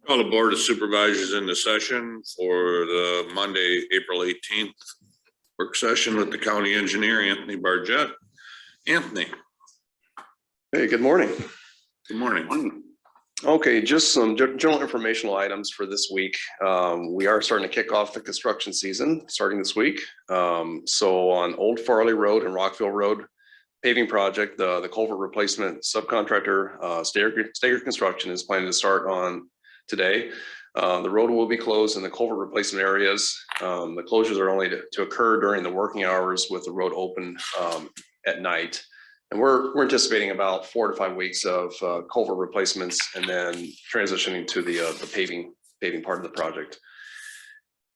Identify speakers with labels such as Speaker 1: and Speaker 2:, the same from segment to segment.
Speaker 1: Call the Board of Supervisors into session for the Monday, April 18th work session with the county engineer, Anthony Bargett. Anthony.
Speaker 2: Hey, good morning.
Speaker 1: Good morning.
Speaker 2: Okay, just some general informational items for this week. We are starting to kick off the construction season starting this week. So on Old Farley Road and Rockville Road paving project, the culvert replacement subcontractor Stager Construction is planning to start on today. The road will be closed in the culvert replacement areas. The closures are only to occur during the working hours with the road open at night. And we're anticipating about 4 to 5 weeks of culvert replacements and then transitioning to the paving part of the project.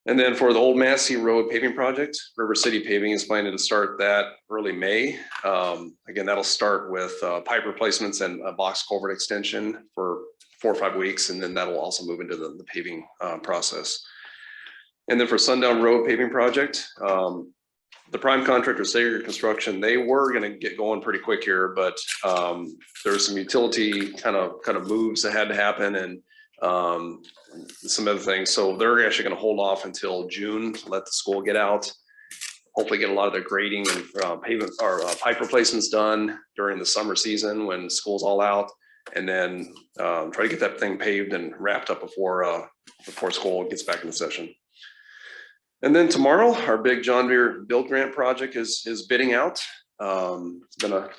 Speaker 2: And then for the Old Massey Road paving project, River City Paving is planning to start that early May. Again, that'll start with pipe replacements and a box culvert extension for 4 or 5 weeks, and then that'll also move into the paving process. And then for Sundown Road paving project, the prime contractor, Stager Construction, they were going to get going pretty quick here, but there's some utility kind of moves that had to happen and some other things. So they're actually going to hold off until June to let the school get out. Hopefully get a lot of the grading and pavement or pipe replacements done during the summer season when school's all out, and then try to get that thing paved and wrapped up before school gets back into session. And then tomorrow, our big John Deere build grant project is bidding out. It's been a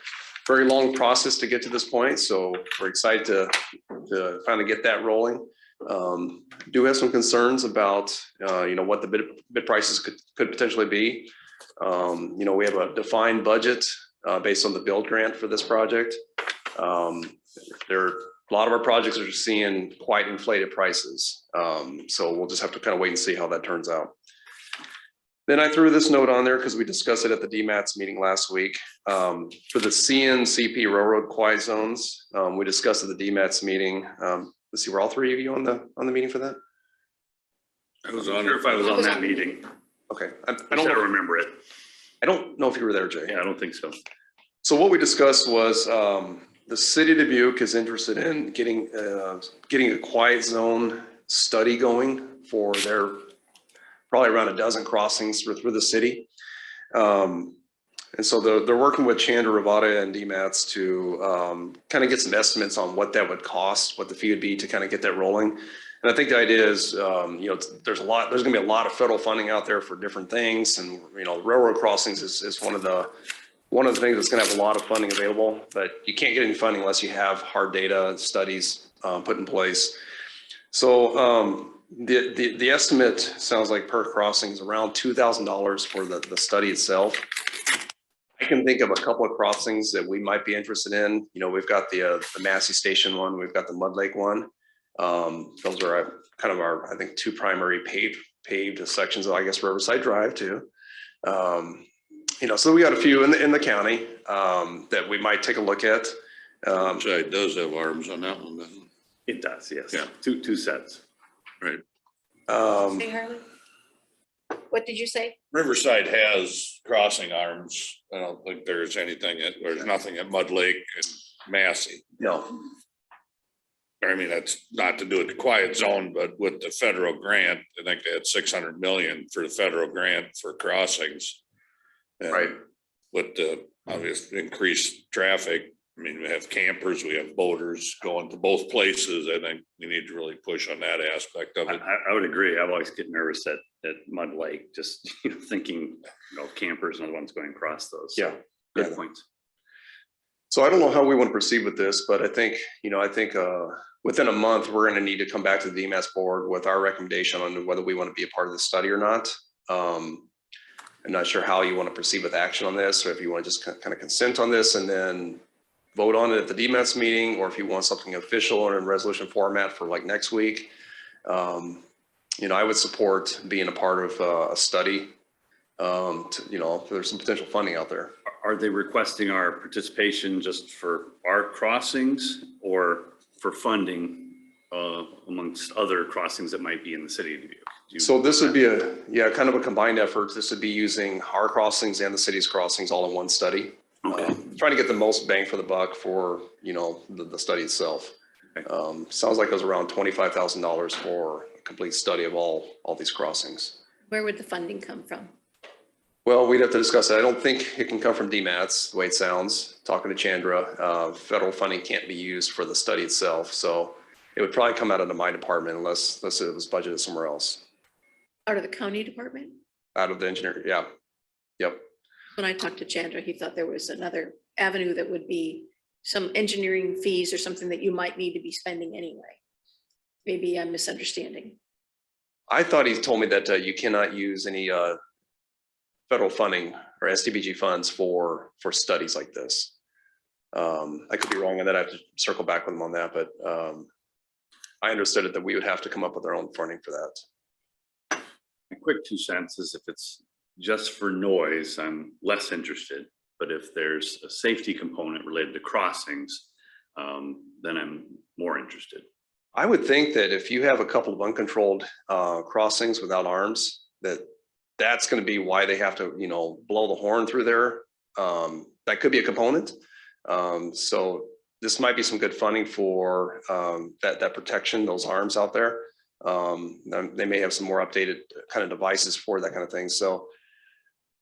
Speaker 2: very long process to get to this point, so we're excited to finally get that rolling. Do have some concerns about what the bid prices could potentially be. We have a defined budget based on the build grant for this project. A lot of our projects are seeing quite inflated prices, so we'll just have to kind of wait and see how that turns out. Then I threw this note on there because we discussed it at the DMATS meeting last week. For the CNCP railroad quiet zones, we discussed at the DMATS meeting. Let's see, were all 3 of you on the meeting for that?
Speaker 1: I was on
Speaker 3: sure if I was on that meeting.
Speaker 2: Okay,
Speaker 3: I don't remember it.
Speaker 2: I don't know if you were there, Jay.
Speaker 3: Yeah, I don't think so.
Speaker 2: So what we discussed was the city of Dubuque is interested in getting a quiet zone study going for their probably around a dozen crossings through the city. And so they're working with Chandra Ravada and DMATS to kind of get some estimates on what that would cost, what the fee would be to kind of get that rolling. And I think the idea is, there's going to be a lot of federal funding out there for different things. And, railroad crossings is one of the things that's going to have a lot of funding available, but you can't get any funding unless you have hard data and studies put in place. So, the estimate sounds like per crossing is around $2,000 for the study itself. I can think of a couple of crossings that we might be interested in. We've got the Massey Station one, we've got the Mud Lake one. Those are kind of our, I think, 2 primary paved sections of, I guess, Riverside Drive too. So we got a few in the county that we might take a look at.
Speaker 1: It does have arms on that one, doesn't it?
Speaker 3: It does, yes.
Speaker 1: Yeah.
Speaker 3: Two sets.
Speaker 1: Right.
Speaker 4: Hey, Harley? What did you say?
Speaker 1: Riverside has crossing arms. I don't think there's nothing at Mud Lake and Massey.
Speaker 2: No.
Speaker 1: I mean, that's not to do with the quiet zone, but with the federal grant, I think they had 600 million for the federal grant for crossings. And
Speaker 2: right.
Speaker 1: With the obvious increased traffic, I mean, we have campers, we have boaters going to both places. I think we need to really push on that aspect of it.
Speaker 3: I would agree. I've always get nervous at Mud Lake, just thinking, campers and other ones going across those.
Speaker 2: Yeah.
Speaker 3: Good points.
Speaker 2: So I don't know how we want to proceed with this, but I think within a month, we're going to need to come back to the DMATS board with our recommendation on whether we want to be a part of the study or not. I'm not sure how you want to proceed with action on this, or if you want to just kind of consent on this and then vote on it at the DMATS meeting, or if you want something official or in resolution format for like next week. I would support being a part of a study. There's some potential funding out there.
Speaker 3: Are they requesting our participation just for our crossings or for funding amongst other crossings that might be in the city of Dubuque?
Speaker 2: So this would be kind of a combined effort. This would be using our crossings and the city's crossings all in one study.
Speaker 3: Okay.
Speaker 2: Trying to get the most bang for the buck for, the study itself. Sounds like it was around $25,000 for a complete study of all these crossings.
Speaker 4: Where would the funding come from?
Speaker 2: Well, we'd have to discuss it. I don't think it can come from DMATs, the way it sounds. Talking to Chandra, federal funding can't be used for the study itself. So it would probably come out of the mine department unless it was budgeted somewhere else.
Speaker 4: Out of the county department?
Speaker 2: Out of the engineer, yeah. Yep.
Speaker 4: When I talked to Chandra, he thought there was another avenue that would be some engineering fees or something that you might need to be spending anyway. Maybe I'm misunderstanding.
Speaker 2: I thought he told me that you cannot use any federal funding or SDBG funds for studies like this. I could be wrong on that. I have to circle back with him on that, but I understood it that we would have to come up with our own funding for that.
Speaker 3: A quick 2 cents is if it's just for noise, I'm less interested. But if there's a safety component related to crossings, then I'm more interested.
Speaker 2: I would think that if you have a couple of uncontrolled crossings without arms, that's going to be why they have to, blow the horn through there. That could be a component. So this might be some good funding for that protection, those arms out there. They may have some more updated kind of devices for that kind of thing. So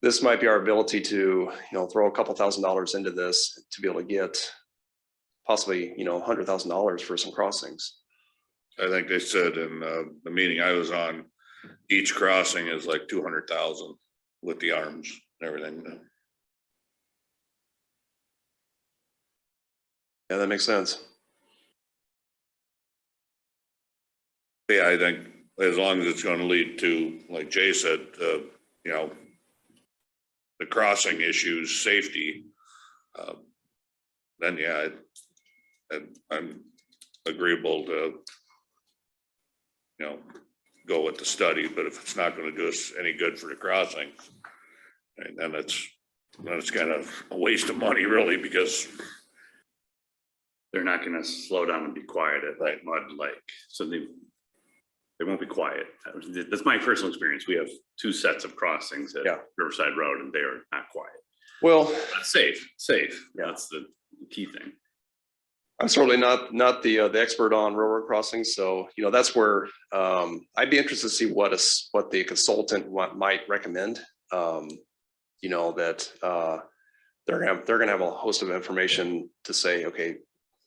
Speaker 2: this might be our ability to, throw a couple $1,000s into this to be able to get possibly, $100,000 for some crossings.
Speaker 1: I think they said in the meeting I was on, each crossing is like 200,000 with the arms and everything.
Speaker 2: Yeah, that makes sense.
Speaker 1: Yeah, I think as long as it's going to lead to, like Jay said, the crossing issues, safety, then yeah, I'm agreeable to, go with the study. But if it's not going to do us any good for the crossing, and then it's kind of a waste of money, really, because
Speaker 3: They're not going to slow down and be quiet at that mud lake. So they won't be quiet. That's my personal experience. We have 2 sets of crossings at Riverside Road, and they are not quiet.
Speaker 2: Well,
Speaker 3: That's safe.
Speaker 2: Yeah.
Speaker 3: That's the key thing.
Speaker 2: I'm certainly not the expert on railroad crossings, so that's where I'd be interested to see what the consultant might recommend. That they're gonna have a host of information to say, okay,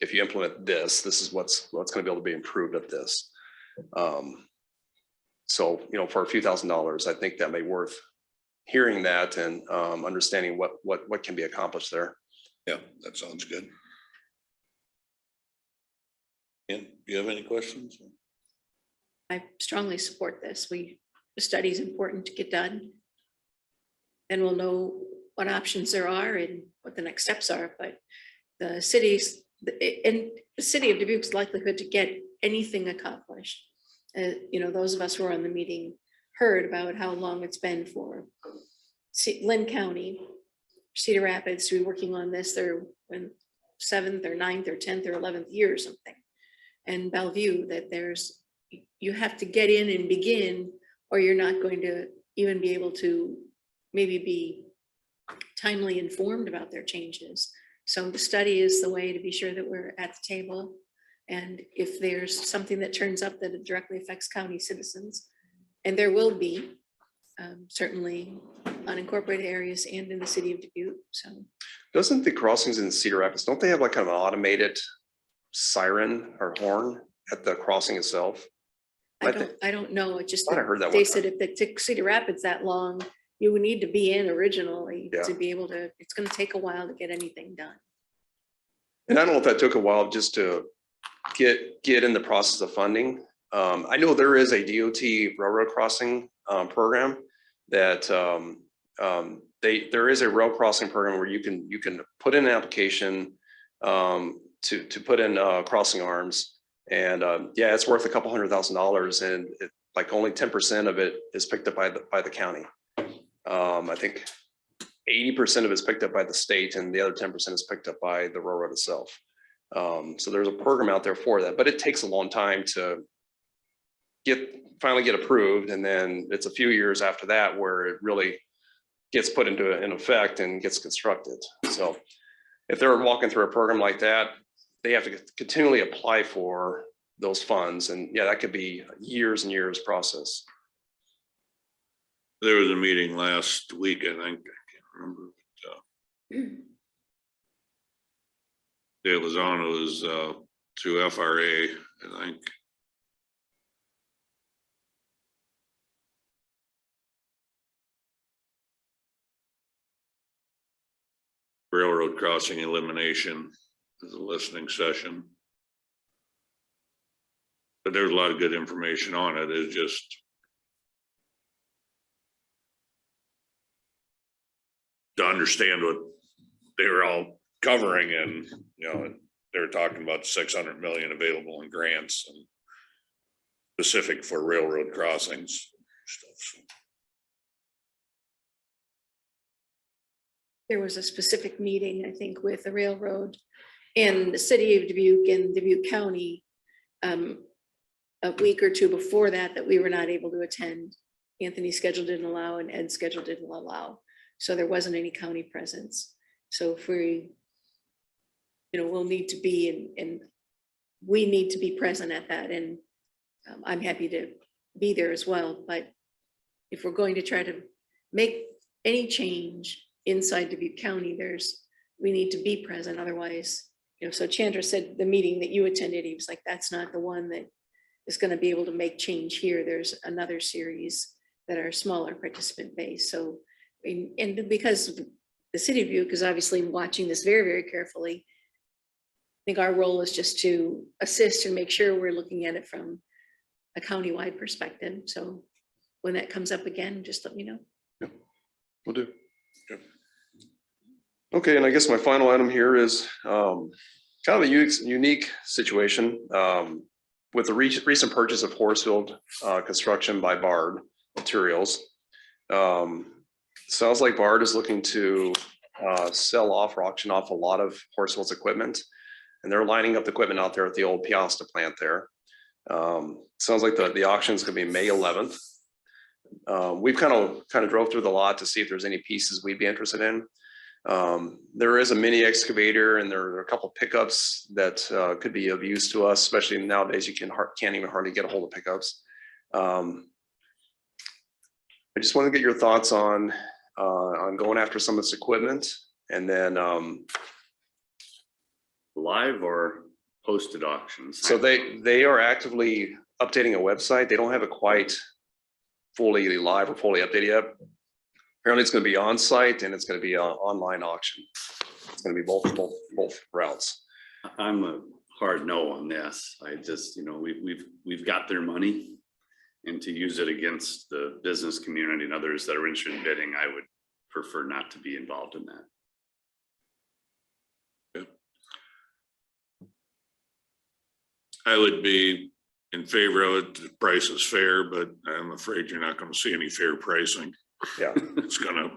Speaker 2: if you implement this is what's going to be able to be improved of this. So for a few $1,000s, I think that may be worth hearing that and understanding what can be accomplished there.
Speaker 1: yeah, that sounds good. And do you have any questions?
Speaker 4: I strongly support this. The study is important to get done. Then we'll know what options there are and what the next steps are. But the city of Dubuque's likelihood to get anything accomplished. Those of us who were on the meeting heard about how long it's been for Lynn County, Cedar Rapids to be working on this. They're in 7th or 9th or 10th or 11th year or something. And Bellevue, that you have to get in and begin, or you're not going to even be able to maybe be timely informed about their changes. So the study is the way to be sure that we're at the table. And if there's something that turns up that it directly affects county citizens, and there will be certainly unincorporated areas and in the city of Dubuque. So
Speaker 2: Doesn't the crossings in Cedar Rapids, don't they have like kind of an automated siren or horn at the crossing itself?
Speaker 4: I don't know. It just,
Speaker 2: I heard that
Speaker 4: they
Speaker 2: one
Speaker 4: said if it took Cedar Rapids that long, you would need to be in originally to be able to, it's going to take a while to get anything done.
Speaker 2: And I don't know if that took a while just to get in the process of funding. I know there is a DOT railroad crossing program that there is a rail crossing program where you can put in an application to put in crossing arms, and it's worth a couple $100,000, and like only 10% of it is picked up by the county. I think 80% of it is picked up by the state, and the other 10% is picked up by the railroad itself. So there's a program out there for that, but it takes a long time to finally get approved, and then it's a few years after that where it really gets put in effect and gets constructed. So if they're walking through a program like that, they have to continually apply for those funds. And yeah, that could be years and years process.
Speaker 1: There was a meeting last week, I think, I can't remember. It was on, it was through FRA, I think. Railroad crossing elimination is a listening session. But there's a lot of good information on it. It's just to understand what they were all covering, and you know, they were talking about 600 million available in grants and specific for railroad crossings stuff.
Speaker 4: There was a specific meeting, I think, with the railroad and the city of Dubuque and Dubuque County a week or two before that, that we were not able to attend. Anthony's schedule didn't allow and Ed's schedule didn't allow. So there wasn't any county presence. So if we, you know, we'll need to be and we need to be present at that. And I'm happy to be there as well. But if we're going to try to make any change inside Dubuque County, we need to be present. Otherwise, you know, so Chandra said the meeting that you attended, he was like, that's not the one that is going to be able to make change here. There's another series that are smaller participant base. So, and because the city of Dubuque is obviously watching this very, very carefully, I think our role is just to assist and make sure we're looking at it from a countywide perspective. So when that comes up again, just let me know.
Speaker 2: Yep, will do. Yep. Okay, and I guess my final item here is kind of a unique situation with the recent purchase of Horsfield construction by Bard Materials. Sounds like Bard is looking to sell off or auction off a lot of Horsfield's equipment, and they're lining up the equipment out there at the old Piasta plant there. Sounds like the auction is going to be May 11th. We've kind of drove through the lot to see if there's any pieces we'd be interested in. There is a mini excavator, and there are a couple pickups that could be of use to us, especially nowadays. You can't even hardly get a hold of pickups. I just want to get your thoughts on going after some of this equipment, and then
Speaker 3: Live or posted auctions?
Speaker 2: so they are actively updating a website. They don't have it quite fully live or fully updated yet. Apparently it's going to be on site and it's going to be an online auction. It's going to be both routes.
Speaker 3: I'm a hard no on this. I just, you know, we've got their money, and to use it against the business community and others that are interested in bidding, I would prefer not to be involved in that.
Speaker 1: I would be in favor of it. The price is fair, but I'm afraid you're not going to see any fair pricing.
Speaker 2: Yeah.
Speaker 1: It's gonna.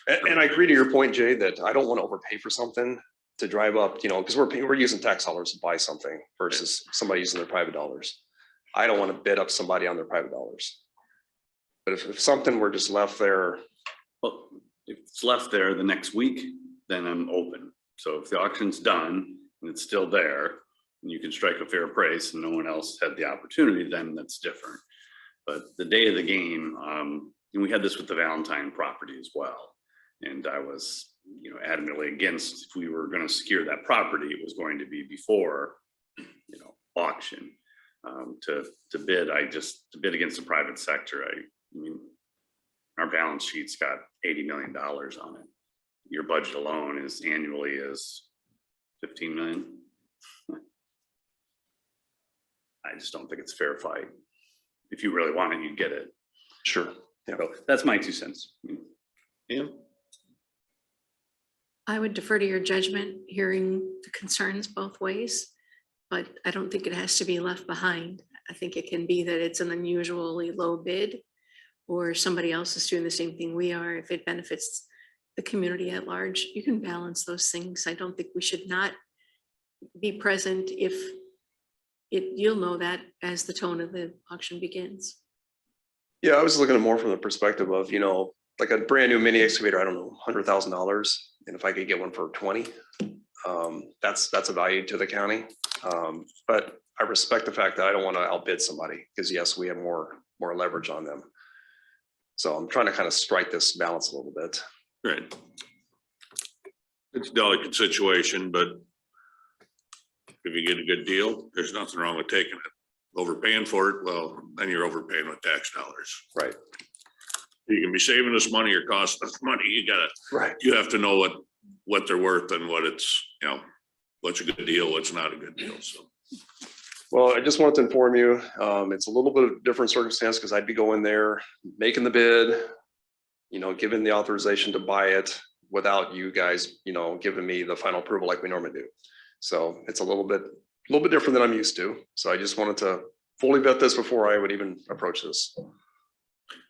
Speaker 2: And I agree to your point, Jay, that I don't want to overpay for something to drive up, you know, because we're using tax dollars to buy something versus somebody using their private dollars. I don't want to bid up somebody on their private dollars. But if something were just left there.
Speaker 3: Well, if it's left there the next week, then I'm open. So if the auction's done and it's still there, and you can strike a fair price and no one else had the opportunity, then that's different. But the day of the game, and we had this with the Valentine property as well. And I was, you know, adamantly against, if we were going to secure that property, it was going to be before, you know, auction. To bid, to bid against the private sector, I mean, our balance sheet's got $80 million on it. Your budget alone is annually is 15 million. I just don't think it's a fair fight. If you really want it, you get it.
Speaker 2: Sure. Yeah.
Speaker 3: So that's my 2 cents. Yeah.
Speaker 4: I would defer to your judgment, hearing the concerns both ways, but I don't think it has to be left behind. I think it can be that it's an unusually low bid, or somebody else is doing the same thing we are. If it benefits the community at large, you can balance those things. I don't think we should not be present if you'll know that as the tone of the auction begins.
Speaker 2: Yeah, I was looking at more from the perspective of, you know, like a brand new mini excavator, I don't know, $100,000. And if I could get one for 20, That's a value to the county. But I respect the fact that I don't want to outbid somebody because yes, we have more leverage on them. So I'm trying to kind of strike this balance a little bit.
Speaker 1: Right. It's a delicate situation, but if you get a good deal, there's nothing wrong with taking it. Overpaying for it, well, then you're overpaying with tax dollars.
Speaker 2: Right.
Speaker 1: You can be saving us money or costing us money.
Speaker 2: Right.
Speaker 1: You have to know what they're worth and what it's, what's a good deal, what's not a good deal, so.
Speaker 2: Well, I just wanted to inform you, it's a little bit of different circumstance because I'd be going there, making the bid, giving the authorization to buy it without you guys, giving me the final approval like we normally do. So it's a little bit different than I'm used to. So I just wanted to fully vet this before I would even approach this.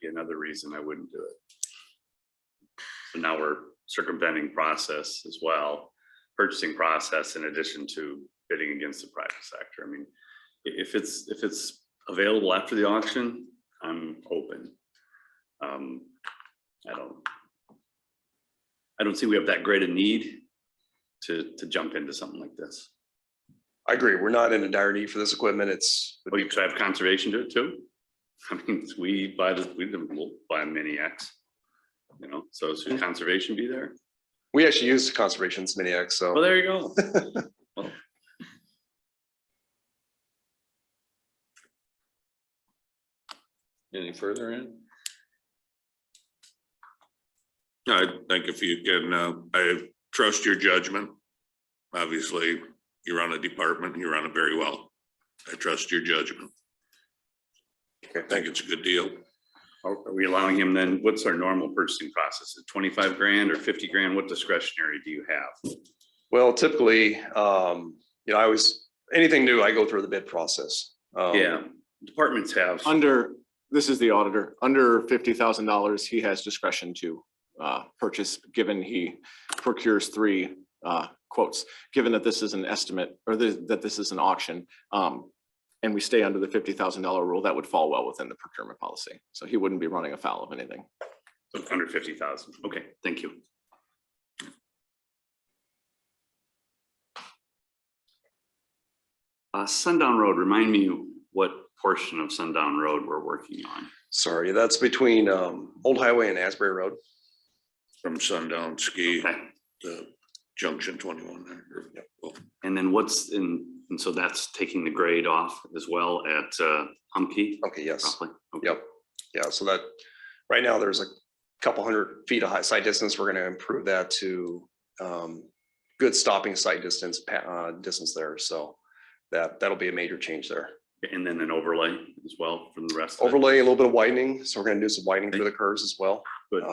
Speaker 3: Another reason I wouldn't do it. So now we're circumventing process as well, purchasing process in addition to bidding against the private sector. I mean, if it's available after the auction, I'm open. I don't see we have that great a need to jump into something like this.
Speaker 2: I agree. We're not in a dire need for this equipment.
Speaker 3: Well, you could have conservation do it too. I mean, we don't buy Mini X, so should conservation be there?
Speaker 2: We actually use Conservation's Mini X. So
Speaker 3: Well, there you go. Well,
Speaker 1: Any further in? I think if you can, I trust your judgment. Obviously, you run a department, you run it very well. I trust your judgment.
Speaker 2: okay,
Speaker 1: I think it's a good deal.
Speaker 3: are we allowing him then, what's our normal purchasing process? Is 25 grand or 50 grand? What discretionary do you have?
Speaker 2: Well, typically, I always, anything new, I go through the bid process.
Speaker 3: Yeah, departments have.
Speaker 5: This is the auditor, under $50,000, he has discretion to purchase, given he procures 3 quotes, given that this is an estimate or that this is an auction. And we stay under the $50,000 rule, that would fall well within the procurement policy. So he wouldn't be running afoul of anything.
Speaker 3: So under 50,000. Okay, thank you. Sundown Road, remind me what portion of Sundown Road we're working on.
Speaker 2: Sorry, that's between Old Highway and Asbury Road.
Speaker 1: From Sundown Ski
Speaker 3: Okay.
Speaker 1: to Junction 21 there. Well,
Speaker 3: And then and so that's taking the grade off as well at Humke?
Speaker 2: Okay, yes.
Speaker 3: Roughly? Okay.
Speaker 2: Yep. Yeah, so that right now there's a couple 100 feet of high site distance. We're going to improve that to good stopping site distance there. So that'll be a major change there.
Speaker 3: And then an overlay as well from the rest of it?
Speaker 2: Overlay, a little bit of widening. So we're going to do some widening through the curves as well.
Speaker 3: Good.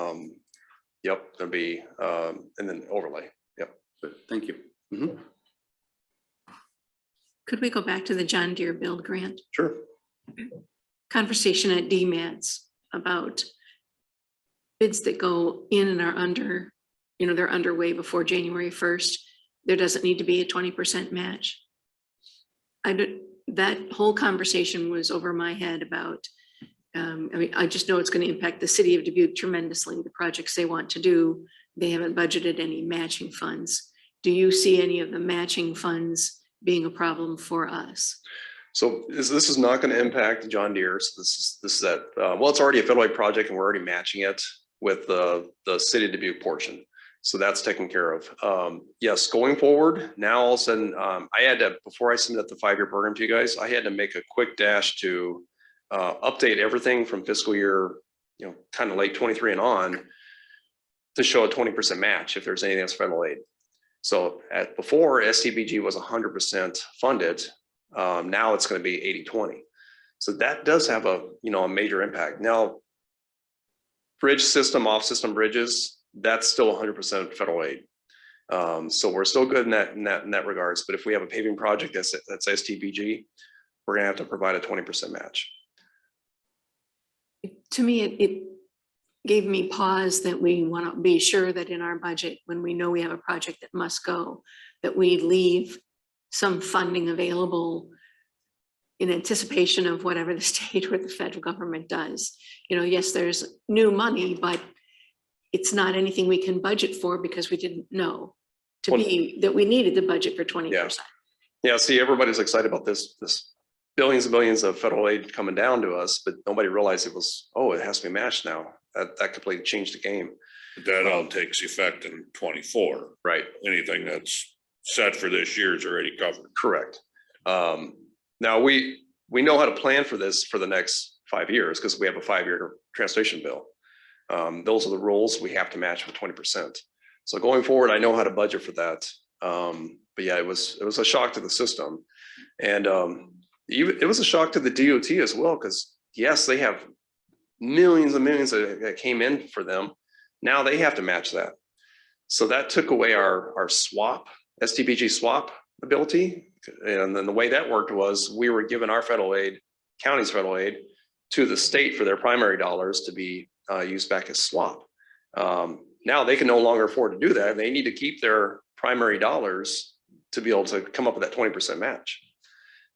Speaker 2: Yep, there'll be and then overlay. Yep.
Speaker 3: Good. Thank you.
Speaker 2: Mhm.
Speaker 4: Could we go back to the John Deere build grant
Speaker 2: Sure.
Speaker 4: conversation at DMATS about bids that go in and are under, they're underway before January 1st. There doesn't need to be a 20% match. That whole conversation was over my head about, I just know it's going to impact the city of Dubuque tremendously, the projects they want to do. They haven't budgeted any matching funds. Do you see any of the matching funds being a problem for us?
Speaker 2: So this is not going to impact John Deere. So this is that, well, it's already a federal aid project and we're already matching it with the city of Dubuque portion. So that's taken care of. Yes, going forward, now all of a sudden, I had to, before I submitted the 5-year program to you guys, I had to make a quick dash to update everything from fiscal year, kind of late 23 and on to show a 20% match if there's anything that's federal aid. So before STBG was 100% funded, now it's going to be 80-20. So that does have a major impact. Now, bridge system, off system bridges, that's still 100% federal aid. So we're still good in that regards. But if we have a paving project that's STBG, we're gonna have to provide a 20% match.
Speaker 4: To me, it gave me pause that we want to be sure that in our budget, when we know we have a project that must go, that we leave some funding available in anticipation of whatever the state or the federal government does. Yes, there's new money, but it's not anything we can budget for because we didn't know. to be, that we needed the budget for 20%.
Speaker 2: Yeah, see, everybody's excited about this billions and billions of federal aid coming down to us, but nobody realized it was, oh, it has to be matched now. That completely changed the game.
Speaker 1: That all takes effect in 24.
Speaker 2: Right.
Speaker 1: Anything that's set for this year is already covered.
Speaker 2: Correct. Now we know how to plan for this for the next 5 years because we have a 5-year transportation bill. Those are the rules. We have to match with 20%. So going forward, I know how to budget for that. But yeah, it was a shock to the system, and it was a shock to the DOT as well because yes, they have millions and millions that came in for them. Now they have to match that. So that took away our swap, STBG swap ability. And then the way that worked was we were given our federal aid, county's federal aid, to the state for their primary dollars to be used back as swap. Now they can no longer afford to do that. They need to keep their primary dollars to be able to come up with that 20% match.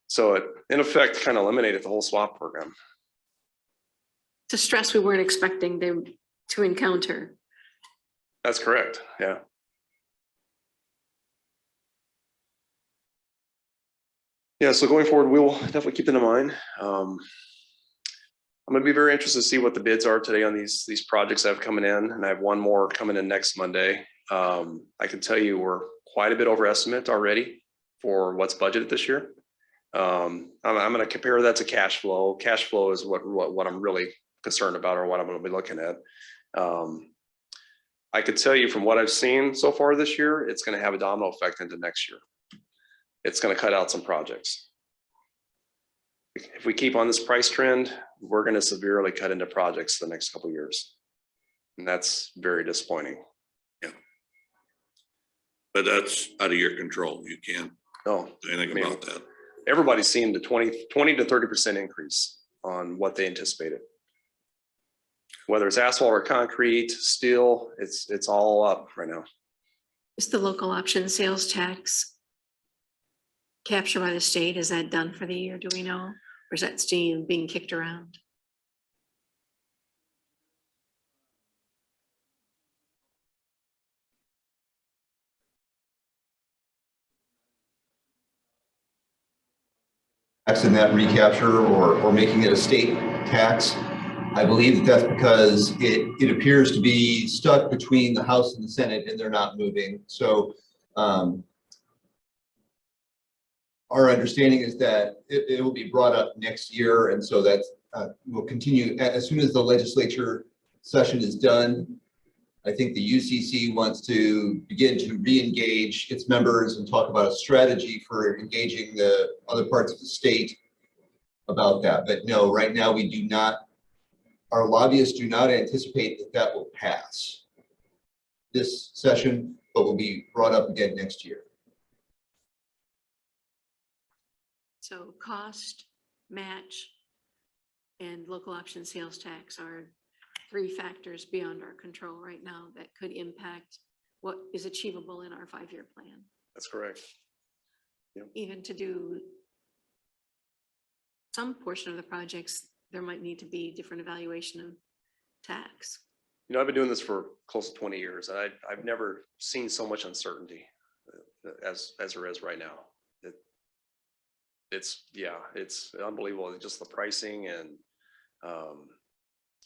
Speaker 2: So it, in effect, kind of eliminated the whole swap program.
Speaker 4: It's a stress we weren't expecting them to encounter.
Speaker 2: That's correct. Yeah. Yeah. So going forward, we will definitely keep that in mind. I'm going to be very interested to see what the bids are today on these projects I have coming in, and I have one more coming in next Monday. I can tell you we're quite a bit over estimate already for what's budgeted this year. I'm going to compare that to cash flow. Cash flow is what I'm really concerned about, or what I'm going to be looking at. I could tell you from what I've seen so far this year, it's going to have a domino effect into next year. It's going to cut out some projects. If we keep on this price trend, we're going to severely cut into projects the next couple of years. And that's very disappointing.
Speaker 1: Yeah. But that's out of your control. You can't do anything about that.
Speaker 2: Everybody's seen the 20 to 30% increase on what they anticipated. Whether it's asphalt or concrete, steel, it's all up right now.
Speaker 4: Is the local option sales tax captured by the state? Is that done for the year? Do we know? Or is that still being kicked around?
Speaker 6: Tax in that recapture or making it a state tax. I believe that's because it appears to be stuck between the House and the Senate, and they're not moving. So our understanding is that it will be brought up next year, and so that will continue as soon as the legislature session is done. I think the UCC wants to begin to re-engage its members and talk about a strategy for engaging the other parts of the state about that. But no, right now we do not, our lobbyists do not anticipate that will pass this session, but will be brought up again next year.
Speaker 4: So cost, match, and local option sales tax are 3 factors beyond our control right now that could impact what is achievable in our 5-year plan.
Speaker 2: That's correct. Yep.
Speaker 4: Even to do some portion of the projects, there might need to be different evaluation of tax.
Speaker 2: You know, I've been doing this for close to 20 years, and I've never seen so much uncertainty as there is right now. It's unbelievable. Just the pricing and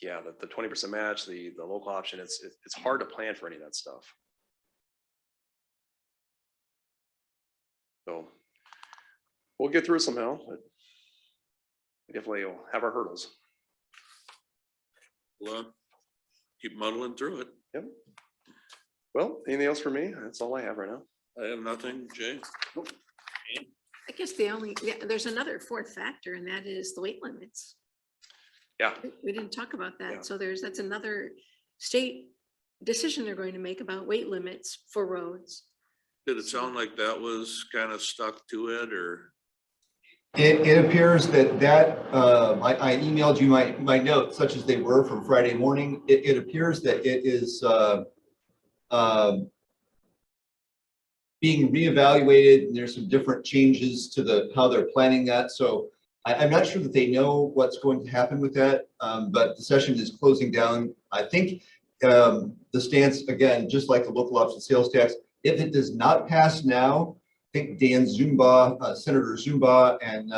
Speaker 2: yeah, the 20% match, the local option. It's hard to plan for any of that stuff. So we'll get through it somehow. But we definitely will have our hurdles.
Speaker 1: Well, keep muddling through it.
Speaker 2: Yep. Well, anything else for me? That's all I have right now.
Speaker 1: I have nothing, Jay.
Speaker 2: Nope.
Speaker 4: I guess there's another 4th factor, and that is the weight limits.
Speaker 2: Yeah.
Speaker 4: We didn't talk about that.
Speaker 2: Yeah.
Speaker 4: So that's another state decision they're going to make about weight limits for roads.
Speaker 1: Did it sound like that was kind of stuck to it, or?
Speaker 6: It appears that I emailed you my notes, such as they were from Friday morning. It appears that it is being reevaluated, and there's some different changes to how they're planning that. So I'm not sure that they know what's going to happen with that, but the session is closing down. I think the stance, again, just like the local option sales tax, If it does not pass now, I think Dan Zumba, Senator Zumba and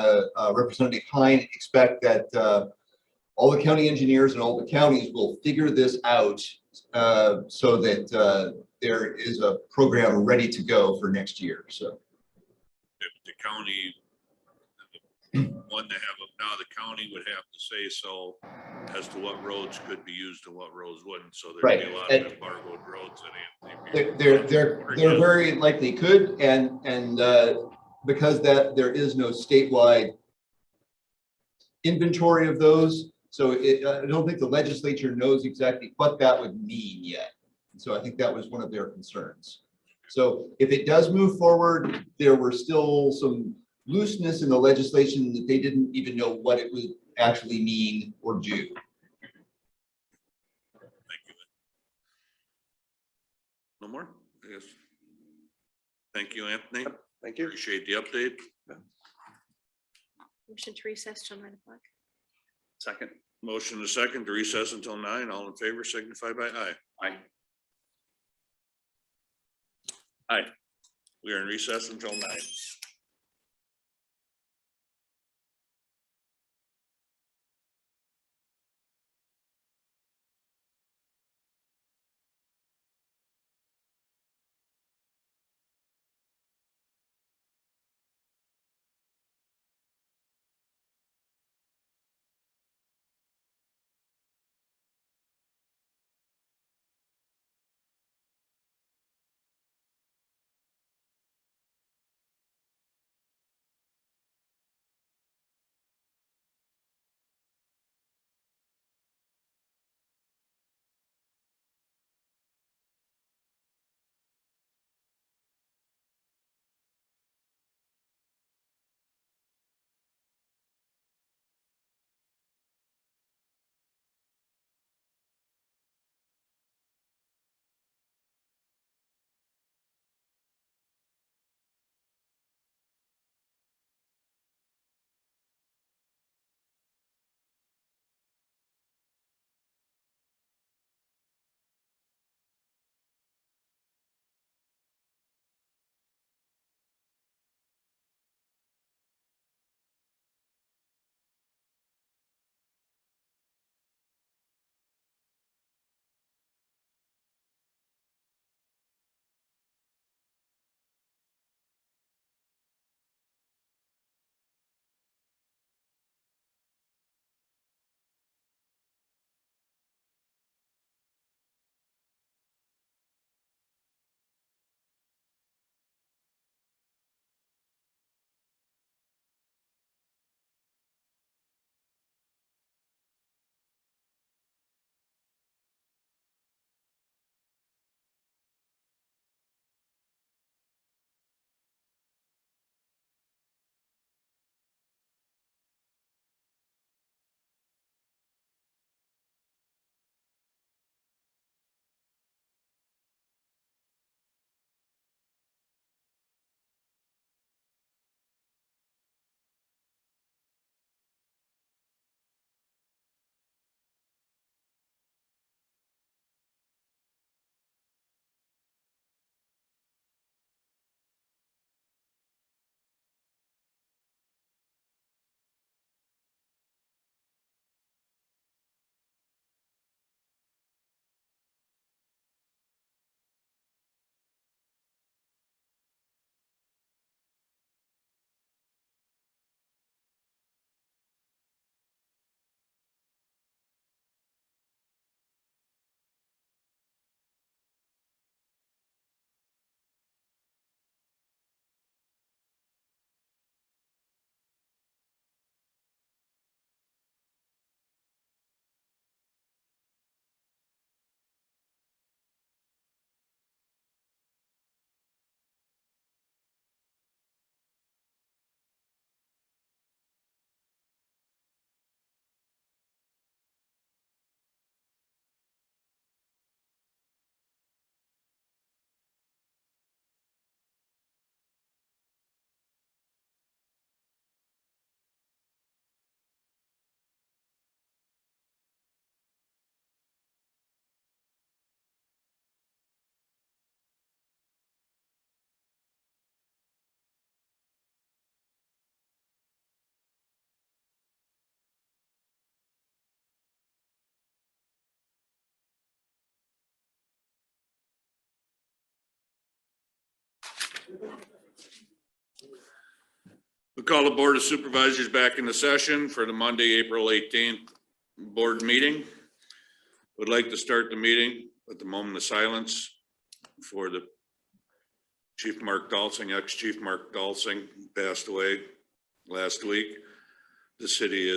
Speaker 6: Representative Hine expect that all the county engineers and all the counties will figure this out so that there is a program ready to go for next year. So
Speaker 1: If the county, one to have them now, the county would have to say so as to what roads could be used and what roads wouldn't. So there'd be a lot of embargoed roads that
Speaker 6: they're very likely could, and because that there is no statewide inventory of those, so I don't think the legislature knows exactly what that would mean yet. And so I think that was one of their concerns. So if it does move forward, there were still some looseness in the legislation that they didn't even know what it would actually mean or do.
Speaker 1: Thank you. No more, I guess. Thank you, Anthony.
Speaker 2: Thank you.
Speaker 1: Appreciate the update.
Speaker 4: Motion to recess till 9 o'clock.
Speaker 3: Second.
Speaker 1: Motion to second to recess until 9. All in favor signify by aye.
Speaker 3: Aye.
Speaker 1: Aye. We are in recess until 9. We call the Board of Supervisors back into session for the Monday, April 18th board meeting. Would like to start the meeting with the moment of silence for the Chief Mark Dalsing, ex-Chief Mark Dalsing, passed away last week. The city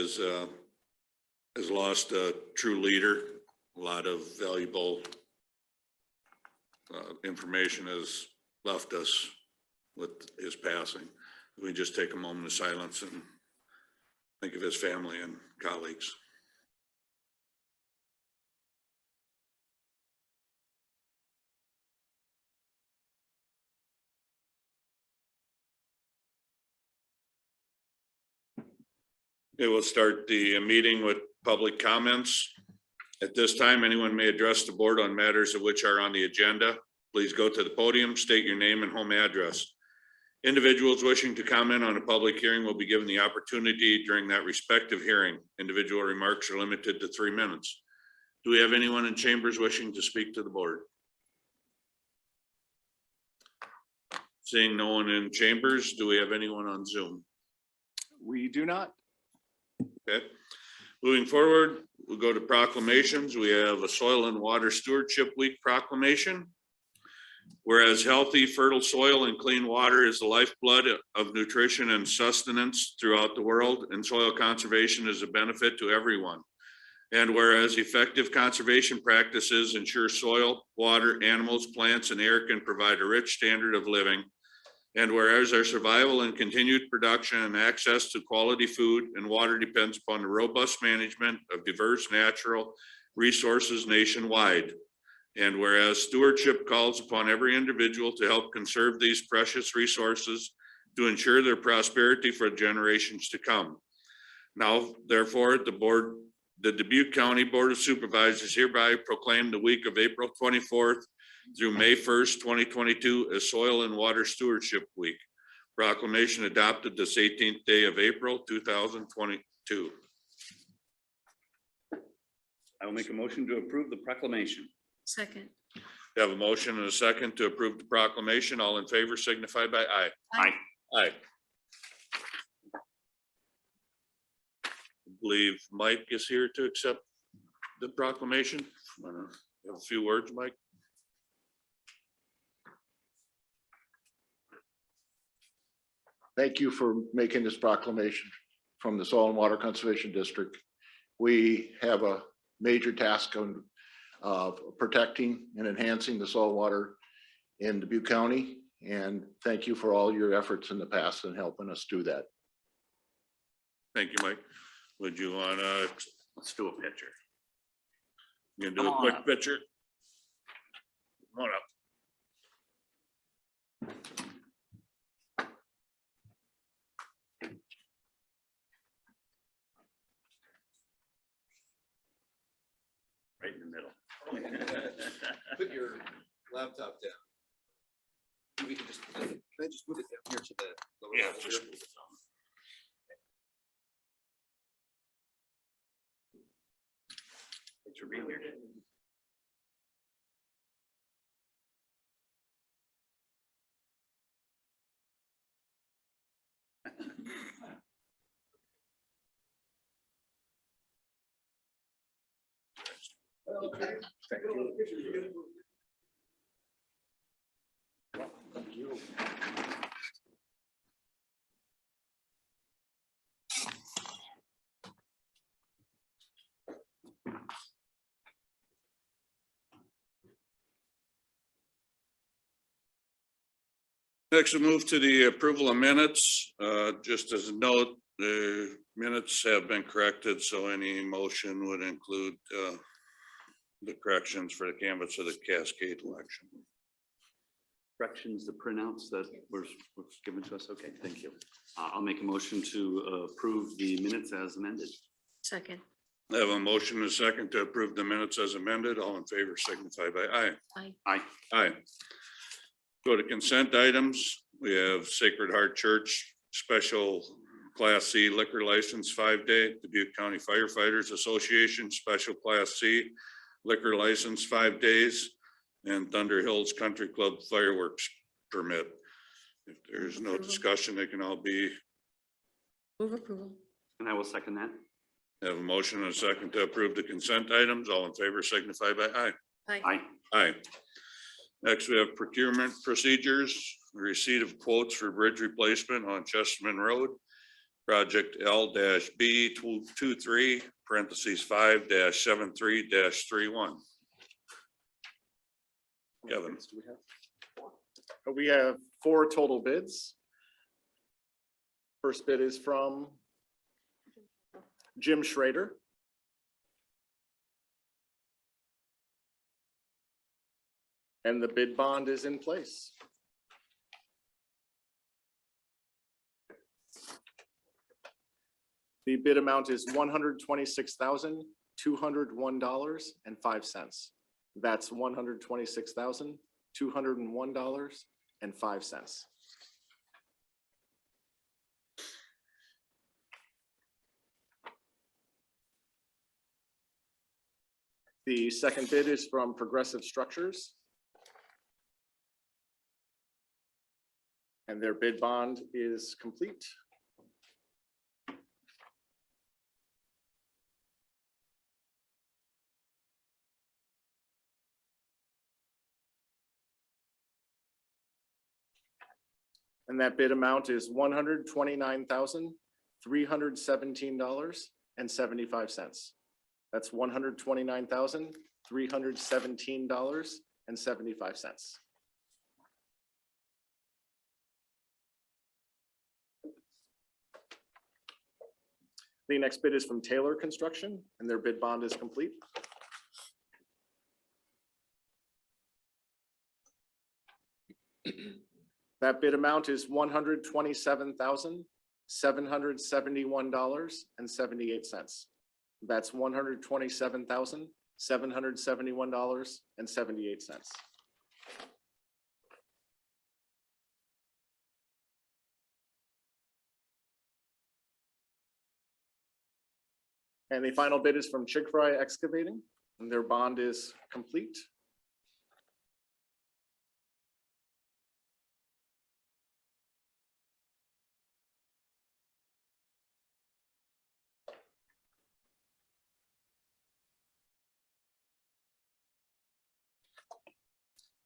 Speaker 1: has lost a true leader. A lot of valuable information has left us with his passing. We just take a moment of silence and think of his family and colleagues. Okay, we'll start the meeting with public comments. At this time, anyone may address the board on matters of which are on the agenda. Please go to the podium, state your name and home address. Individuals wishing to comment on a public hearing will be given the opportunity during that respective hearing. Individual remarks are limited to 3 minutes. Do we have anyone in chambers wishing to speak to the board? Seeing no one in chambers, do we have anyone on Zoom?
Speaker 5: We do not.
Speaker 1: Okay, moving forward, we'll go to proclamations. We have a Soil and Water Stewardship Week proclamation. Whereas healthy, fertile soil and clean water is the lifeblood of nutrition and sustenance throughout the world, and soil conservation is a benefit to everyone. And whereas effective conservation practices ensure soil, water, animals, plants, and air can provide a rich standard of living. And whereas our survival and continued production and access to quality food and water depends upon the robust management of diverse natural resources nationwide. And whereas stewardship calls upon every individual to help conserve these precious resources to ensure their prosperity for generations to come. Now, therefore, the Dubuque County Board of Supervisors hereby proclaim the week of April 24th through May 1st, 2022 as Soil and Water Stewardship Week. Proclamation adopted this 18th day of April, 2022.
Speaker 3: I will make a motion to approve the proclamation.
Speaker 4: Second.
Speaker 1: We have a motion and a second to approve the proclamation. All in favor signify by aye.
Speaker 3: Aye.
Speaker 1: Aye. I believe Mike is here to accept the proclamation. You have a few words, Mike?
Speaker 7: Thank you for making this proclamation from the Soil and Water Conservation District. We have a major task of protecting and enhancing the soil water in Dubuque County. And thank you for all your efforts in the past and helping us do that.
Speaker 1: Thank you, Mike. Would you want to,
Speaker 3: Let's do a picture.
Speaker 1: you can do a quick picture? Come on up.
Speaker 3: Right in the middle.
Speaker 6: Put your laptop down. We can just, can I just move it down here to the lower
Speaker 1: Yeah,
Speaker 6: level
Speaker 1: just
Speaker 6: here?
Speaker 1: move it down.
Speaker 3: Thanks for being here.
Speaker 1: Next, we'll move to the approval of minutes. Just as a note, the minutes have been corrected, so any motion would include the corrections for the canvas of the Cascade election.
Speaker 3: Corrections, the printouts that were given to us. Okay, thank you. I'll make a motion to approve the minutes as amended.
Speaker 4: Second.
Speaker 1: I have a motion and a second to approve the minutes as amended. All in favor signify by aye.
Speaker 4: Aye.
Speaker 3: Aye.
Speaker 1: Aye. Go to consent items. We have Sacred Heart Church Special Class C liquor license 5-day, Dubuque County Firefighters Association Special Class C liquor license 5 days, and Thunder Hills Country Club fireworks permit. If there's no discussion, they can all be,
Speaker 4: Move approval.
Speaker 3: And I will second that.
Speaker 1: have a motion and a second to approve the consent items. All in favor signify by aye.
Speaker 3: Aye.
Speaker 1: Aye. Next, we have procurement procedures, receipt of quotes for bridge replacement on Chesterman Road. Project L-B 23 parentheses 5-73-31. Kevin.
Speaker 5: We have 4 total bids. First bid is from Jim Schrader. And the bid bond is in place. The bid amount is $126,201.05. That's $126,201.05. The second bid is from Progressive Structures. And their bid bond is complete. And that bid amount is $129,317.75. That's $129,317.75. The next bid is from Taylor Construction, and their bid bond is complete. That bid amount is $127,771.78. That's $127,771.78. And the final bid is from Chick-fil-A Excavating, and their bond is complete.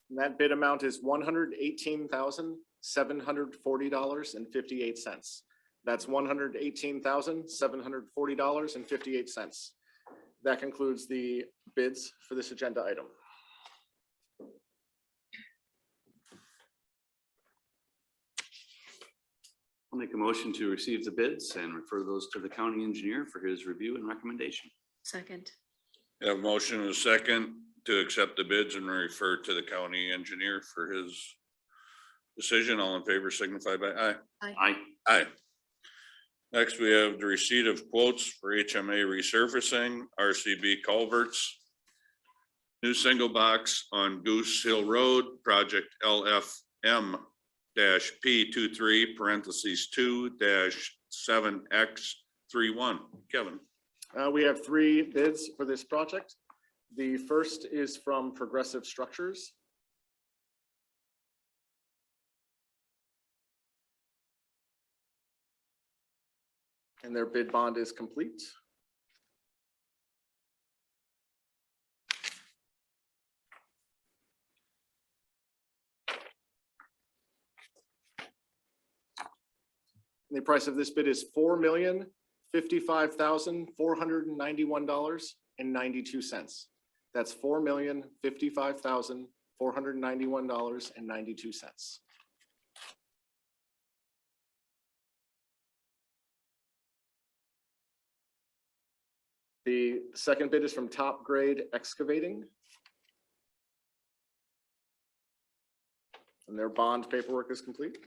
Speaker 5: And that bid amount is $118,740.58. That's $118,740.58. That concludes the bids for this agenda item.
Speaker 3: I'll make a motion to receive the bids and refer those to the county engineer for his review and recommendation.
Speaker 4: Second.
Speaker 1: Have a motion and a second to accept the bids and refer to the county engineer for his decision. All in favor signify by aye.
Speaker 3: Aye.
Speaker 1: Aye. Next, we have the receipt of quotes for HMA resurfacing, RCB culverts, new single box on Goose Hill Road, project LFM P23 parentheses 2-7X31. Kevin.
Speaker 5: We have 3 bids for this project. The first is from Progressive Structures. And their bid bond is complete. And the price of this bid is $4,055,491.92. That's $4,055,491.92. The second bid is from Top Grade Excavating. And their bond paperwork is complete.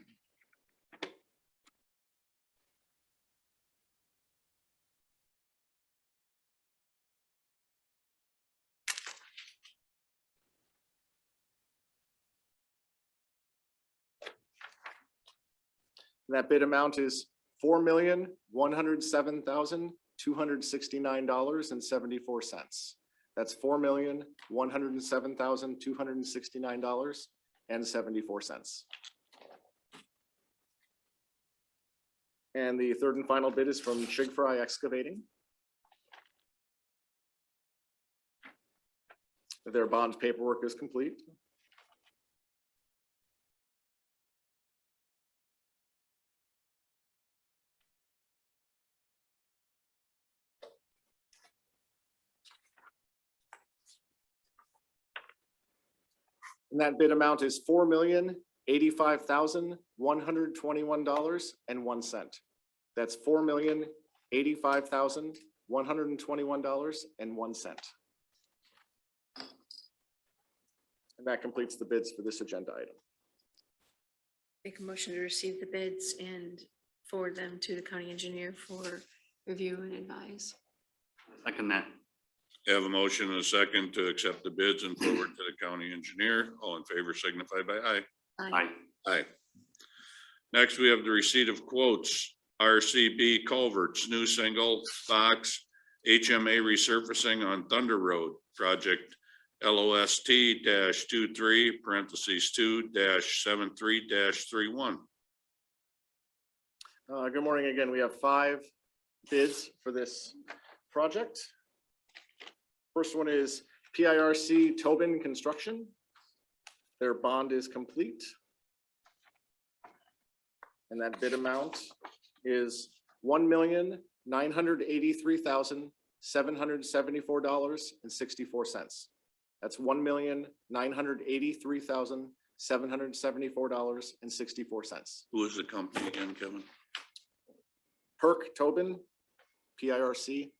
Speaker 5: And that bid amount is $4,107,269.74. That's $4,107,269.74. And the third and final bid is from Chigfry Excavating. Their bond paperwork is complete. And that bid amount is $4,085,121.01. That's $4,085,121.01. And that completes the bids for this agenda item.
Speaker 4: Make a motion to receive the bids and forward them to the county engineer for review and advise.
Speaker 3: Second that.
Speaker 1: Have a motion and a second to accept the bids and forward to the county engineer. All in favor signify by aye.
Speaker 3: Aye.
Speaker 1: Aye. Next, we have the receipt of quotes. RCB culverts, new single box HMA resurfacing on Thunder Road, project LOST -23 parentheses 2-73-31.
Speaker 5: Good morning again. We have 5 bids for this project. First one is PIRC Tobin Construction. Their bond is complete. And that bid amount is $1,983,774.64. That's $1,983,774.64.
Speaker 1: Who is the company again, Kevin?
Speaker 5: Perk Tobin, PIRC.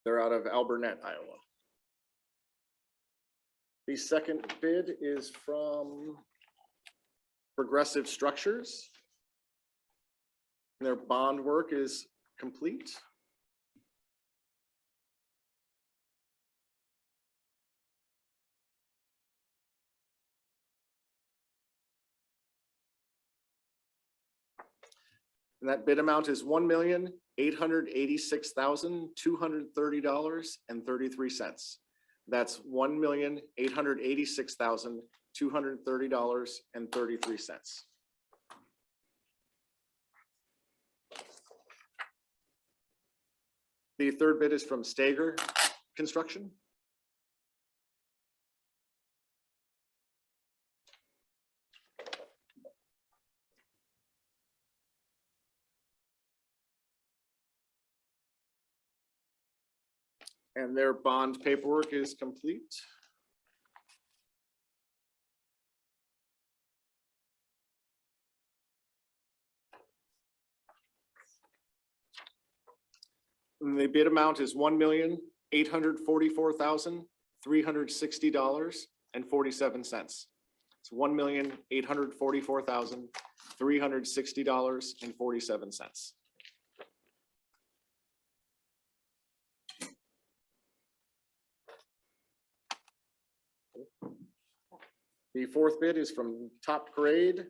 Speaker 5: They're out of Alburnett, Iowa. The second bid is from Progressive Structures. Their bond work is complete. And that bid amount is $1,886,230.33. That's $1,886,230.33. The third bid is from Stager Construction. And their bond paperwork is complete. And the bid amount is $1,844,360.47. It's $1,844,360.47. The fourth bid is from Top Grade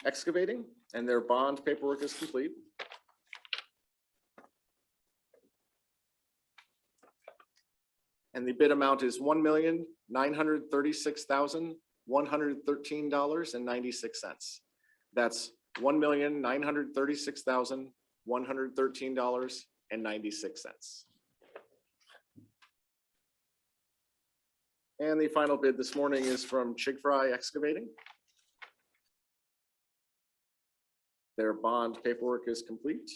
Speaker 5: Excavating, and their bond paperwork is complete. And the bid amount is $1,936,113.96. That's $1,936,113.96. And the final bid this morning is from Chigfry Excavating. Their bond paperwork is complete.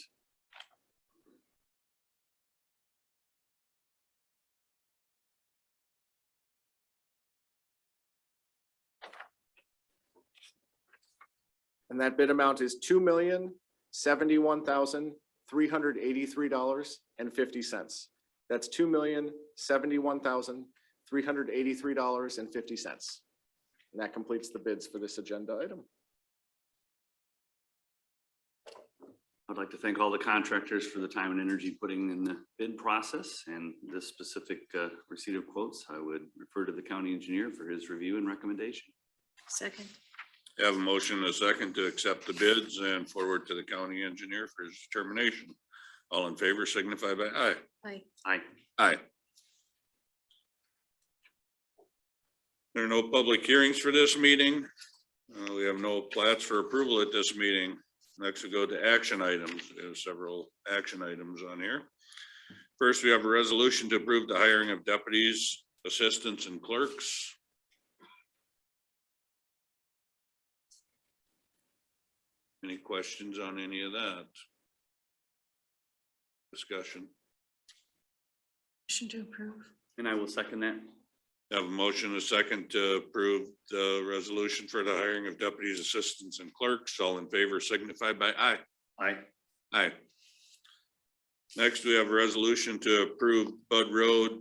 Speaker 5: And that bid amount is $2,071,383.50. That's $2,071,383.50. And that completes the bids for this agenda item.
Speaker 3: I'd like to thank all the contractors for the time and energy putting in the bid process and this specific receipt of quotes. I would refer to the county engineer for his review and recommendation.
Speaker 4: Second.
Speaker 1: Have a motion and a second to accept the bids and forward to the county engineer for his determination. All in favor signify by aye.
Speaker 4: Aye.
Speaker 3: Aye.
Speaker 1: Aye. There are no public hearings for this meeting. We have no plats for approval at this meeting. Next we go to action items. We have several action items on here. First, we have a resolution to approve the hiring of deputies, assistants, and clerks. Any questions on any of that? Discussion.
Speaker 4: Motion to approve.
Speaker 3: And I will second that.
Speaker 1: Have a motion and a second to approve the resolution for the hiring of deputies, assistants, and clerks. All in favor signify by aye.
Speaker 3: Aye.
Speaker 1: Aye. Next, we have a resolution to approve Bud Road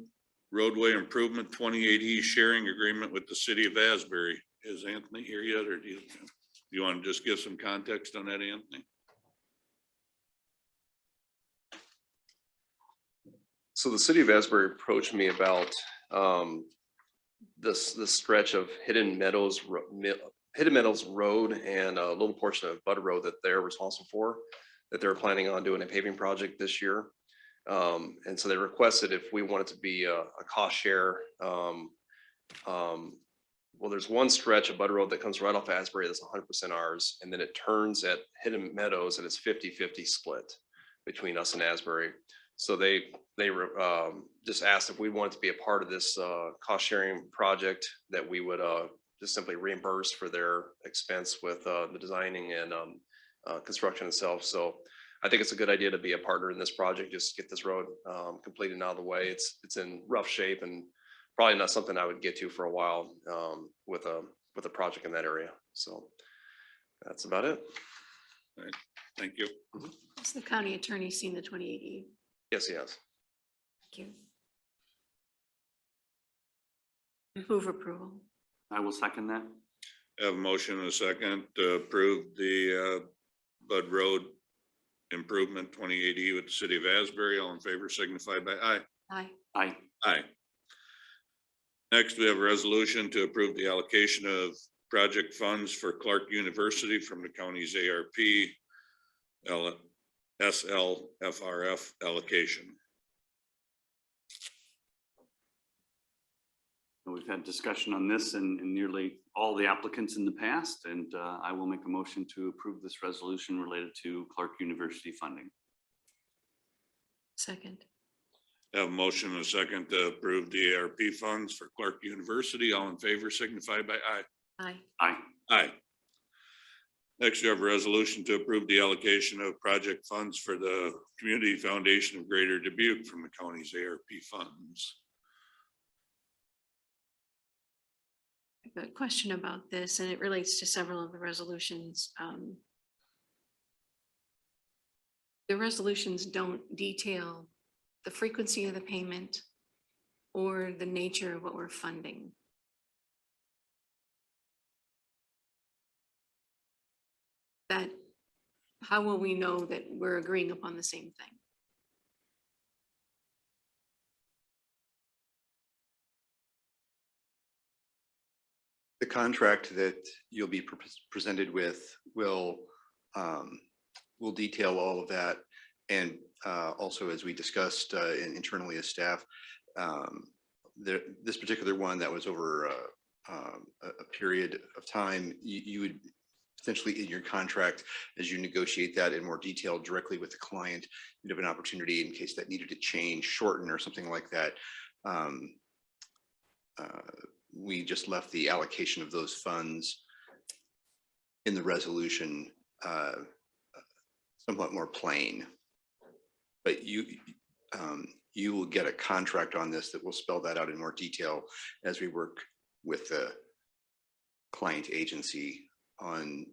Speaker 1: roadway improvement 28E sharing agreement with the city of Asbury. Is Anthony here yet, or do you want to just give some context on that, Anthony?
Speaker 2: So the city of Asbury approached me about this stretch of Hidden Meadows Road and a little portion of Bud Road that they're responsible for, that they're planning on doing a paving project this year. And so they requested if we wanted to be a cost share. Well, there's one stretch of Bud Road that comes right off Asbury that's 100% ours, and then it turns at Hidden Meadows and it's 50-50 split between us and Asbury. So they just asked if we wanted to be a part of this cost sharing project, that we would just simply reimburse for their expense with the designing and construction itself. So I think it's a good idea to be a partner in this project, just get this road completed and out of the way. It's in rough shape and probably not something I would get to for a while with a project in that area. So that's about it.
Speaker 1: All right, thank you.
Speaker 4: Has the county attorney seen the 28E?
Speaker 2: Yes, yes.
Speaker 4: Thank you. Move approval.
Speaker 3: I will second that.
Speaker 1: Have a motion and a second to approve the Bud Road improvement 2080 with the city of Asbury. All in favor signify by aye.
Speaker 4: Aye.
Speaker 3: Aye.
Speaker 1: Aye. Next, we have a resolution to approve the allocation of project funds for Clark University from the county's ARP SLFRF allocation.
Speaker 3: We've had discussion on this and nearly all the applicants in the past, and I will make a motion to approve this resolution related to Clark University funding.
Speaker 4: Second.
Speaker 1: Have a motion and a second to approve the ARP funds for Clark University. All in favor signify by aye.
Speaker 4: Aye.
Speaker 3: Aye.
Speaker 1: Aye. Next, you have a resolution to approve the allocation of project funds for the Community Foundation of Greater Dubuque from the county's ARP funds.
Speaker 4: I have a question about this, and it relates to several of the resolutions. The resolutions don't detail the frequency of the payment or the nature of what we're funding. That, how will we know that we're agreeing upon the same thing?
Speaker 8: The contract that you'll be presented with will detail all of that. And also, as we discussed internally as staff, this particular one that was over a period of time, you would essentially in your contract, as you negotiate that in more detail directly with the client, you'd have an opportunity in case that needed to change, shorten, or something like that. We just left the allocation of those funds in the resolution somewhat more plain. But you will get a contract on this that will spell that out in more detail as we work with the client agency on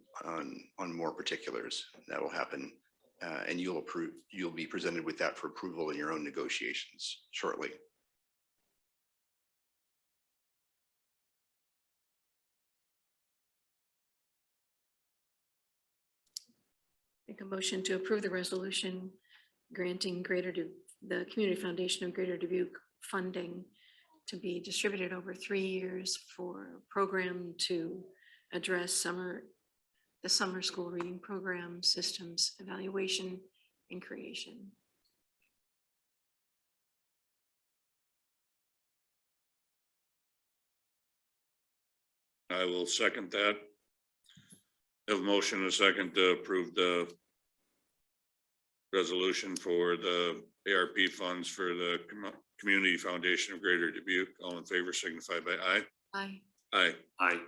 Speaker 8: more particulars. That will happen, and you'll be presented with that for approval in your own negotiations shortly.
Speaker 4: Make a motion to approve the resolution granting the Community Foundation of Greater Dubuque funding to be distributed over 3 years for a program to address the summer school reading program systems evaluation and creation.
Speaker 1: I will second that. Have a motion and a second to approve the resolution for the ARP funds for the Community Foundation of Greater Dubuque. All in favor signify by aye.
Speaker 4: Aye.
Speaker 1: Aye.
Speaker 3: Aye.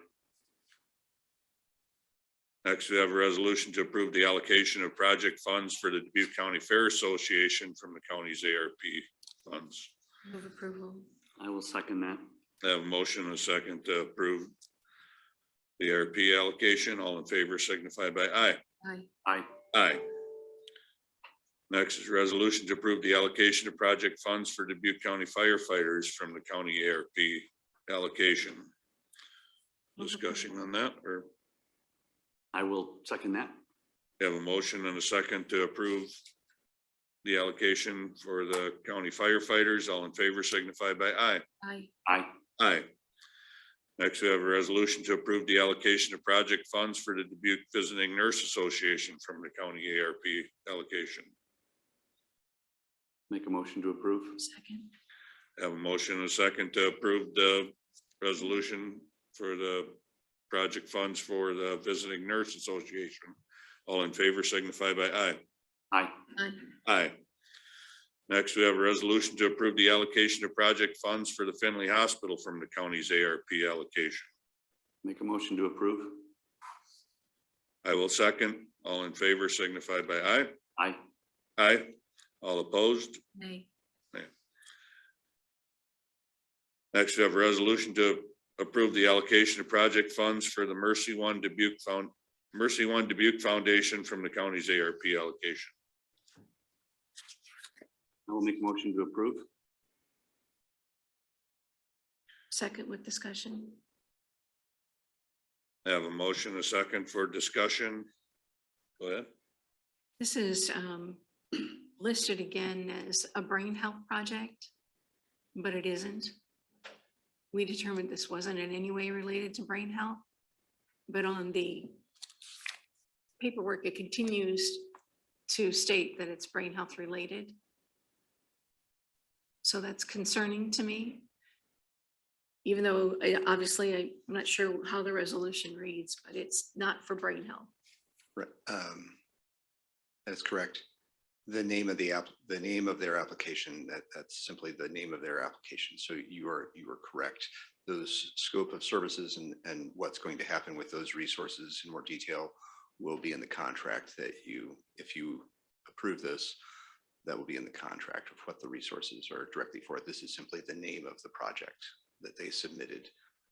Speaker 1: Next, we have a resolution to approve the allocation of project funds for the Dubuque County Fair Association from the county's ARP funds.
Speaker 4: Move approval.
Speaker 3: I will second that.
Speaker 1: I have a motion and a second to approve the ARP allocation. All in favor signify by aye.
Speaker 4: Aye.
Speaker 3: Aye.
Speaker 1: Aye. Next is resolution to approve the allocation of project funds for Dubuque County firefighters from the county ARP allocation. Discussion on that, or
Speaker 3: I will second that.
Speaker 1: we have a motion and a second to approve the allocation for the county firefighters. All in favor signify by aye.
Speaker 4: Aye.
Speaker 3: Aye.
Speaker 1: Aye. Next, we have a resolution to approve the allocation of project funds for the Dubuque Visiting Nurse Association from the county ARP allocation.
Speaker 3: Make a motion to approve.
Speaker 4: Second.
Speaker 1: Have a motion and a second to approve the resolution for the project funds for the Visiting Nurse Association. All in favor signify by aye.
Speaker 3: Aye.
Speaker 4: Aye.
Speaker 1: Aye. Next, we have a resolution to approve the allocation of project funds for the Finley Hospital from the county's ARP allocation.
Speaker 3: Make a motion to approve.
Speaker 1: I will second. All in favor signify by aye.
Speaker 3: Aye.
Speaker 1: Aye. All opposed?
Speaker 4: Nay.
Speaker 1: Next, we have a resolution to approve the allocation of project funds for the Mercy One Dubuque Foundation from the county's ARP allocation.
Speaker 3: I will make a motion to approve.
Speaker 4: Second with discussion.
Speaker 1: I have a motion, a second for discussion. Go ahead.
Speaker 4: This is listed again as a brain health project, but it isn't. We determined this wasn't in any way related to brain health, but on the paperwork, it continues to state that it's brain health related. So that's concerning to me. Even though obviously I'm not sure how the resolution reads, but it's not for brain health.
Speaker 8: Right, that's correct. The name of the name of their application, that's simply the name of their application. So you are correct. Those scope of services and what's going to happen with those resources in more detail will be in the contract that if you approve this, that will be in the contract of what the resources are directly for. This is simply the name of the project that they submitted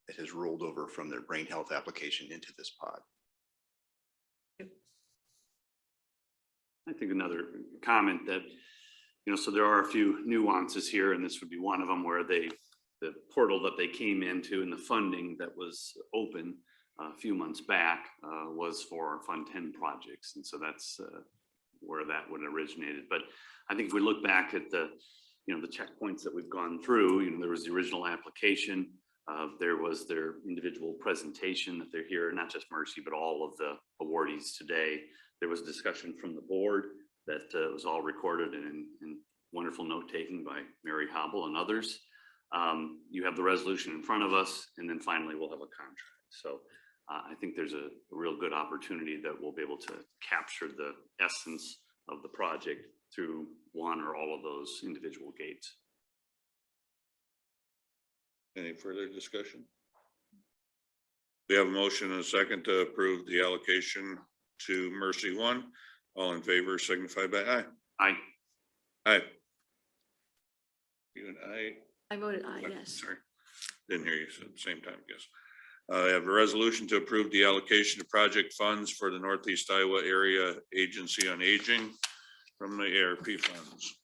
Speaker 8: that has rolled over from their brain health application into this pod.
Speaker 3: I think another comment that, so there are a few nuances here, and this would be one of them where the portal that they came into and the funding that was open a few months back was for Fund 10 projects. And so that's where that would have originated. But I think if we look back at the checkpoints that we've gone through, there was the original application, there was their individual presentation that they're here, not just Mercy, but all of the awardees today. There was discussion from the board that was all recorded and wonderful note taking by Mary Hobble and others. You have the resolution in front of us, and then finally we'll have a contract. So I think there's a real good opportunity that we'll be able to capture the essence of the project through one or all of those individual gates.
Speaker 1: Any further discussion? We have a motion and a second to approve the allocation to Mercy One. All in favor signify by aye.
Speaker 3: Aye.
Speaker 1: Aye. You and I.
Speaker 4: I voted aye, yes.
Speaker 1: Sorry, didn't hear you at the same time, I guess. I have a resolution to approve the allocation of project funds for the Northeast Iowa Area Agency on Aging from the ARP funds.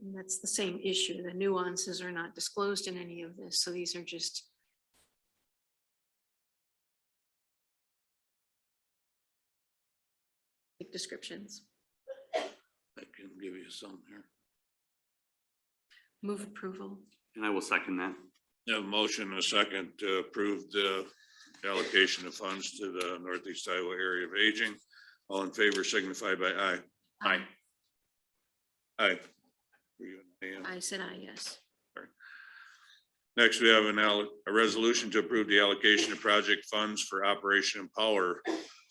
Speaker 4: And that's the same issue. The nuances are not disclosed in any of this. So these are just descriptions.
Speaker 1: I can give you some here.
Speaker 4: Move approval.
Speaker 3: And I will second that.
Speaker 1: I have a motion and a second to approve the allocation of funds to the Northeast Iowa Area of Aging. All in favor signify by aye.
Speaker 3: Aye.
Speaker 1: Aye. Were you an aye?
Speaker 4: I said aye, yes.
Speaker 1: Next, we have a resolution to approve the allocation of project funds for Operation Empower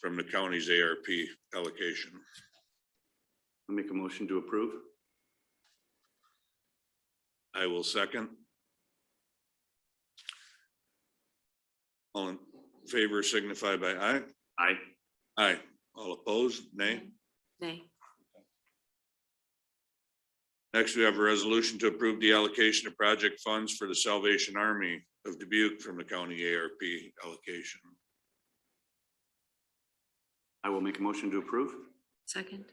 Speaker 1: from the county's ARP allocation.
Speaker 3: I'll make a motion to approve.
Speaker 1: I will second. All in favor signify by aye.
Speaker 3: Aye.
Speaker 1: Aye. All opposed, nay.
Speaker 4: Nay.
Speaker 1: Next, we have a resolution to approve the allocation of project funds for the Salvation Army of Dubuque from the county ARP allocation.
Speaker 3: I will make a motion to approve.
Speaker 4: Second.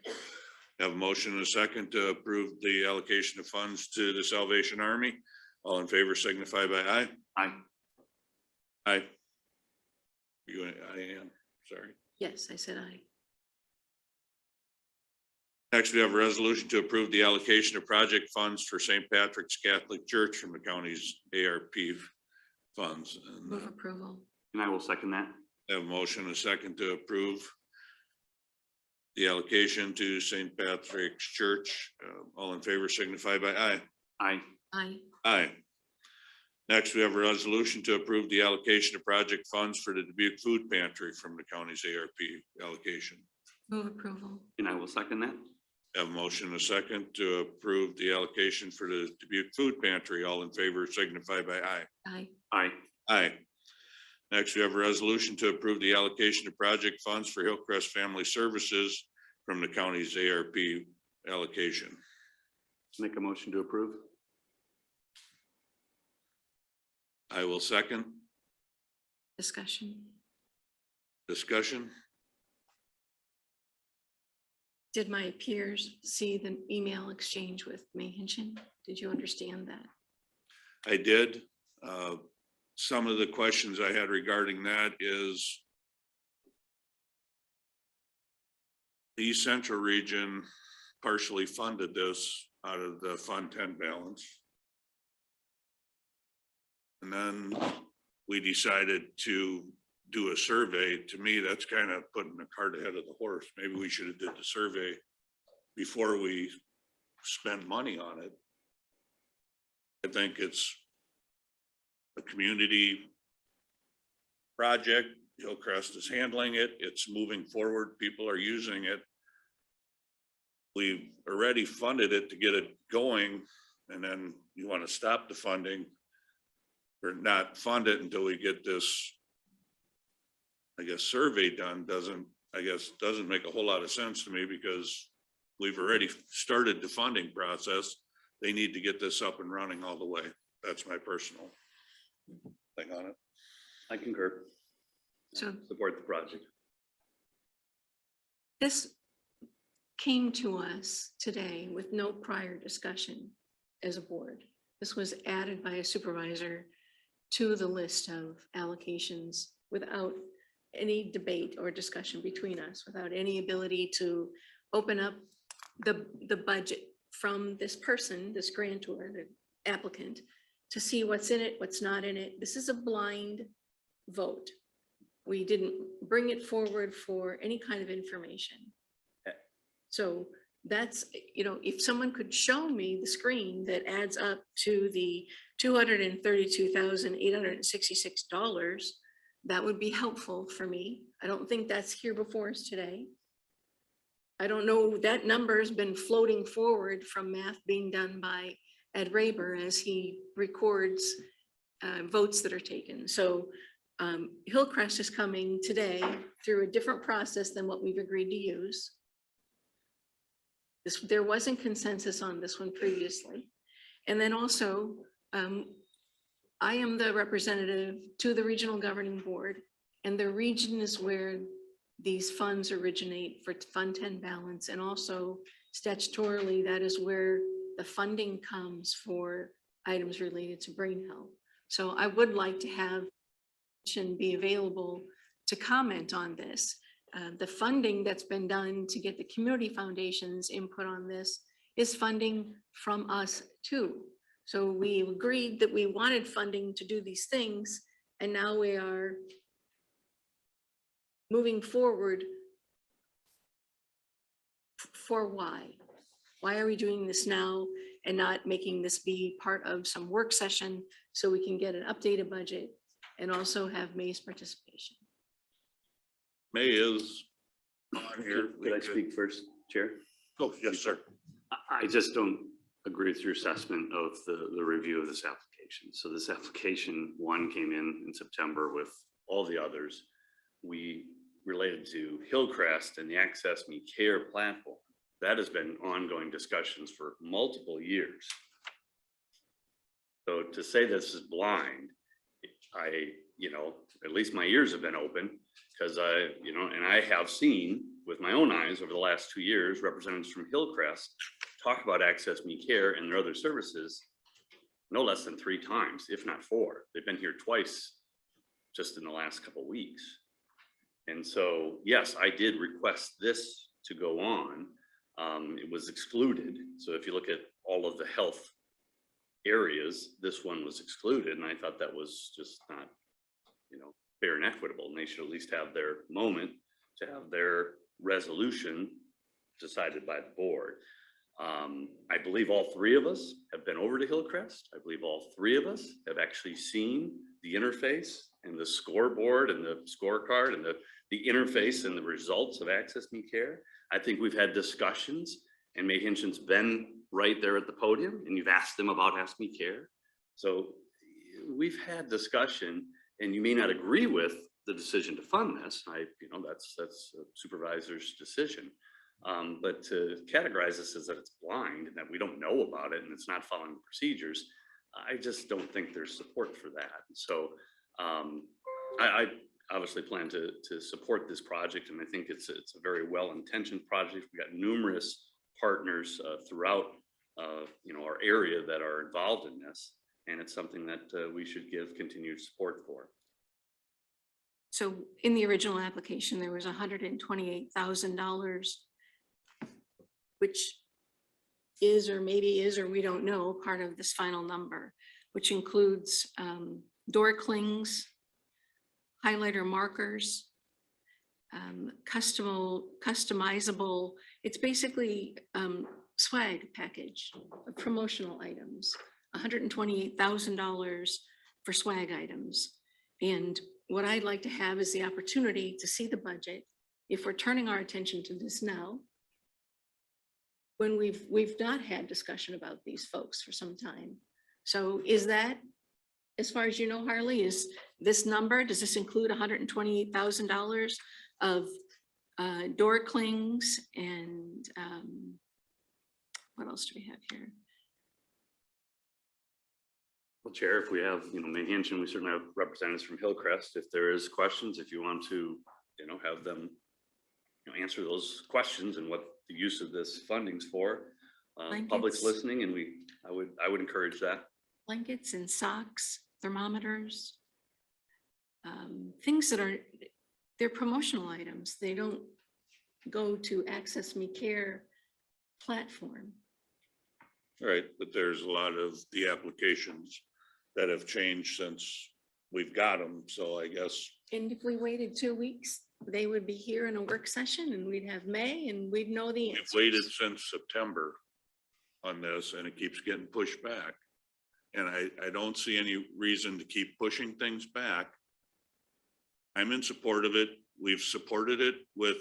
Speaker 1: Have a motion and a second to approve the allocation of funds to the Salvation Army. All in favor signify by aye.
Speaker 3: Aye.
Speaker 1: Aye. I am, sorry.
Speaker 4: Yes, I said aye.
Speaker 1: Next, we have a resolution to approve the allocation of project funds for St. Patrick's Catholic Church from the county's ARP funds. And
Speaker 4: Move approval.
Speaker 3: And I will second that.
Speaker 1: have a motion and a second to approve the allocation to St. Patrick's Church. All in favor signify by aye.
Speaker 3: Aye.
Speaker 4: Aye.
Speaker 1: Aye. Next, we have a resolution to approve the allocation of project funds for the Dubuque Food Pantry from the county's ARP allocation.
Speaker 4: Move approval.
Speaker 3: And I will second that.
Speaker 1: Have a motion and a second to approve the allocation for the Dubuque Food Pantry. All in favor signify by aye.
Speaker 4: Aye.
Speaker 3: Aye.
Speaker 1: Aye. Next, we have a resolution to approve the allocation of project funds for Hillcrest Family Services from the county's ARP allocation.
Speaker 3: Make a motion to approve.
Speaker 1: I will second.
Speaker 4: Discussion.
Speaker 1: Discussion.
Speaker 4: Did my peers see the email exchange with Mahinchin? Did you understand that?
Speaker 1: I did. Some of the questions I had regarding that is the East Central region partially funded this out of the Fund 10 balance. And then we decided to do a survey. To me, that's kind of putting the cart ahead of the horse. Maybe we should have did the survey before we spent money on it. I think it's a community project. Hillcrest is handling it. It's moving forward. People are using it. We've already funded it to get it going, and then you want to stop the funding or not fund it until we get this, I guess, survey done. Doesn't make a whole lot of sense to me, because we've already started the funding process. They need to get this up and running all the way. That's my personal thing on it.
Speaker 3: I concur.
Speaker 4: So
Speaker 3: Support the project.
Speaker 4: this came to us today with no prior discussion as a board. This was added by a supervisor to the list of allocations without any debate or discussion between us, without any ability to open up the budget from this person, this grantor, the applicant, to see what's in it, what's not in it. This is a blind vote. We didn't bring it forward for any kind of information. So that's, if someone could show me the screen that adds up to the $232,866, that would be helpful for me. I don't think that's here before us today. I don't know, that number has been floating forward from math being done by Ed Raber as he records votes that are taken. So Hillcrest is coming today through a different process than what we've agreed to use. There wasn't consensus on this one previously. And then also, I am the representative to the regional governing board, and the region is where these funds originate for Fund 10 balance. And also statutorily, that is where the funding comes for items related to brain health. So I would like to have be available to comment on this. The funding that's been done to get the community foundation's input on this is funding from us too. So we agreed that we wanted funding to do these things, and now we are moving forward. For why? Why are we doing this now? and not making this be part of some work session so we can get an updated budget and also have May's participation.
Speaker 1: May is on here.
Speaker 3: Could I speak first, Chair?
Speaker 1: Oh, yes, sir.
Speaker 3: I just don't agree with your assessment of the review of this application. So this application one came in September with all the others. We related to Hillcrest and the Access Me Care platform. That has been ongoing discussions for multiple years. So to say this is blind, at least my ears have been open because and I have seen with my own eyes over the last 2 years, representatives from Hillcrest talk about Access Me Care and their other services no less than 3 times, if not 4. They've been here twice just in the last couple of weeks. And so, yes, I did request this to go on. It was excluded. So if you look at all of the health areas, this one was excluded. And I thought that was just not, fair and equitable. And they should at least have their moment to have their resolution decided by the board. I believe all 3 of us have been over to Hillcrest. I believe all 3 of us have actually seen the interface and the scoreboard and the scorecard and the interface and the results of Access Me Care. I think we've had discussions, and May Hinchin's been right there at the podium, and you've asked them about Ask Me Care. So we've had discussion, and you may not agree with the decision to fund this. That's a supervisor's decision. But to categorize this as that it's blind and that we don't know about it and it's not following the procedures, I just don't think there's support for that. So I obviously plan to support this project, and I think it's a very well-intentioned project. We've got numerous partners throughout our area that are involved in this, and it's something that we should give continued support for.
Speaker 4: So in the original application, there was $128,000, which is, or maybe is, or we don't know, part of this final number, which includes door clings, highlighter markers, customizable. It's basically swag package of promotional items, $128,000 for swag items. And what I'd like to have is the opportunity to see the budget. If we're turning our attention to this now, when we've not had discussion about these folks for some time. So is that, as far as you know, Harley, is this number, does this include $128,000 of door clings and what else do we have here?
Speaker 3: Well, Chair, if we have, May Hinchin, we certainly have representatives from Hillcrest. If there is questions, if you want to, have them answer those questions and what the use of this funding's for. Public's listening, and I would encourage that.
Speaker 4: Blankets and socks, thermometers, things that they're promotional items. They don't go to Access Me Care platform.
Speaker 1: Right, but there's a lot of the applications that have changed since we've got them, so I guess.
Speaker 4: And if we waited 2 weeks, they would be here in a work session and we'd have May and we'd know the answers.
Speaker 1: We've waited since September on this and it keeps getting pushed back. And I don't see any reason to keep pushing things back. I'm in support of it. We've supported it with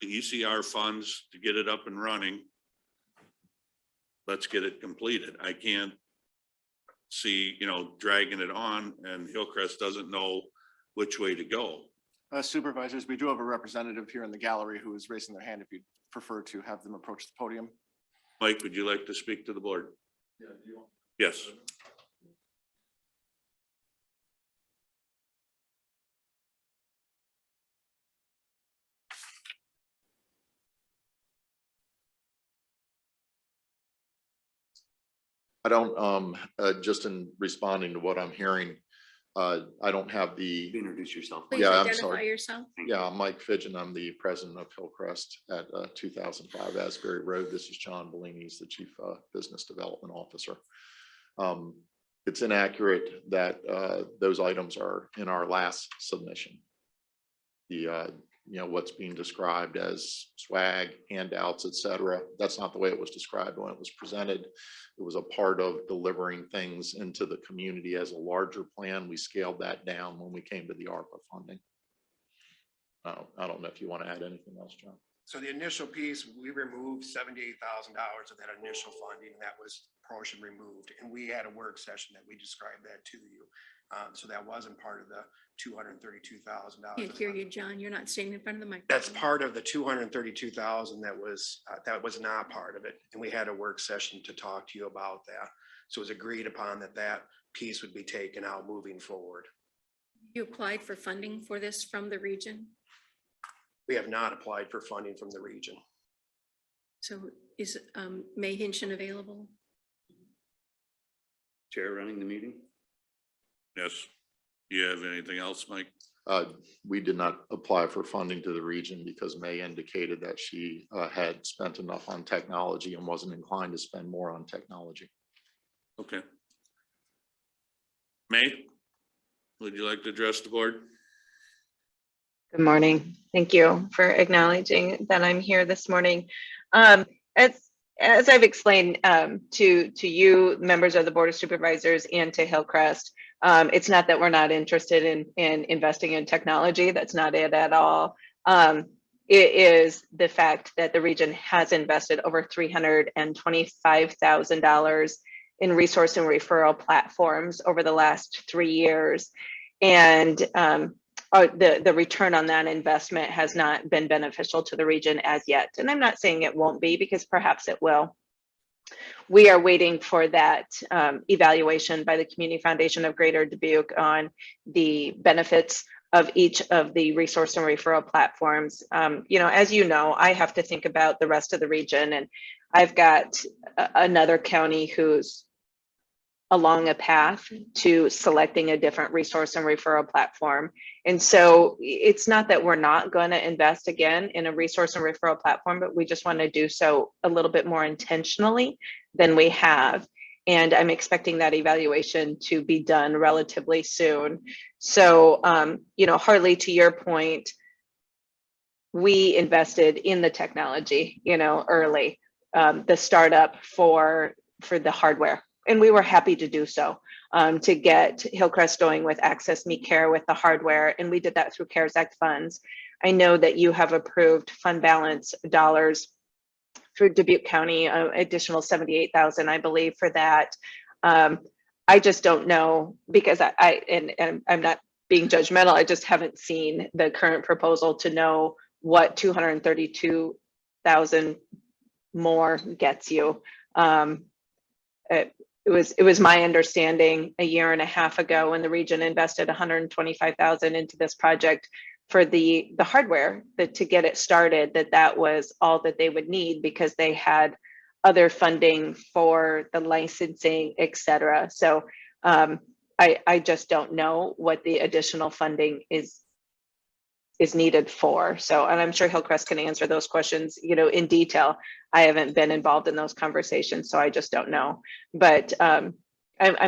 Speaker 1: the ECR funds to get it up and running. Let's get it completed. I can't see, dragging it on, and Hillcrest doesn't know which way to go.
Speaker 5: Supervisors, we do have a representative here in the gallery who is raising their hand if you'd prefer to have them approach the podium.
Speaker 1: Mike, would you like to speak to the board? Yeah. Yes.
Speaker 7: I don't, just in responding to what I'm hearing, I don't have the,
Speaker 3: Introduce yourself.
Speaker 4: Please
Speaker 7: Yeah, I'm
Speaker 4: identify
Speaker 7: sorry.
Speaker 4: yourself.
Speaker 7: yeah, I'm Mike Fidgen. I'm the president of Hillcrest at 2005 Asbury Road. This is John Bellini. He's the chief business development officer. It's inaccurate that those items are in our last submission. The what's being described as swag, handouts, et cetera. That's not the way it was described when it was presented. It was a part of delivering things into the community as a larger plan. We scaled that down when we came to the ARPA funding. I don't know if you want to add anything else, John.
Speaker 9: So the initial piece, we removed $78,000 of that initial funding, and that was portion removed. And we had a work session that we described that to you. So that wasn't part of the $232,000.
Speaker 4: Can't hear you, John. You're not staying in front of the microphone.
Speaker 9: That's part of the 232,000 that was not part of it. And we had a work session to talk to you about that. So it was agreed upon that that piece would be taken out moving forward.
Speaker 4: You applied for funding for this from the region?
Speaker 9: We have not applied for funding from the region.
Speaker 4: So is May Hinchin available?
Speaker 3: Chair running the meeting?
Speaker 1: Yes. You have anything else, Mike?
Speaker 7: We did not apply for funding to the region because May indicated that she had spent enough on technology and wasn't inclined to spend more on technology.
Speaker 1: Okay. May, would you like to address the board?
Speaker 10: Good morning. Thank you for acknowledging that I'm here this morning. As I've explained to you, members of the Board of Supervisors, and to Hillcrest, it's not that we're not interested in investing in technology. That's not it at all. It is the fact that the region has invested over $325,000 in resource and referral platforms over the last 3 years. And the return on that investment has not been beneficial to the region as yet. And I'm not saying it won't be, because perhaps it will. We are waiting for that evaluation by the Community Foundation of Greater Dubuque on the benefits of each of the resource and referral platforms. As you know, I have to think about the rest of the region, and I've got another county who's along a path to selecting a different resource and referral platform. And so it's not that we're not going to invest again in a resource and referral platform, but we just want to do so a little bit more intentionally than we have. And I'm expecting that evaluation to be done relatively soon. So, Harley, to your point, we invested in the technology, early, the startup for the hardware. And we were happy to do so, to get Hillcrest going with Access Me Care with the hardware. And we did that through CARES Act funds. I know that you have approved fund balance dollars through Dubuque County, additional $78,000, I believe, for that. I just don't know, because and I'm not being judgmental. I just haven't seen the current proposal to know what 232,000 more gets you. It was my understanding a year and a half ago, when the region invested $125,000 into this project for the hardware, that to get it started, that was all that they would need, because they had other funding for the licensing, et cetera. So I just don't know what the additional funding is needed for. So, and I'm sure Hillcrest can answer those questions, in detail. I haven't been involved in those conversations, so I just don't know. But I'm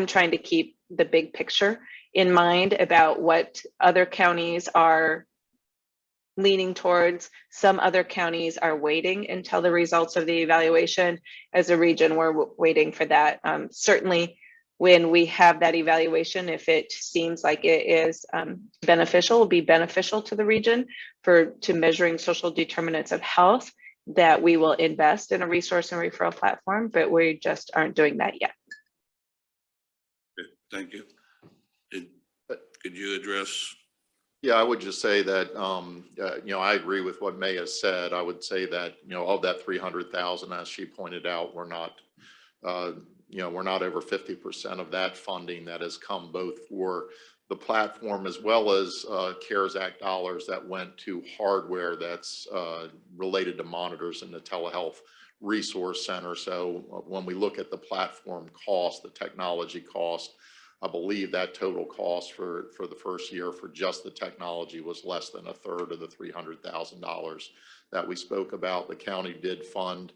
Speaker 10: trying to keep the big picture in mind about what other counties are leaning towards. Some other counties are waiting until the results of the evaluation. As a region, we're waiting for that. Certainly, when we have that evaluation, if it seems like it is beneficial, will be beneficial to the region to measuring social determinants of health, that we will invest in a resource and referral platform, but we just aren't doing that yet.
Speaker 1: Thank you. Could you address?
Speaker 7: Yeah, I would just say that, I agree with what May has said. I would say that, of that 300,000, as she pointed out, we're not over 50% of that funding that has come both for the platform as well as CARES Act dollars that went to hardware that's related to monitors in the telehealth resource center. So when we look at the platform cost, the technology cost, I believe that total cost for the first year for just the technology was less than a third of the $300,000 that we spoke about. The county did fund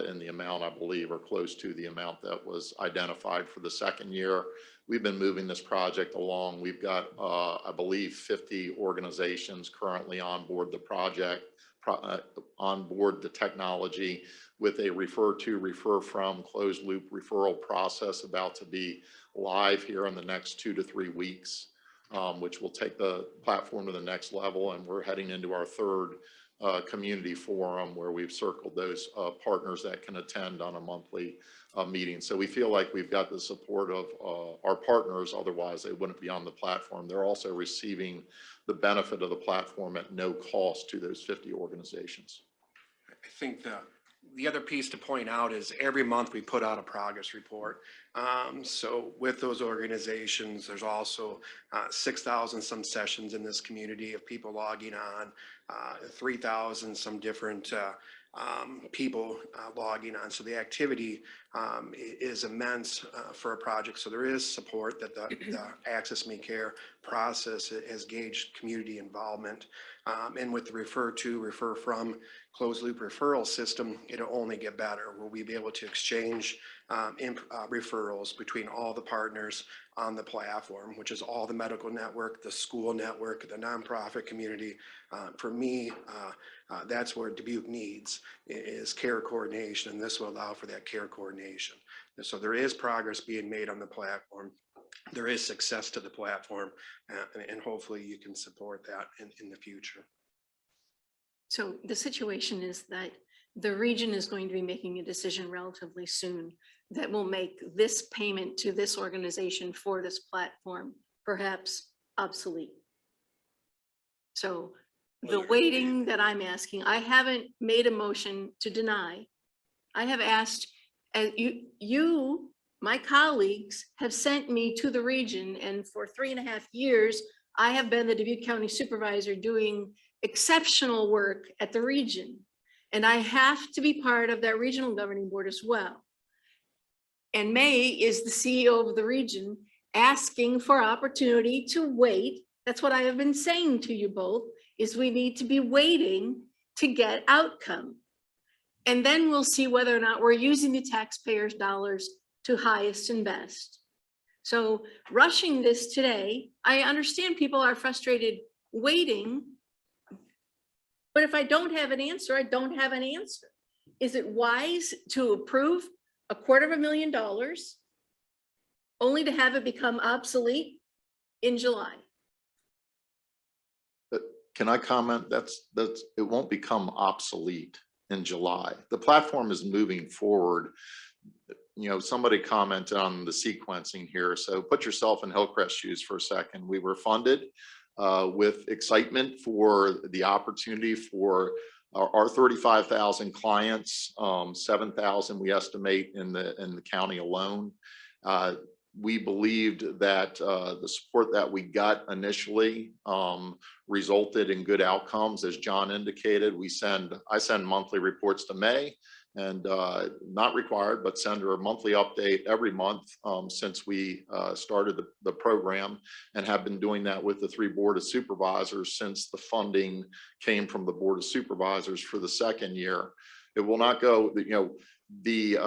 Speaker 7: in the amount, I believe, or close to the amount that was identified for the second year. we've been moving this project along. We've got, I believe, 50 organizations currently on board the project, on board the technology with a refer to, refer from closed loop referral process about to be live here in the next 2 to 3 weeks, which will take the platform to the next level. And we're heading into our third community forum where we've circled those partners that can attend on a monthly meeting. So we feel like we've got the support of our partners, otherwise they wouldn't be on the platform. They're also receiving the benefit of the platform at no cost to those 50 organizations.
Speaker 9: I think the other piece to point out is every month we put out a progress report. So with those organizations, there's also 6,000 some sessions in this community of people logging on, 3,000 some different people logging on. So the activity is immense for a project. So there is support that the Access Me Care process has gauged community involvement. And with the refer to, refer from closed loop referral system, it'll only get better. We'll be able to exchange referrals between all the partners on the platform, which is all the medical network, the school network, the nonprofit community. For me, that's where Dubuque needs is care coordination, and this will allow for that care coordination. And so there is progress being made on the platform. There is success to the platform, and hopefully you can support that in the future.
Speaker 4: So the situation is that the region is going to be making a decision relatively soon that will make this payment to this organization for this platform perhaps obsolete. So the waiting that I'm asking, I haven't made a motion to deny. I have asked, you, my colleagues, have sent me to the region, and for 3.5 years, I have been the Dubuque County Supervisor doing exceptional work at the region. And I have to be part of that regional governing board as well. And May is the CEO of the region asking for opportunity to wait. That's what I have been saying to you both, is we need to be waiting to get outcome. And then we'll see whether or not we're using the taxpayers' dollars to highest and best. So rushing this today, I understand people are frustrated waiting, but if I don't have an answer, I don't have an answer. Is it wise to approve $250,000 only to have it become obsolete in July?
Speaker 7: Can I comment? It won't become obsolete in July. The platform is moving forward. You know, somebody commented on the sequencing here. So put yourself in Hillcrest's shoes for a second. We were funded with excitement for the opportunity for our 35,000 clients, 7,000 we estimate in the county alone. We believed that the support that we got initially resulted in good outcomes. As John indicated, I send monthly reports to May, and not required, but send her a monthly update every month since we started the program, and have been doing that with the 3 Board of Supervisors since the funding came from the Board of Supervisors for the 2nd year. It will not go, you know, the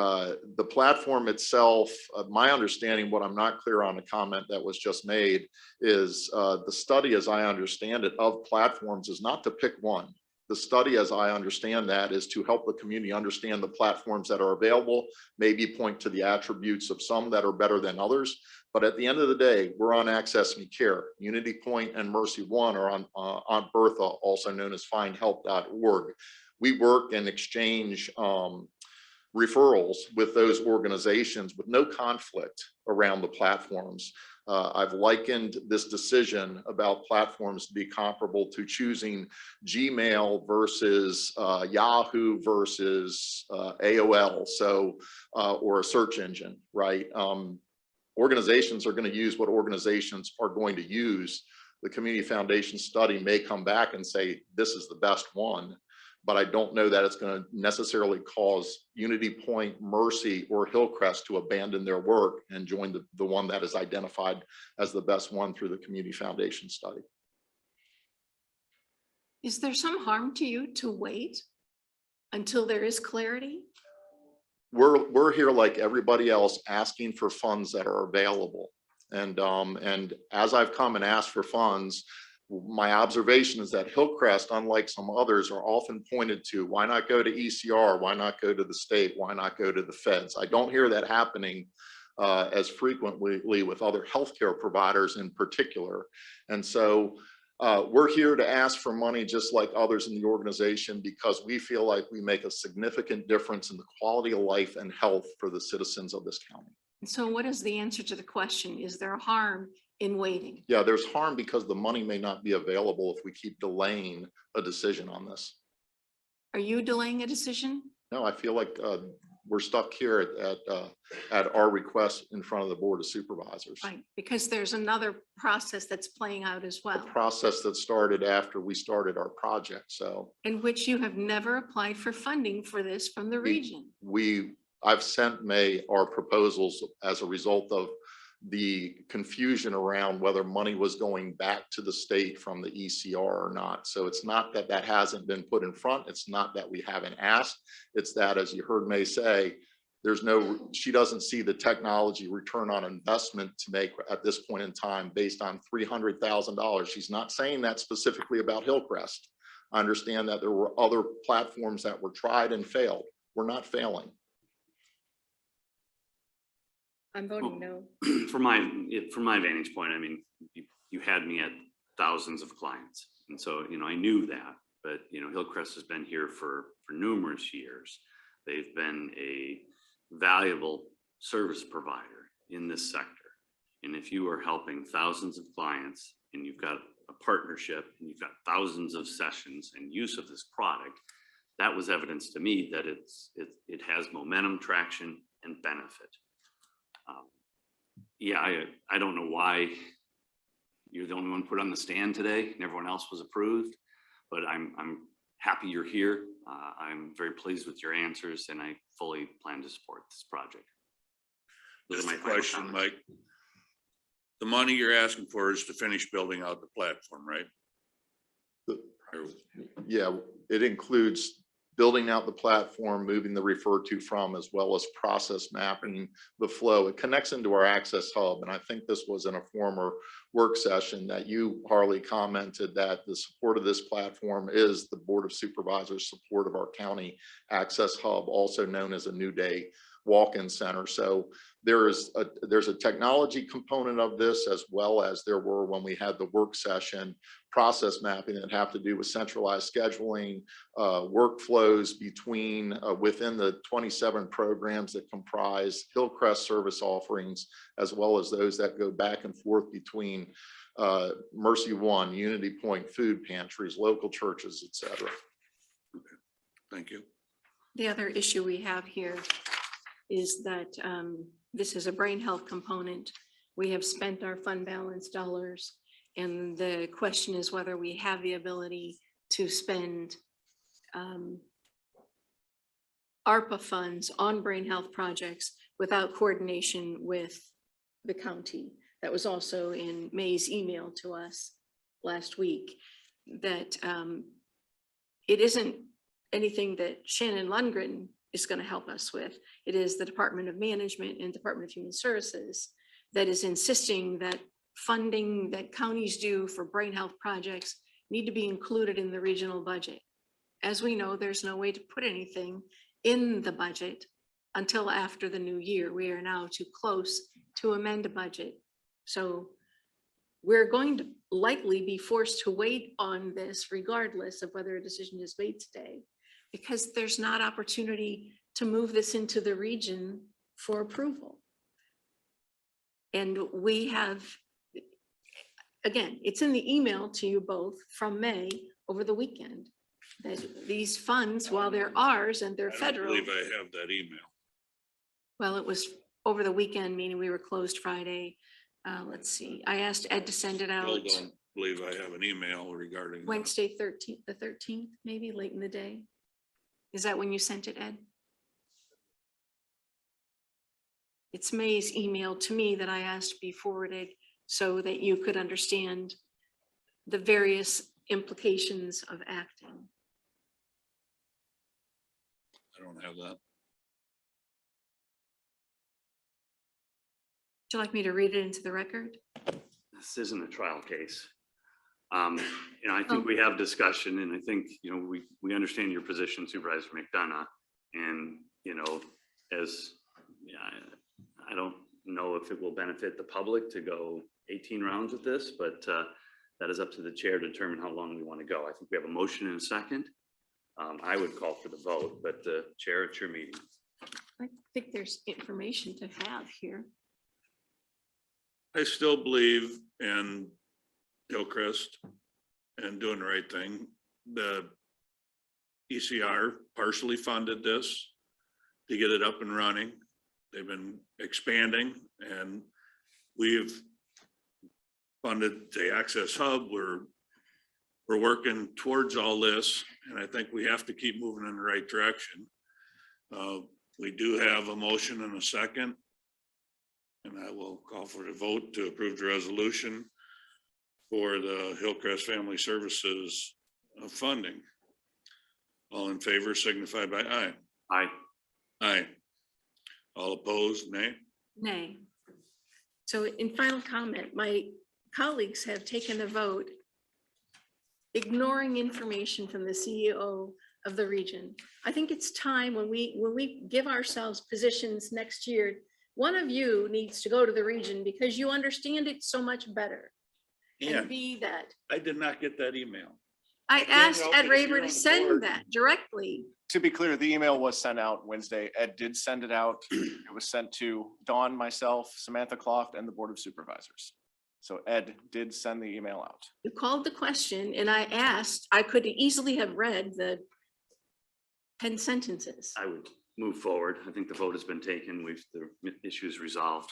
Speaker 7: platform itself, my understanding, what I'm not clear on a comment that was just made, is the study, as I understand it, of platforms is not to pick one. The study, as I understand that, is to help the community understand the platforms that are available, maybe point to the attributes of some that are better than others. But at the end of the day, we're on Access Me Care. Unity Point and Mercy One are on Bertha, also known as findhelp.org. We work and exchange referrals with those organizations with no conflict around the platforms. I've likened this decision about platforms to be comparable to choosing Gmail versus Yahoo versus AOL, or a search engine, right? Organizations are going to use what organizations are going to use. The Community Foundation study may come back and say, this is the best one, but I don't know that it's going to necessarily cause Unity Point, Mercy, or Hillcrest to abandon their work and join the one that is identified as the best one through the Community Foundation study.
Speaker 4: Is there some harm to you to wait until there is clarity?
Speaker 7: We're here like everybody else asking for funds that are available. And as I've come and asked for funds, my observation is that Hillcrest, unlike some others, are often pointed to, why not go to ECR? Why not go to the state? Why not go to the feds? I don't hear that happening as frequently with other healthcare providers in particular. And so we're here to ask for money just like others in the organization because we feel like we make a significant difference in the quality of life and health for the citizens of this county.
Speaker 4: So what is the answer to the question? Is there harm in waiting?
Speaker 7: Yeah, there's harm because the money may not be available if we keep delaying a decision on this.
Speaker 4: Are you delaying a decision?
Speaker 7: No, I feel like we're stuck here at our request in front of the Board of Supervisors.
Speaker 4: Right, because there's another process that's playing out as
Speaker 7: A
Speaker 4: well,
Speaker 7: process that started after we started our project. So
Speaker 4: in which you have never applied for funding for this from the region.
Speaker 7: I've sent May our proposals as a result of the confusion around whether money was going back to the state from the ECR or not. So it's not that that hasn't been put in front. It's not that we haven't asked. It's that, as you heard May say, she doesn't see the technology return on investment to make at this point in time based on $300,000. She's not saying that specifically about Hillcrest. I understand that there were other platforms that were tried and failed. We're not failing.
Speaker 4: I'm voting no.
Speaker 3: From my vantage point, I mean, you had me at thousands of clients. And so, I knew that, but, Hillcrest has been here for numerous years. They've been a valuable service provider in this sector. And if you are helping thousands of clients and you've got a partnership and you've got thousands of sessions and use of this product, that was evidence to me that it has momentum, traction, and benefit. Yeah, I don't know why you're the only one put on the stand today and everyone else was approved, but I'm happy you're here. I'm very pleased with your answers and I fully plan to support this project.
Speaker 1: Just a question, Mike. The money you're asking for is to finish building out the platform, right?
Speaker 7: Yeah, it includes building out the platform, moving the refer to from, as well as process mapping the flow. It connects into our access hub. And I think this was in a former work session that you, Harley, commented that the support of this platform is the Board of Supervisors support of our county access hub, also known as a New Day walk-in center. So there's a technology component of this, as well as there were when we had the work session process mapping that have to do with centralized scheduling, workflows within the 27 programs that comprise Hillcrest service offerings, as well as those that go back and forth between Mercy One, Unity Point, food pantries, local churches, etc.
Speaker 1: Okay. Thank you.
Speaker 4: The other issue we have here is that this is a brain health component. We have spent our fund balance dollars, and the question is whether we have the ability to spend ARPA funds on brain health projects without coordination with the county. That was also in May's email to us last week, that it isn't anything that Shannon Lundgren is going to help us with. It is the Department of Management and Department of Human Services that is insisting that funding that counties do for brain health projects need to be included in the regional budget. As we know, there's no way to put anything in the budget until after the new year. We are now too close to amend a budget. So we're going to likely be forced to wait on this regardless of whether a decision is made today, because there's not opportunity to move this into the region for approval. And we have, again, it's in the email to you both from May over the weekend, that these funds, while they're ours and they're federal.
Speaker 1: I believe I have that email.
Speaker 4: Well, it was over the weekend, meaning we were closed Friday. Let's see, I asked Ed to send it out.
Speaker 1: Still don't believe I have an email regarding that.
Speaker 4: Wednesday, the 13th, maybe late in the day. Is that when you sent it, Ed? It's May's email to me that I asked be forwarded so that you could understand the various implications of acting.
Speaker 1: I don't have that.
Speaker 4: you like me to read it into the record?
Speaker 3: This isn't a trial case. I think we have discussion, and I think, we understand your position, Supervisor McDonough. And, as, I don't know if it will benefit the public to go 18 rounds with this, but that is up to the chair to determine how long we want to go. I think we have a motion and a second. I would call for the vote, but the chair, it's your meeting.
Speaker 4: I think there's information to have here.
Speaker 1: I still believe in Hillcrest and doing the right thing. The ECR partially funded this to get it up and running. They've been expanding, and we've funded the Access Hub. We're working towards all this, and I think we have to keep moving in the right direction. We do have a motion and a second, and I will call for the vote to approve the resolution for the Hillcrest Family Services funding. All in favor signify by aye.
Speaker 3: Aye.
Speaker 1: Aye. All opposed, nay.
Speaker 4: Nay. So in final comment, my colleagues have taken a vote ignoring information from the CEO of the region. I think it's time when we give ourselves positions next year, one of you needs to go to the region because you understand it so much better. And
Speaker 1: And
Speaker 4: be that.
Speaker 1: I did not get that email.
Speaker 4: I asked
Speaker 1: help
Speaker 4: Ed
Speaker 1: it if you're
Speaker 4: Raver
Speaker 1: on
Speaker 4: to
Speaker 1: the
Speaker 4: send
Speaker 1: board.
Speaker 4: that directly.
Speaker 5: To be clear, the email was sent out Wednesday. Ed did send it out. It was sent to Dawn, myself, Samantha Cloft, and the Board of Supervisors. So Ed did send the email out.
Speaker 4: You called the question and I asked, I could easily have read the 10 sentences.
Speaker 3: I would move forward. I think the vote has been taken. The issue is resolved.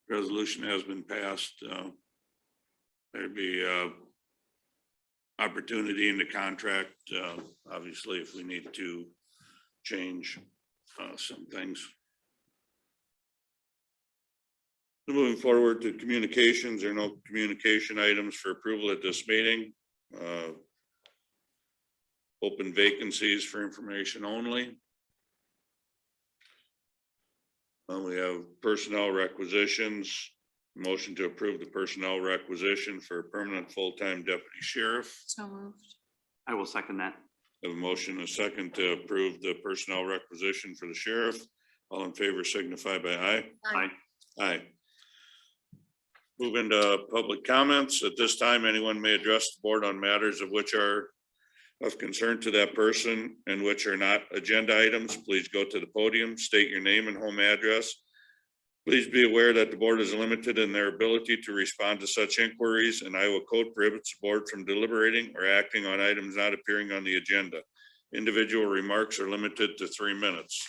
Speaker 1: Resolution has been passed. There'd be opportunity in the contract, obviously, if we need to change some things. Moving forward to communications, there are no communication items for approval at this meeting. Open vacancies for information only. We have personnel requisitions. Motion to approve the personnel requisition for a permanent full-time deputy sheriff.
Speaker 4: So moved.
Speaker 3: I will second that.
Speaker 1: Have a motion and a second to approve the personnel requisition for the sheriff. All in favor signify by aye.
Speaker 3: Aye.
Speaker 1: Aye. Move into public comments. At this time, anyone may address the board on matters of which are of concern to that person and which are not agenda items. Please go to the podium, state your name and home address. Please be aware that the board is limited in their ability to respond to such inquiries, and Iowa Code prohibits the board from deliberating or acting on items not appearing on the agenda. Individual remarks are limited to 3 minutes.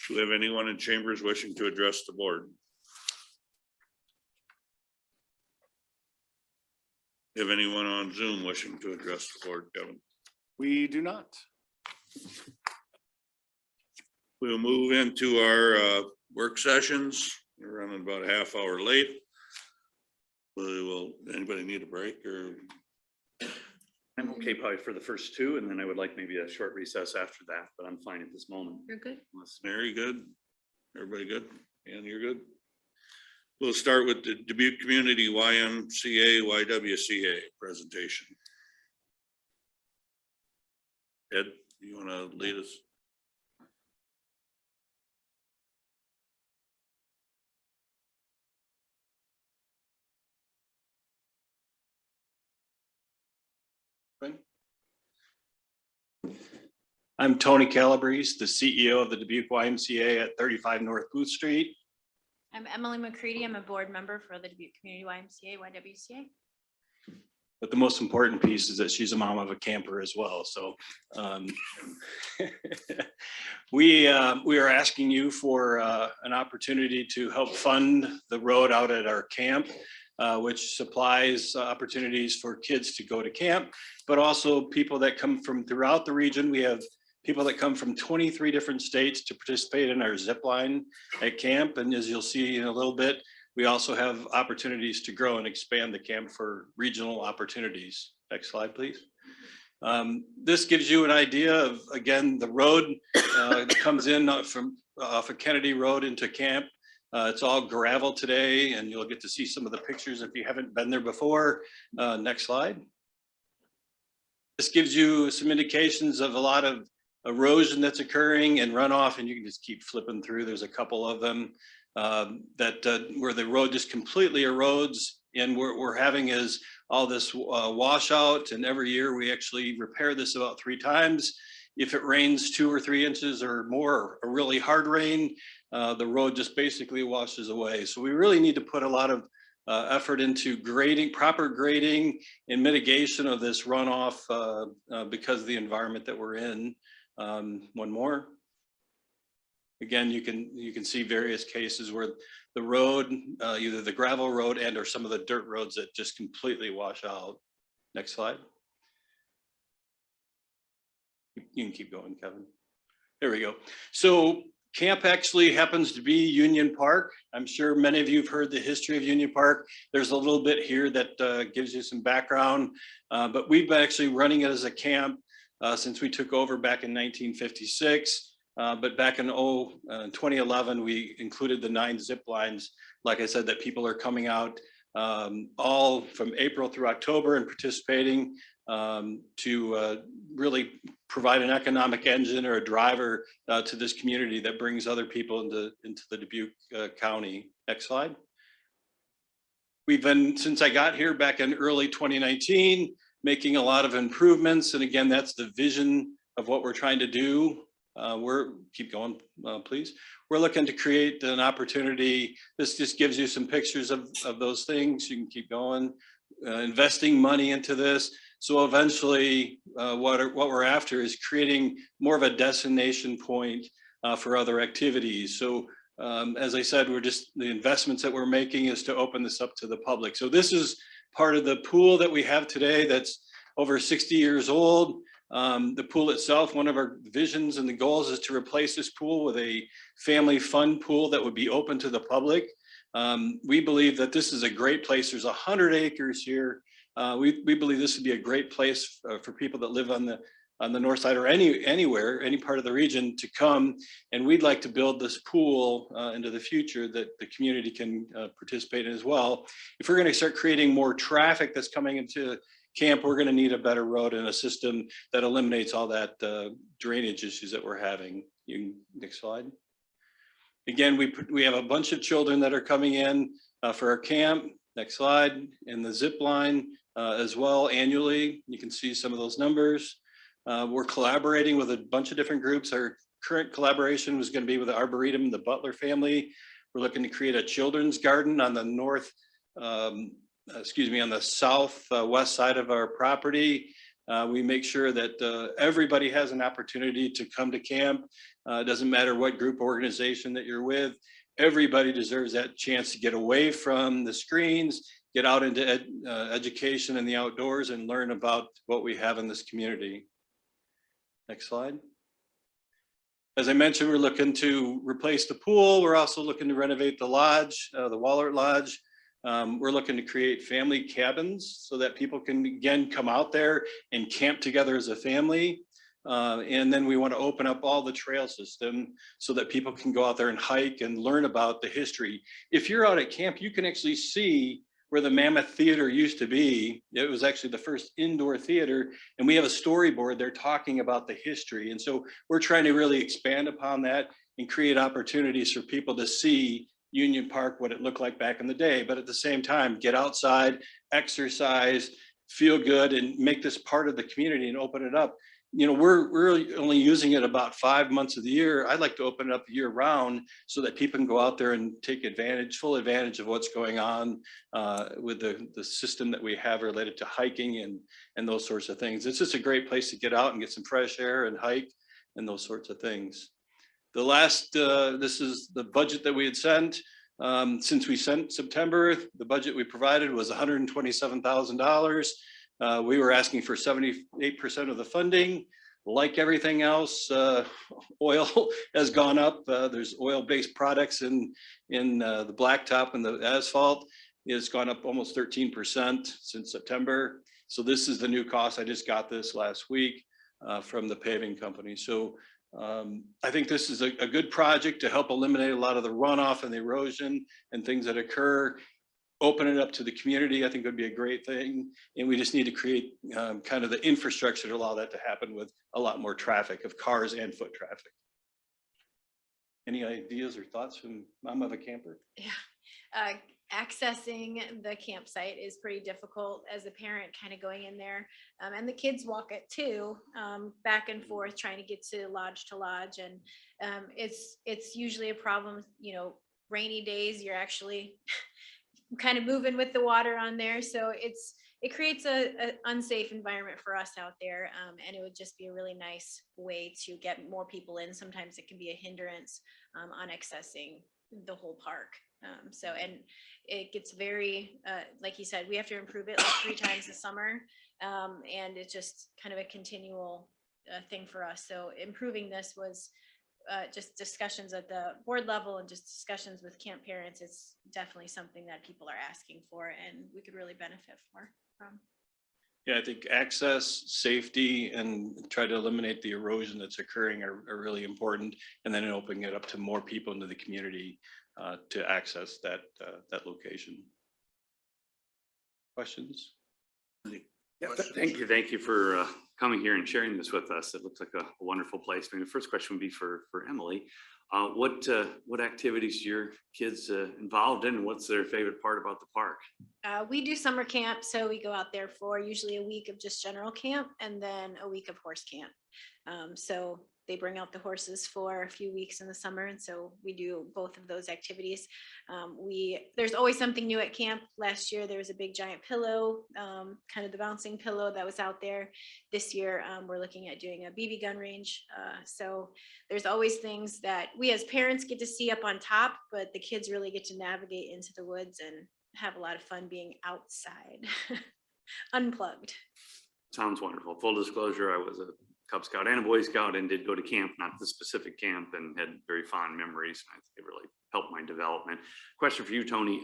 Speaker 1: Do we have anyone in chambers wishing to address the board? Have anyone on Zoom wishing to address the board, Kevin?
Speaker 5: We do not.
Speaker 1: We'll move into our work sessions. We're running about a half hour late. Anybody need a break or?
Speaker 3: I'm okay probably for the first two, and then I would like maybe a short recess after that, but I'm fine at this moment.
Speaker 4: You're good.
Speaker 1: Mary, good? Everybody good? And you're good? We'll start with the Dubuque Community YMCA, YWCA presentation. Ed, you want to lead us?
Speaker 11: I'm Tony Calabrese, the CEO of the Dubuque YMCA at 35 North Booth Street.
Speaker 12: I'm Emily McCready. I'm a board member for the Dubuque Community YMCA, YWCA.
Speaker 11: But the most important piece is that she's a mom of a camper as well. So we are asking you for an opportunity to help fund the road out at our camp, which supplies opportunities for kids to go to camp, but also people that come from throughout the region. We have people that come from 23 different states to participate in our zip line at camp. And as you'll see in a little bit, we also have opportunities to grow and expand the camp for regional opportunities. Next slide, please. This gives you an idea of, again, the road that comes in from off of Kennedy Road into camp. It's all gravel today, and you'll get to see some of the pictures if you haven't been there before. Next slide. This gives you some indications of a lot of erosion that's occurring and runoff, and you can just keep flipping through. There's a couple of them where the road just completely erodes, and what we're having is all this washout, and every year we actually repair this about 3 times. If it rains 2 or 3 inches or more, a really hard rain, the road just basically washes away. So we really need to put a lot of effort into grading, proper grading and mitigation of this runoff because of the environment that we're in. One more. Again, you can see various cases where the road, either the gravel road and or some of the dirt roads that just completely wash out. Next slide. You can keep going, Kevin. There we go. So camp actually happens to be Union Park. I'm sure many of you have heard the history of Union Park. There's a little bit here that gives you some background, but we've been actually running it as a camp since we took over back in 1956. But back in 2011, we included the 9 zip lines. Like I said, that people are coming out all from April through October and participating to really provide an economic engine or a driver to this community that brings other people into the Dubuque County. Next slide. We've been, since I got here back in early 2019, making a lot of improvements. And again, that's the vision of what we're trying to do. Keep going, please. We're looking to create an opportunity. This just gives you some pictures of those things. You can keep going, investing money into this. So eventually what we're after is creating more of a destination point for other activities. So as I said, the investments that we're making is to open this up to the public. So this is part of the pool that we have today that's over 60 years old. The pool itself, one of our visions and the goals is to replace this pool with a family fun pool that would be open to the public. We believe that this is a great place. There's 100 acres here. We believe this would be a great place for people that live on the north side or anywhere, any part of the region to come. And we'd like to build this pool into the future that the community can participate in as well. If we're going to start creating more traffic that's coming into camp, we're going to need a better road and a system that eliminates all that drainage issues that we're having. Next slide. Again, we have a bunch of children that are coming in for our camp. Next slide. And the zip line as well annually. You can see some of those numbers. We're collaborating with a bunch of different groups. Our current collaboration was going to be with the Arboretum, the Butler family. We're looking to create a children's garden on the on the southwest side of our property. We make sure that everybody has an opportunity to come to camp. It doesn't matter what group organization that you're with. Everybody deserves that chance to get away from the screens, get out into education in the outdoors and learn about what we have in this community. Next slide. As I mentioned, we're looking to replace the pool. We're also looking to renovate the lodge, the Wallert Lodge. We're looking to create family cabins so that people can again come out there and camp together as a family. And then we want to open up all the trail system so that people can go out there and hike and learn about the history. If you're out at camp, you can actually see where the Mammoth Theater used to be. It was actually the first indoor theater, and we have a storyboard there talking about the history. And so we're trying to really expand upon that and create opportunities for people to see Union Park, what it looked like back in the day, but at the same time, get outside, exercise, feel good, and make this part of the community and open it up. You know, we're only using it about 5 months of the year. I'd like to open it up year round so that people can go out there and take full advantage of what's going on with the system that we have related to hiking and those sorts of things. It's just a great place to get out and get some fresh air and hike and those sorts of things. The last, this is the budget that we had sent. Since we sent September, the budget we provided was $127,000. We were asking for 78% of the funding. Like everything else, oil has gone up. There's oil-based products in the blacktop and the asphalt. It's gone up almost 13% since September. So this is the new cost. I just got this last week from the paving company. So I think this is a good project to help eliminate a lot of the runoff and the erosion and things that occur. Open it up to the community, I think would be a great thing. And we just need to create kind of the infrastructure to allow that to happen with a lot more traffic of cars and foot traffic. Any ideas or thoughts from mom of a camper?
Speaker 12: Yeah. Accessing the campsite is pretty difficult as a parent kind of going in there. And the kids walk it too, back and forth, trying to get to lodge. And it's usually a problem, you know, rainy days, you're actually kind of moving with the water on there. So it creates a unsafe environment for us out there. And it would just be a really nice way to get more people in. Sometimes it can be a hindrance on accessing the whole park. And it gets very, like you said, we have to improve it like 3 times a summer. And it's just kind of a continual thing for us. So improving this was just discussions at the board level and just discussions with camp parents. It's definitely something that people are asking for and we could really benefit from.
Speaker 11: Yeah, I think access, safety, and try to eliminate the erosion that's occurring are really important. And then opening it up to more people into the community to access that location. Questions?
Speaker 3: Yeah, thank you for coming here and sharing this with us. It looks like a wonderful place. I mean, the first question would be for Emily. What activities are your kids involved in, and what's their favorite part about the park?
Speaker 12: We do summer camp, so we go out there for usually a week of just general camp and then a week of horse camp. So they bring out the horses for a few weeks in the summer, and so we do both of those activities. There's always something new at camp. Last year there was a big giant pillow, kind of the bouncing pillow that was out there. This year we're looking at doing a BB gun range. So there's always things that we as parents get to see up on top, but the kids really get to navigate into the woods and have a lot of fun being outside, unplugged.
Speaker 3: Sounds wonderful. Full disclosure, I was a Cub Scout and a Boy Scout and did go to camp, not the specific camp, and had very fond memories. I think it really helped my development. Question for you, Tony,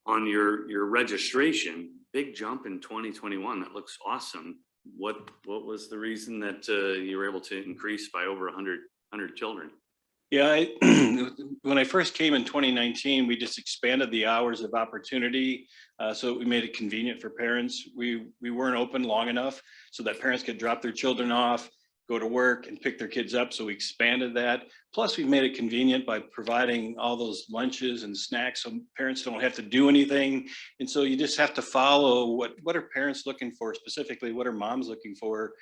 Speaker 3: on your registration, big jump in 2021. That looks awesome. What was the reason that you were able to increase by over 100 children?
Speaker 11: Yeah, when I first came in 2019, we just expanded the hours of opportunity. So we made it convenient for parents. We weren't open long enough so that parents could drop their children off, go to work and pick their kids up. So we expanded that. Plus we've made it convenient by providing all those lunches and snacks so parents don't have to do anything. And so you just have to follow what are parents looking for, specifically what are moms looking for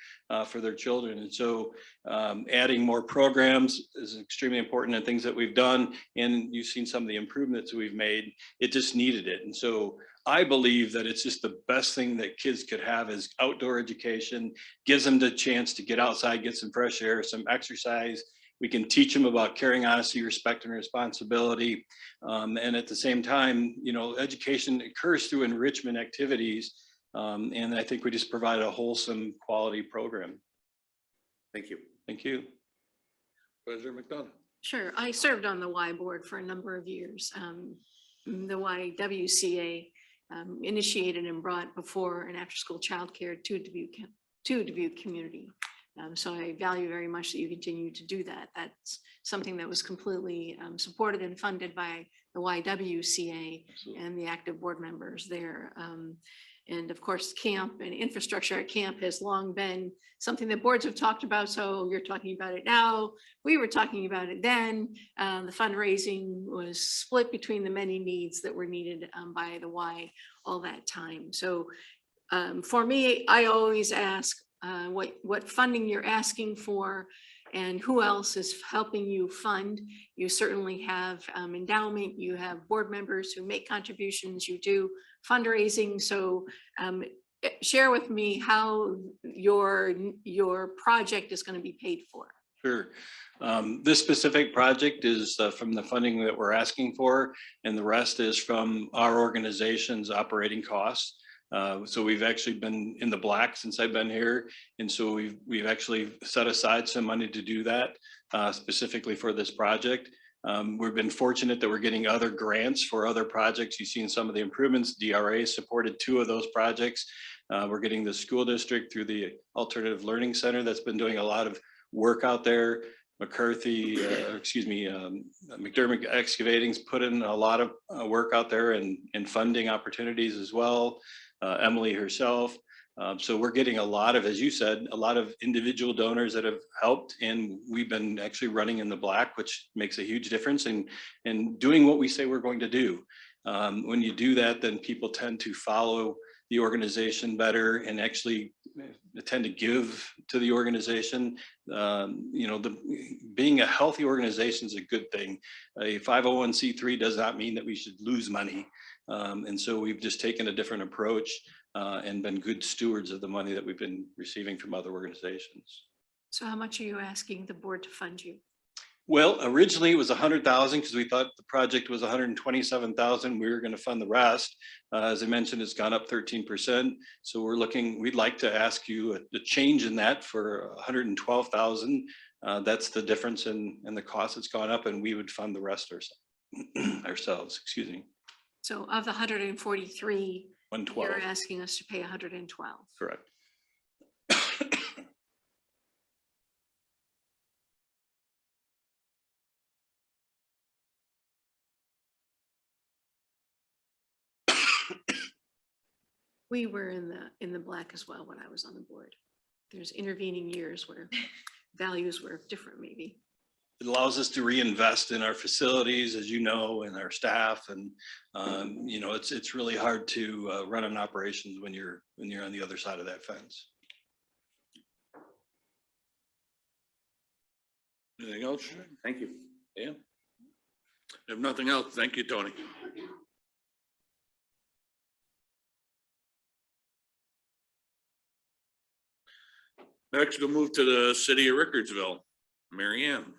Speaker 11: their children. And so adding more programs is extremely important, and things that we've done, and you've seen some of the improvements we've made. It just needed it. And so I believe that it's just the best thing that kids could have is outdoor education, gives them the chance to get outside, get some fresh air, some exercise. We can teach them about caring, honesty, respect, and responsibility. And at the same time, you know, education occurs through enrichment activities. And I think we just provide a wholesome quality program.
Speaker 3: Thank you.
Speaker 11: Thank you.
Speaker 5: President McDonough.
Speaker 4: Sure. I served on the Y board for a number of years. The YWCA initiated and brought before and after school childcare to Dubuque community. So I value very much that you continue to do that. That's something that was completely supported and funded by the YWCA and the active board members there. And of course, camp and infrastructure at camp has long been something that boards have talked about. So you're talking about it now. We were talking about it then. The fundraising was split between the many needs that were needed by the Y all that time. So for me, I always ask what funding you're asking for and who else is helping you fund. You certainly have endowment, you have board members who make contributions, you do fundraising. So share with me how your project is going to be paid for.
Speaker 11: Sure. This specific project is from the funding that we're asking for, and the rest is from our organization's operating costs. So we've actually been in the black since I've been here. And so we've actually set aside some money to do that specifically for this project. We've been fortunate that we're getting other grants for other projects. You've seen some of the improvements. DRA supported 2 of those projects. We're getting the school district through the Alternative Learning Center that's been doing a lot of work out there. McCarthy, McDermott Excavating's put in a lot of work out there and funding opportunities as well. Emily herself. So we're getting a lot of, as you said, a lot of individual donors that have helped, and we've been actually running in the black, which makes a huge difference in doing what we say we're going to do. When you do that, then people tend to follow the organization better and actually tend to give to the organization. Being a healthy organization is a good thing. A 501c3 does not mean that we should lose money. And so we've just taken a different approach and been good stewards of the money that we've been receiving from other organizations.
Speaker 4: So how much are you asking the board to fund you?
Speaker 11: Well, originally it was 100,000 because we thought the project was 127,000. We were going to fund the rest. As I mentioned, it's gone up 13%. So we'd like to ask you a change in that for 112,000. That's the difference in the cost that's gone up, and we would fund the rest ourselves, excuse me.
Speaker 4: So of the 143,
Speaker 11: 112.
Speaker 4: you're asking us to pay 112.
Speaker 11: Correct.
Speaker 4: We were in the black as well when I was on the board. There's intervening years where values were different, maybe.
Speaker 11: It allows us to reinvest in our facilities, as you know, and our staff. And, it's really hard to run an operations when you're on the other side of that fence.
Speaker 1: Anything else?
Speaker 3: Thank you.
Speaker 1: Yeah. If nothing else, thank you, Tony. Next, we'll move to the city of Rickardsville. Mary Ann.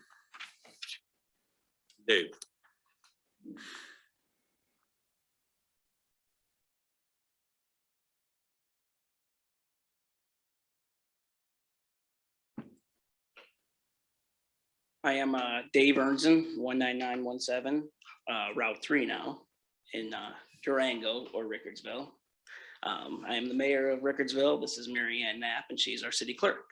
Speaker 1: Dave.
Speaker 13: I am Dave Ernzen, 19917, Route 3 now in Durango or Rickardsville. I am the mayor of Rickardsville. This is Mary Ann Knapp, and she's our city clerk.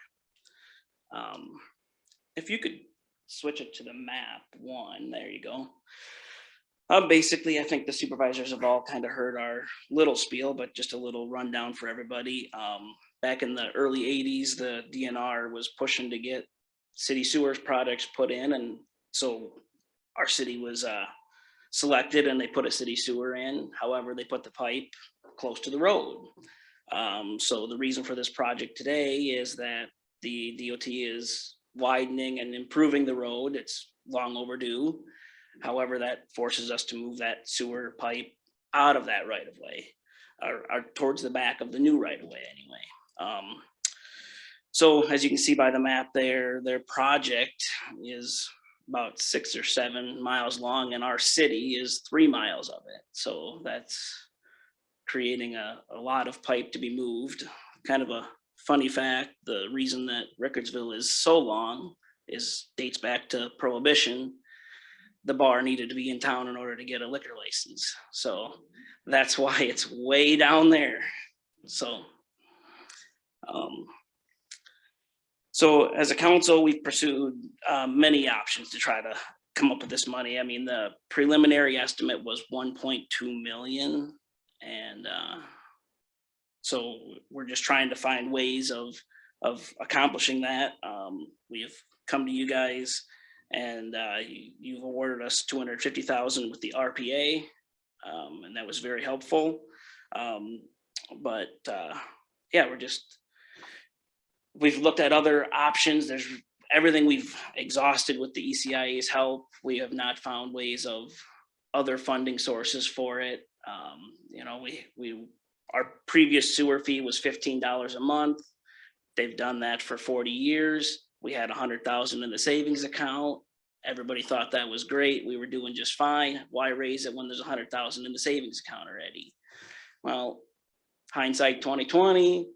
Speaker 13: If you could switch it to the map one, there you go. Basically, I think the supervisors have all kind of heard our little spiel, but just a little rundown for everybody. Back in the early 80s, the DNR was pushing to get city sewers projects put in, and so our city was selected, and they put a city sewer in. However, they put the pipe close to the road. So the reason for this project today is that the DOT is widening and improving the road. It's long overdue. However, that forces us to move that sewer pipe out of that right of way, or towards the back of the new right of way anyway. So as you can see by the map there, their project is about 6 or 7 miles long, and our city is 3 miles of it. So that's creating a lot of pipe to be moved. Kind of a funny fact, the reason that Rickardsville is so long dates back to Prohibition. The bar needed to be in town in order to get a liquor license. So that's why it's way down there. So as a council, we've pursued many options to try to come up with this money. I mean, the preliminary estimate was 1.2 million. And so we're just trying to find ways of accomplishing that. We've come to you guys, and you've awarded us 250,000 with the RPA, and that was very helpful. Yeah, we've looked at other options. There's everything we've exhausted with the ECIA's help. We have not found ways of other funding sources for it. Our previous sewer fee was $15 a month. They've done that for 40 years. We had 100,000 in the savings account. Everybody thought that was great. We were doing just fine. Why raise it when there's 100,000 in the savings account already? Well, hindsight 2020,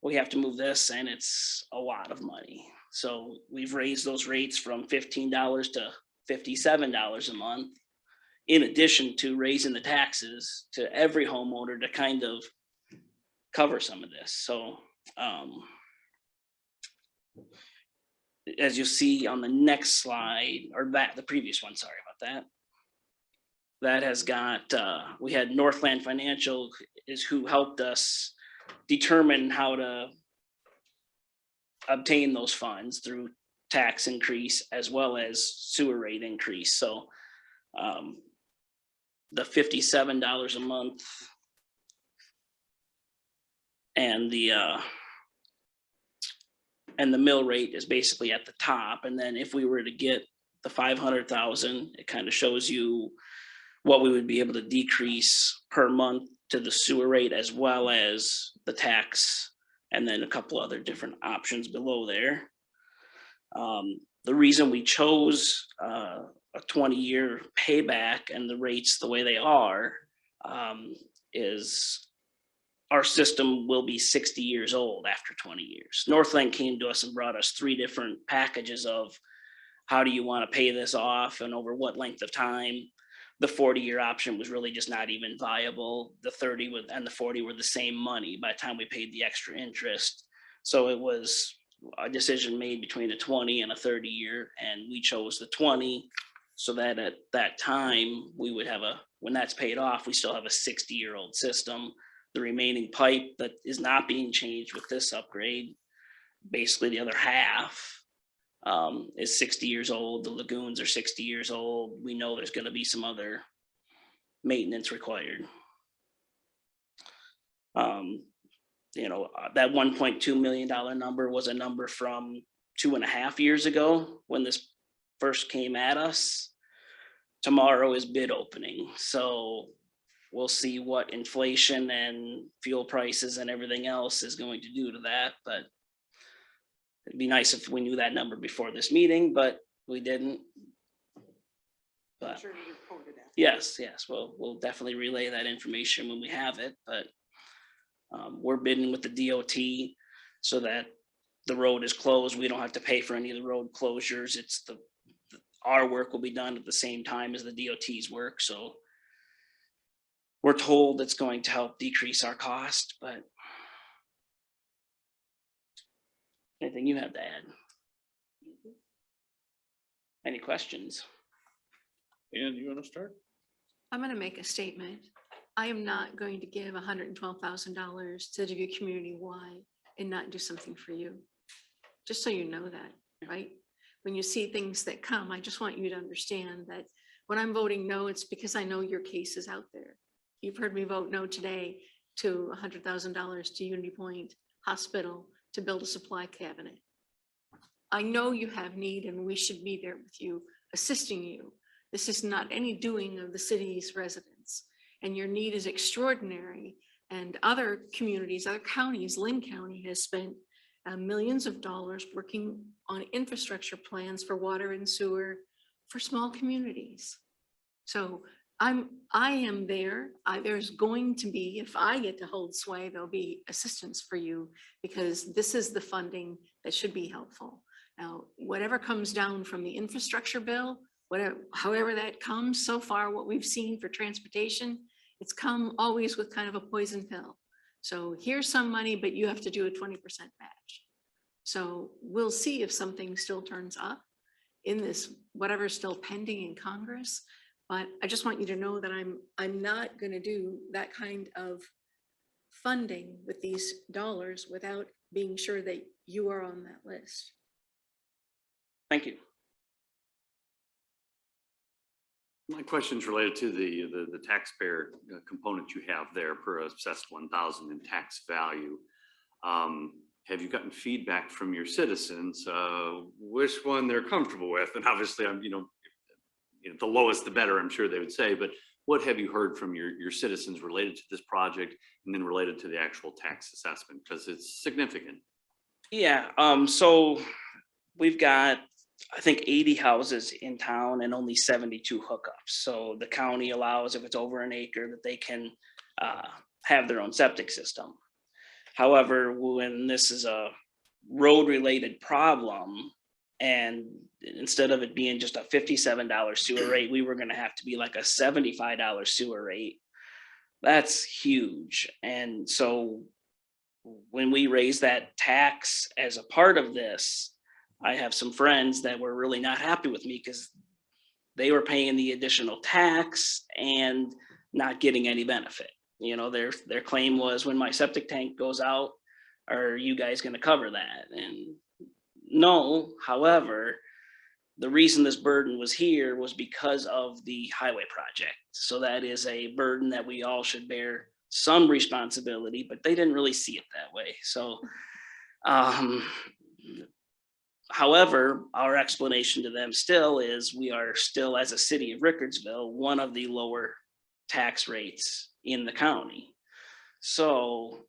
Speaker 13: we have to move this, and it's a lot of money. So we've raised those rates from $15 to $57 a month, in addition to raising the taxes to every homeowner to kind of cover some of this. So as you see on the next slide, or the previous one, sorry about that. That has got, we had Northland Financial is who helped us determine how to obtain those funds through tax increase as well as sewer rate increase. So the $57 a month and the mill rate is basically at the top. And then if we were to get the 500,000, it kind of shows you what we would be able to decrease per month to the sewer rate as well as the tax, and then a couple other different options below there. The reason we chose a 20-year payback and the rates the way they are is our system will be 60 years old after 20 years. Northland came to us and brought us 3 different packages of how do you want to pay this off and over what length of time. The 40-year option was really just not even viable. The 30 and the 40 were the same money by the time we paid the extra interest. So it was a decision made between a 20 and a 30-year, and we chose the 20 so that at that time we would have when that's paid off, we still have a 60-year-old system. The remaining pipe that is not being changed with this upgrade, basically the other half, is 60 years old. The lagoons are 60 years old. We know there's going to be some other maintenance required. That $1.2 million number was a number from 2.5 years ago when this first came at us. Tomorrow is bid opening, so we'll see what inflation and fuel prices and everything else is going to do to that. But it'd be nice if we knew that number before this meeting, but we didn't. But yes, we'll definitely relay that information when we have it. But we're bidding with the DOT so that the road is closed. We don't have to pay for any of the road closures. It's our work will be done at the same time as the DOT's work. So we're told it's going to help decrease our cost, but anything you have to add? Any questions?
Speaker 3: And you want to start?
Speaker 4: I'm going to make a statement. I am not going to give $112,000 to Dubuque community-wide and not do something for you. Just so you know that, right? When you see things that come, I just want you to understand that when I'm voting no, it's because I know your case is out there. You've heard me vote no today to $100,000 to Unity Point Hospital to build a supply cabinet. I know you have need and we should be there with you, assisting you. This is not any doing of the city's residents, and your need is extraordinary. And other communities, other counties, Lynn County has spent millions of dollars working on infrastructure plans for water and sewer for small communities. So I am there. There's going to be, if I get to hold sway, there'll be assistance for you because this is the funding that should be helpful. Now, whatever comes down from the infrastructure bill, however that comes, so far what we've seen for transportation, it's come always with kind of a poison pill. So here's some money, but you have to do a 20% match. So we'll see if something still turns up in this, whatever's still pending in Congress. But I just want you to know that I'm not going to do that kind of funding with these dollars without being sure that you are on that list.
Speaker 13: Thank you.
Speaker 3: My question's related to the taxpayer component you have there per assessed 1,000 in tax value. Have you gotten feedback from your citizens, which one they're comfortable with? And obviously, the lowest, the better, I'm sure they would say, but what have you heard from your citizens related to this project and then related to the actual tax assessment? Because it's significant.
Speaker 13: Yeah, so we've got, I think 80 houses in town and only 72 hookups. So the county allows, if it's over an acre, that they can have their own septic system. However, when this is a road related problem, and instead of it being just a $57 sewer rate, we were going to have to be like a $75 sewer rate. That's huge. And so when we raised that tax as a part of this, I have some friends that were really not happy with me because they were paying the additional tax and not getting any benefit. You know, their claim was, when my septic tank goes out, are you guys gonna cover that? And no, however, the reason this burden was here was because of the highway project. So that is a burden that we all should bear some responsibility, but they didn't really see it that way. So, however, our explanation to them still is we are still, as a city of Rickardsville, one of the lower tax rates in the county. So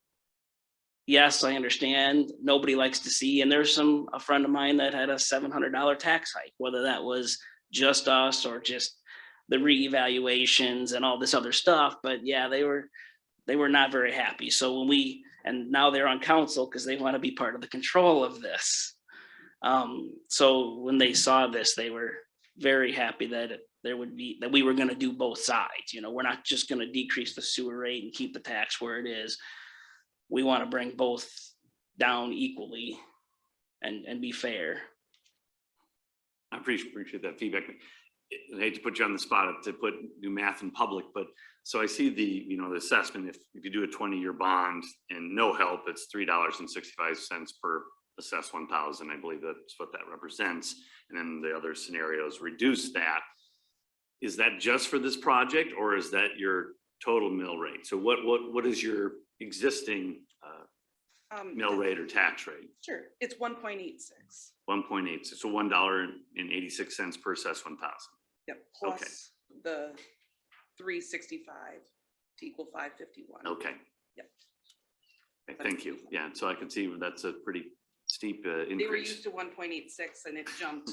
Speaker 13: yes, I understand nobody likes to see, and there's a friend of mine that had a $700 tax hike, whether that was just us or just the reevaluations and all this other stuff. But yeah, they were not very happy. So and now they're on council because they want to be part of the control of this. So when they saw this, they were very happy that we were going to do both sides. You know, we're not just going to decrease the sewer rate and keep the tax where it is. We want to bring both down equally and be fair.
Speaker 3: I appreciate that feedback. I hate to put you on the spot to do math in public, but so I see the assessment. If you do a 20-year bond and no help, it's $3.65 per assessed 1,000. I believe that's what that represents. And then the other scenarios reduce that. Is that just for this project, or is that your total mill rate? So what is your existing mill rate or tax rate?
Speaker 14: Sure, it's 1.86.
Speaker 3: 1.8, so $1.86 per assessed 1,000.
Speaker 14: Yep, plus the 365 to equal 551.
Speaker 3: Okay.
Speaker 14: Yep.
Speaker 3: Okay, thank you. Yeah, so I can see that's a pretty steep increase.
Speaker 14: They were used to 1.86 and it jumped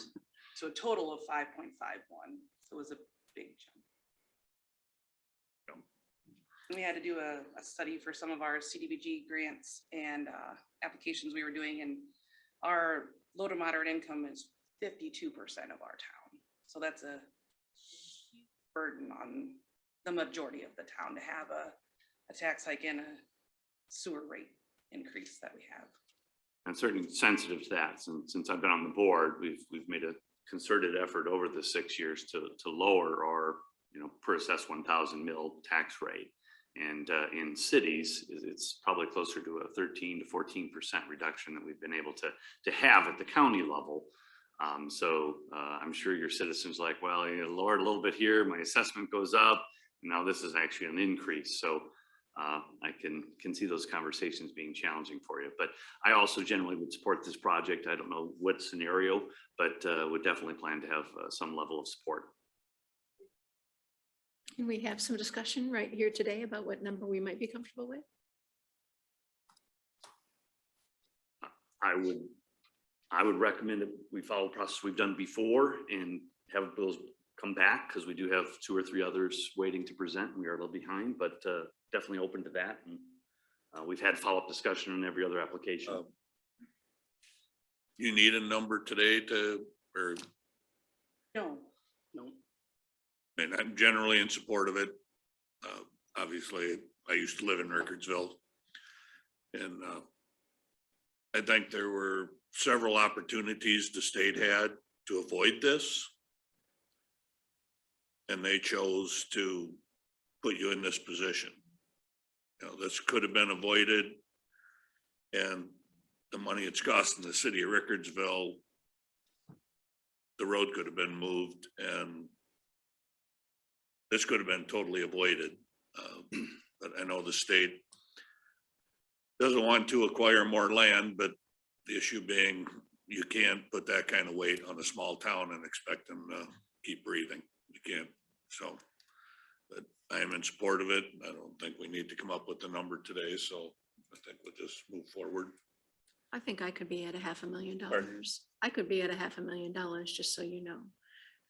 Speaker 14: to a total of 5.51. So it was a big jump. We had to do a study for some of our CDBG grants and applications we were doing, and our low to moderate income is 52% of our town. So that's a huge burden on the majority of the town to have a tax hike and a sewer rate increase that we have.
Speaker 3: I'm certainly sensitive to that. Since I've been on the board, we've made a concerted effort over the 6 years to lower our per assessed 1,000 mill tax rate. And in cities, it's probably closer to a 13 to 14% reduction that we've been able to have at the county level. So I'm sure your citizens like, well, you lowered a little bit here, my assessment goes up. Now this is actually an increase. So I can see those conversations being challenging for you. But I also generally would support this project. I don't know what scenario, but would definitely plan to have some level of support.
Speaker 4: Can we have some discussion right here today about what number we might be comfortable with?
Speaker 3: I would recommend that we follow the process we've done before and have bills come back, because we do have 2 or 3 others waiting to present. We are a little behind, but definitely open to that. And we've had follow-up discussion on every other application.
Speaker 1: You need a number today or?
Speaker 14: No.
Speaker 1: I mean, I'm generally in support of it. Obviously, I used to live in Rickardsville. And I think there were several opportunities the state had to avoid this. And they chose to put you in this position. This could have been avoided. And the money it's costing the city of Rickardsville, the road could have been moved, and this could have been totally avoided. But I know the state doesn't want to acquire more land, but the issue being you can't put that kind of weight on a small town and expect them to keep breathing. You can't. So, but I am in support of it. I don't think we need to come up with the number today. So I think we'll just move forward.
Speaker 4: I think I could be at $500,000. I could be at $500,000, just so you know.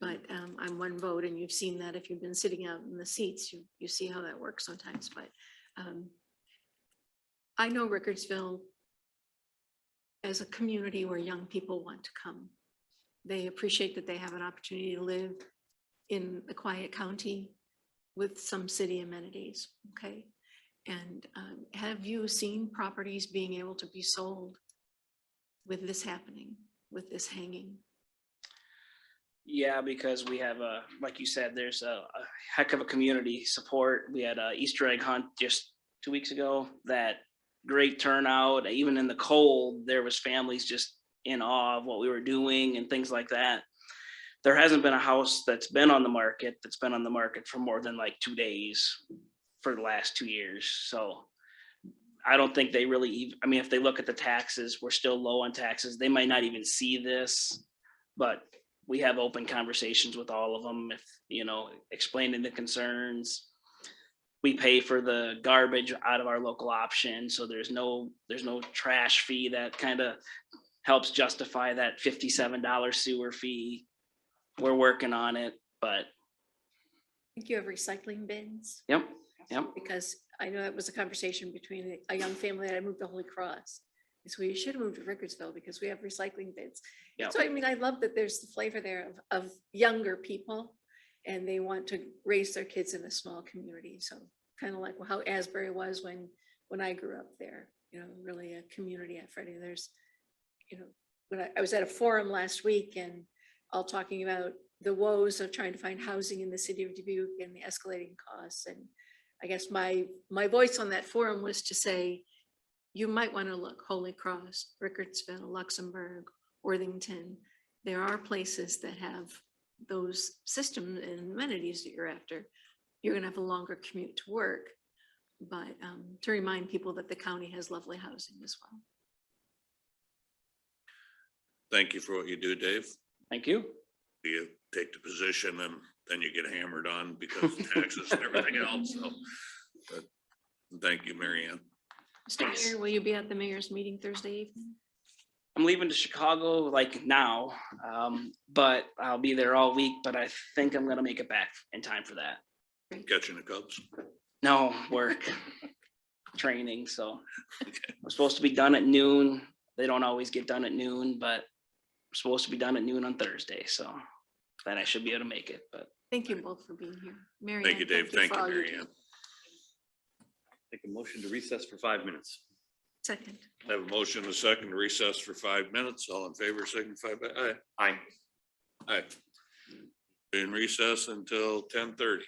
Speaker 4: But I'm one vote, and you've seen that if you've been sitting out in the seats, you see how that works sometimes. But I know Rickardsville as a community where young people want to come. They appreciate that they have an opportunity to live in a quiet county with some city amenities, okay? And have you seen properties being able to be sold with this happening, with this hanging?
Speaker 13: Yeah, because we have like you said, there's a heck of a community support. We had a Easter egg hunt just 2 weeks ago. That great turnout. Even in the cold, there was families just in awe of what we were doing and things like that. There hasn't been a house that's been on the market for more than like 2 days for the last 2 years. So I don't think they really, I mean, if they look at the taxes, we're still low on taxes. They might not even see this, but we have open conversations with all of them, if, you know, explaining the concerns. We pay for the garbage out of our local option, so there's no trash fee. That kind of helps justify that $57 sewer fee. We're working on it, but.
Speaker 4: I think you have recycling bins,
Speaker 13: Yep.
Speaker 4: because I know it was a conversation between a young family that I moved to Holy Cross. So we should have moved to Rickardsville because we have recycling bins.
Speaker 13: Yep.
Speaker 4: So I mean, I love that there's the flavor there of younger people, and they want to raise their kids in a small community. So kind of like how Asbury was when I grew up there, you know, really a community at Freddie. There's, you know, when I was at a forum last week and all talking about the woes of trying to find housing in the city of Dubuque and the escalating costs. And I guess my voice on that forum was to say, you might want to look Holy Cross, Rickardsville, Luxembourg, Worthington. There are places that have those systems and amenities that you're after. You're going to have a longer commute to work, but to remind people that the county has lovely housing as well.
Speaker 1: Thank you for what you do, Dave.
Speaker 13: Thank you.
Speaker 1: You take the position and then you get hammered on because of taxes and everything else. So, but thank you, Mary Ann.
Speaker 4: Mr. Mayor, will you be at the mayor's meeting Thursday evening?
Speaker 13: I'm leaving to Chicago like now, but I'll be there all week, but I think I'm gonna make it back in time for that.
Speaker 1: Catching the Cubs.
Speaker 13: No, work, training, so we're supposed to be done at noon. They don't always get done at noon, but we're supposed to be done at noon on Thursday, so then I should be able to make it, but.
Speaker 4: Thank you both for being here. Mary
Speaker 1: Thank
Speaker 4: Ann,
Speaker 1: you, Dave. Thank
Speaker 4: for
Speaker 1: you,
Speaker 4: all
Speaker 1: Mary
Speaker 4: do.
Speaker 1: Ann.
Speaker 3: Take a motion to recess for 5 minutes.
Speaker 4: Second.
Speaker 1: I have a motion, a second to recess for 5 minutes. All in favor, signify by aye.
Speaker 3: Aye.
Speaker 1: Aye. In recess until 10:30.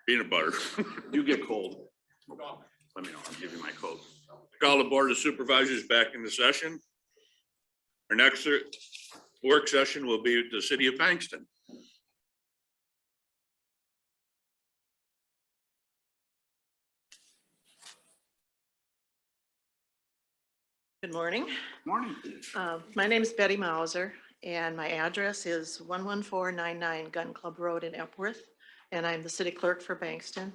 Speaker 1: Peanut butter.
Speaker 3: You get cold. Let me know, I'll give you my coat.
Speaker 1: Call the Board of Supervisors back into session. Our next work session will be at the city of Bankston.
Speaker 15: Good morning.
Speaker 3: Morning.
Speaker 15: My name is Betty Mauser, and my address is 11499 Gun Club Road in Epworth, and I'm the city clerk for Bankston.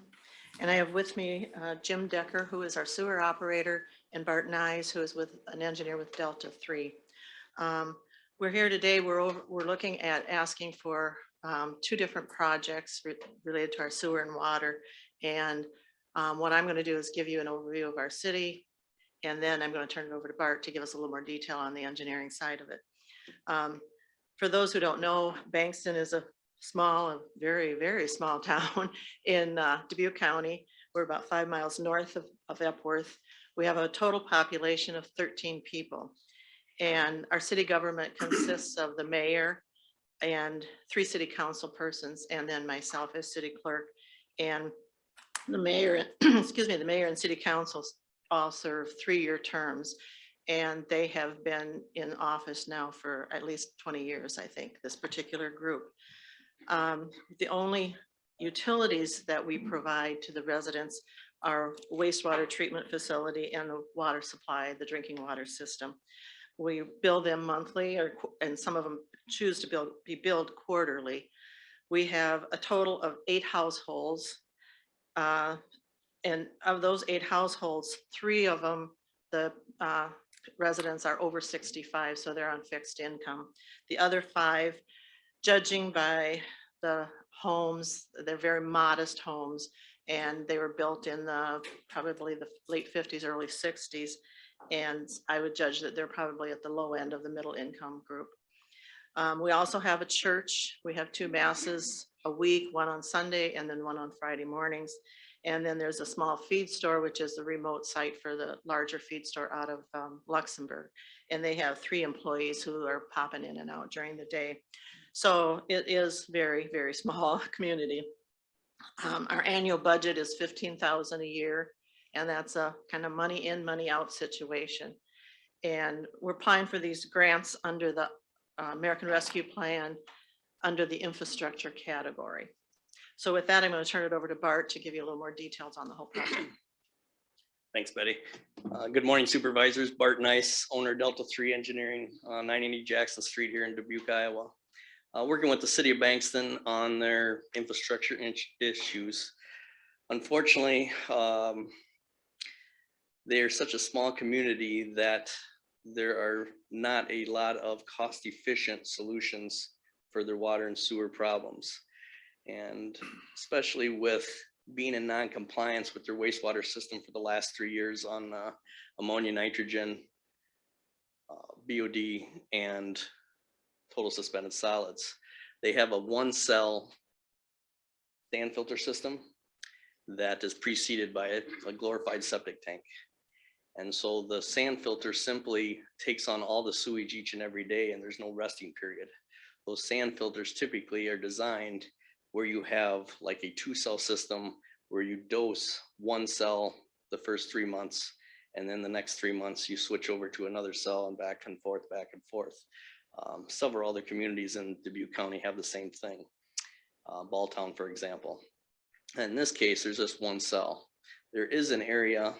Speaker 15: And I have with me Jim Decker, who is our sewer operator, and Bart Nyes, who is with an engineer with Delta 3. We're here today, we're looking at asking for 2 different projects related to our sewer and water. And what I'm going to do is give you an overview of our city, and then I'm going to turn it over to Bart to give us a little more detail on the engineering side of it. For those who don't know, Bankston is a very, very small town in Dubuque County. We're about 5 miles north of Epworth. We have a total population of 13 people. And our city government consists of the mayor and 3 city council persons, and then myself as city clerk. And the mayor, excuse me, the mayor and city councils all serve 3-year terms. And they have been in office now for at least 20 years, I think, this particular group. The only utilities that we provide to the residents are wastewater treatment facility and the water supply, the drinking water system. We bill them monthly, and some of them choose to be billed quarterly. We have a total of 8 households. And of those 8 households, 3 of them, the residents are over 65, so they're on fixed income. The other 5, judging by the homes, they're very modest homes, and they were built in probably the late 50s, early 60s. And I would judge that they're probably at the low end of the middle income group. We also have a church. We have 2 masses a week, one on Sunday and then one on Friday mornings. And then there's a small feed store, which is the remote site for the larger feed store out of Luxembourg. And they have 3 employees who are popping in and out during the day. So it is very, very small community. Our annual budget is $15,000 a year, and that's a kind of money in, money out situation. And we're applying for these grants under the American Rescue Plan under the infrastructure category. So with that, I'm going to turn it over to Bart to give you a little more details on the whole project.
Speaker 16: Thanks, Betty. Good morning, supervisors. Bart Nyes, owner Delta 3 Engineering, 980 Jackson Street here in Dubuque, Iowa. Working with the city of Bankston on their infrastructure issues. Unfortunately, they are such a small community that there are not a lot of cost-efficient solutions for their water and sewer problems. And especially with being in non-compliance with their wastewater system for the last 3 years on ammonia, nitrogen, BOD, and total suspended solids. They have a 1-cell sand filter system that is preceded by a glorified septic tank. And so the sand filter simply takes on all the sewage each and every day, and there's no resting period. Those sand filters typically are designed where you have like a 2-cell system where you dose 1 cell the first 3 months, and then the next 3 months you switch over to another cell and back and forth, back and forth. Several other communities in Dubuque County have the same thing. Balltown, for example. In this case, there's just 1 cell. There is an area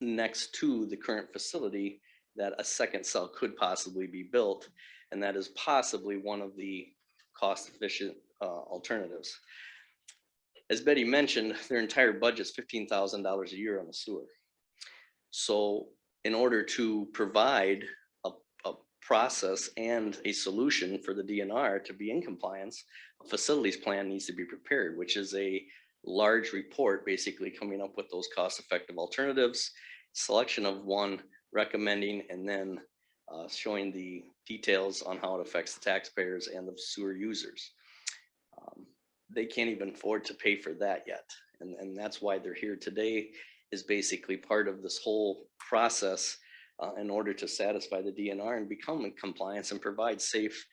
Speaker 16: next to the current facility that a 2nd cell could possibly be built, and that is possibly one of the cost-efficient alternatives. As Betty mentioned, their entire budget is $15,000 a year on the sewer. So in order to provide a process and a solution for the DNR to be in compliance, a facilities plan needs to be prepared, which is a large report basically coming up with those cost-effective alternatives, selection of one, recommending, and then showing the details on how it affects the taxpayers and the sewer users. They can't even afford to pay for that yet. And that's why they're here today, is basically part of this whole process in order to satisfy the DNR and become in compliance and provide safe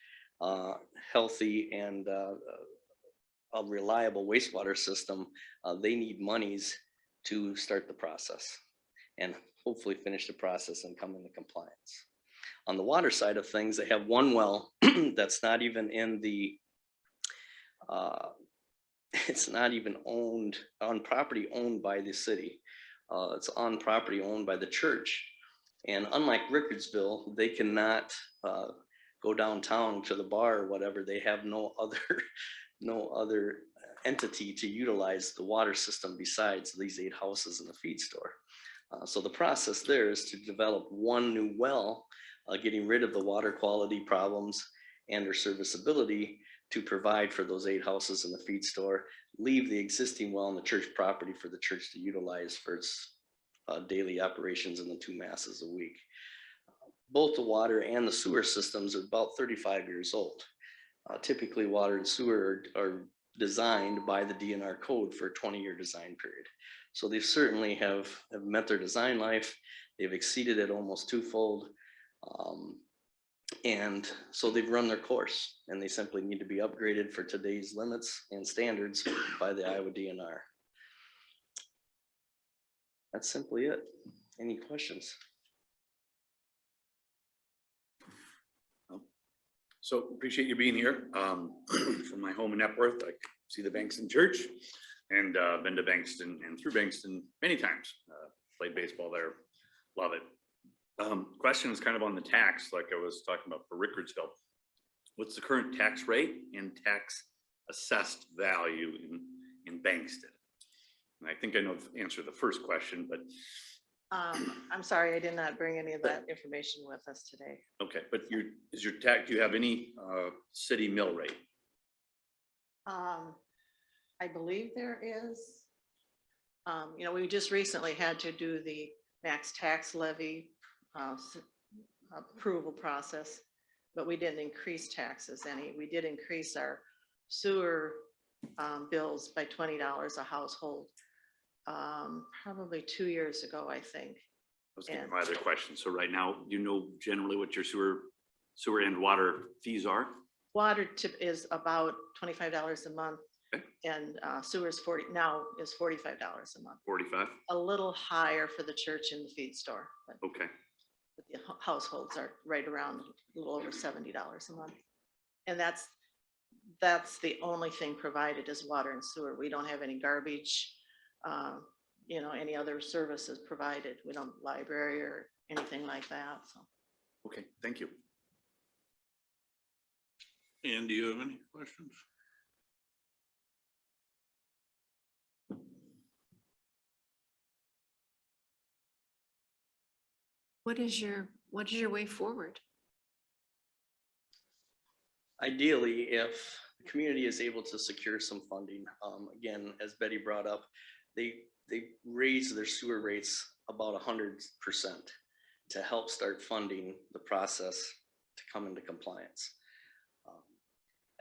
Speaker 16: healthy and a reliable wastewater system, they need monies to start the process and hopefully finish the process and come into compliance. On the water side of things, they have one well that's not even in the, it's not even owned on property owned by the city. It's on property owned by the church. And unlike Rickardsville, they cannot go downtown to the bar or whatever. They have no other entity to utilize the water system besides these 8 houses and the feed store. So the process there is to develop one new well, getting rid of the water quality problems and their serviceability to provide for those 8 houses in the feed store, leave the existing well on the church property for the church to utilize for its daily operations in the 2 masses a week. Both the water and the sewer systems are about 35 years old. Typically, water and sewer are designed by the DNR code for a 20-year design period. So they certainly have met their design life. They've exceeded it almost twofold. And so they've run their course, and they simply need to be upgraded for today's limits and standards by the Iowa DNR. That's simply it. Any questions?
Speaker 3: So appreciate you being here. From my home in Epworth, I see the Bankston Church and been to Bankston and through Bankston many times. Played baseball there, love it. Question is kind of on the tax, like I was talking about for Rickardsville. What's the current tax rate and tax assessed value in Bankston? And I think I know the answer to the first question, but
Speaker 15: I'm sorry, I did not bring any of that information with us today.
Speaker 3: okay. But is your tax? Do you have any city mill rate?
Speaker 15: I believe there is. You know, we just recently had to do the max tax levy approval process, but we didn't increase taxes any. We did increase our sewer bills by $20 a household, probably 2 years ago, I think.
Speaker 3: I was getting my other question. So right now, do you know generally what your sewer and water fees are?
Speaker 15: Water tip is about $25 a month.
Speaker 3: Okay.
Speaker 15: And sewer is $45 a month.
Speaker 3: 45.
Speaker 15: A little higher for the church and the feed store, but
Speaker 3: Okay.
Speaker 15: the households are right around a little over $70 a month. And that's the only thing provided is water and sewer. We don't have any garbage, you know, any other services provided. We don't library or anything like that. So.
Speaker 3: Okay, thank you.
Speaker 1: And do you have any questions?
Speaker 4: What is your way forward?
Speaker 16: Ideally, if the community is able to secure some funding, again, as Betty brought up, they raise their sewer rates about 100% to help start funding the process to come into compliance.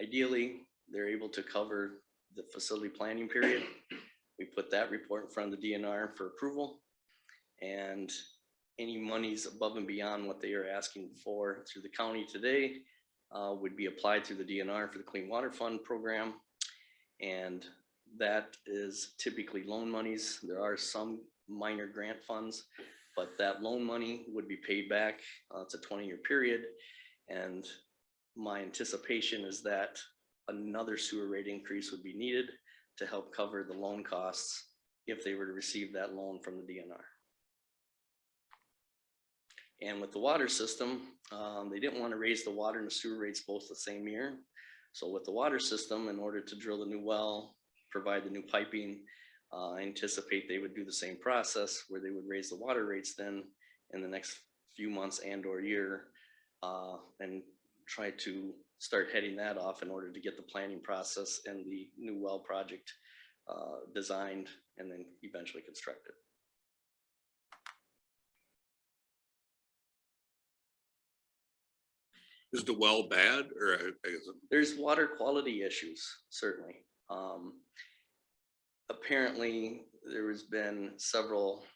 Speaker 16: Ideally, they're able to cover the facility planning period. We put that report in front of the DNR for approval, and any monies above and beyond what they are asking for through the county today would be applied through the DNR for the Clean Water Fund program. And that is typically loan monies. There are some minor grant funds, but that loan money would be paid back. It's a 20-year period. And my anticipation is that another sewer rate increase would be needed to help cover the loan costs if they were to receive that loan from the DNR. And with the water system, they didn't want to raise the water and the sewer rates both the same year. So with the water system, in order to drill the new well, provide the new piping, I anticipate they would do the same process where they would raise the water rates then in the next few months and or year, and try to start heading that off in order to get the planning process and the new well project designed and then eventually constructed.
Speaker 1: Is the well bad, or
Speaker 16: there's water quality issues, certainly. Apparently, there has been several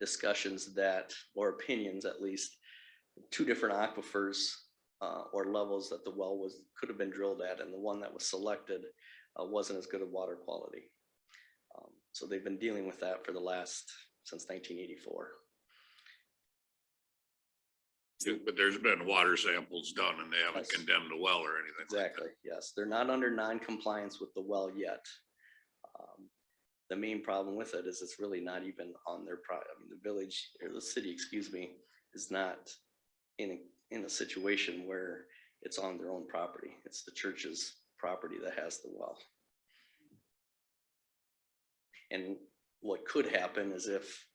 Speaker 16: discussions that, or opinions at least, 2 different aquifers or levels that the well could have been drilled at, and the one that was selected wasn't as good of water quality. So they've been dealing with that for since 1984.
Speaker 1: But there's been water samples done and they haven't
Speaker 16: Yes.
Speaker 1: condemned the well or anything.
Speaker 16: Exactly, yes. They're not under non-compliance with the well yet. The main problem with it is it's really not even on their the village or the city, excuse me, is not in a situation where it's on their own property. It's the church's property that has the well. And what could happen is if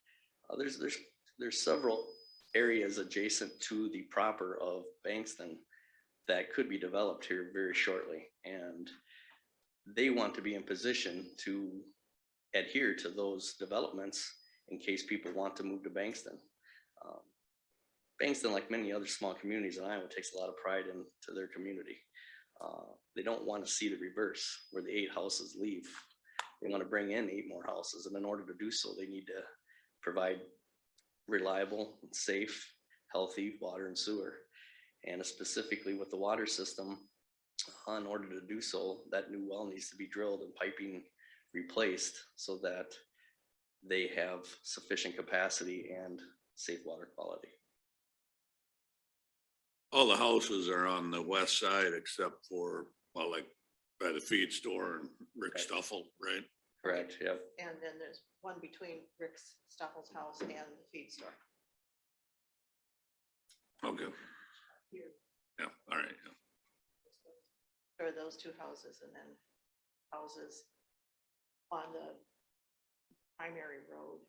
Speaker 16: there's several areas adjacent to the proper of Bankston that could be developed here very shortly, and they want to be in position to adhere to those developments in case people want to move to Bankston. Bankston, like many other small communities in Iowa, takes a lot of pride into their community. They don't want to see the reverse, where the 8 houses leave. They want to bring in 8 more houses, and in order to do so, they need to provide reliable, safe, healthy water and sewer. And specifically with the water system, in order to do so, that new well needs to be drilled and piping replaced so that they have sufficient capacity and safe water quality.
Speaker 1: All the houses are on the west side except for, well, like by the feed store and Rick
Speaker 16: Okay.
Speaker 1: Stuffle, right?
Speaker 16: Correct, yep.
Speaker 15: And then there's one between Rick's Stuffel's house and the feed store.
Speaker 1: Okay. Yeah, all right. Yeah.
Speaker 15: There are those 2 houses and then houses on the primary road.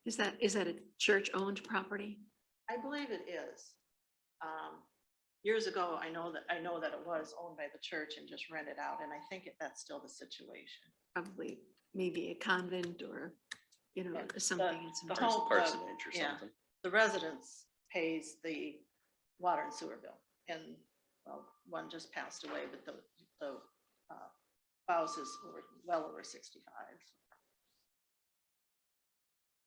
Speaker 4: Is that a church-owned property?
Speaker 15: I believe it is. Years ago, I know that it was owned by the church and just rented out, and I think that's still the situation.
Speaker 4: Probably maybe a convent or,
Speaker 15: Yeah,
Speaker 4: something. in some
Speaker 15: the
Speaker 4: church.
Speaker 15: home-
Speaker 16: Parsonage or
Speaker 15: yeah.
Speaker 16: something.
Speaker 15: The residence pays the water and sewer bill, and well, one just passed away, but the spouses were well over 65.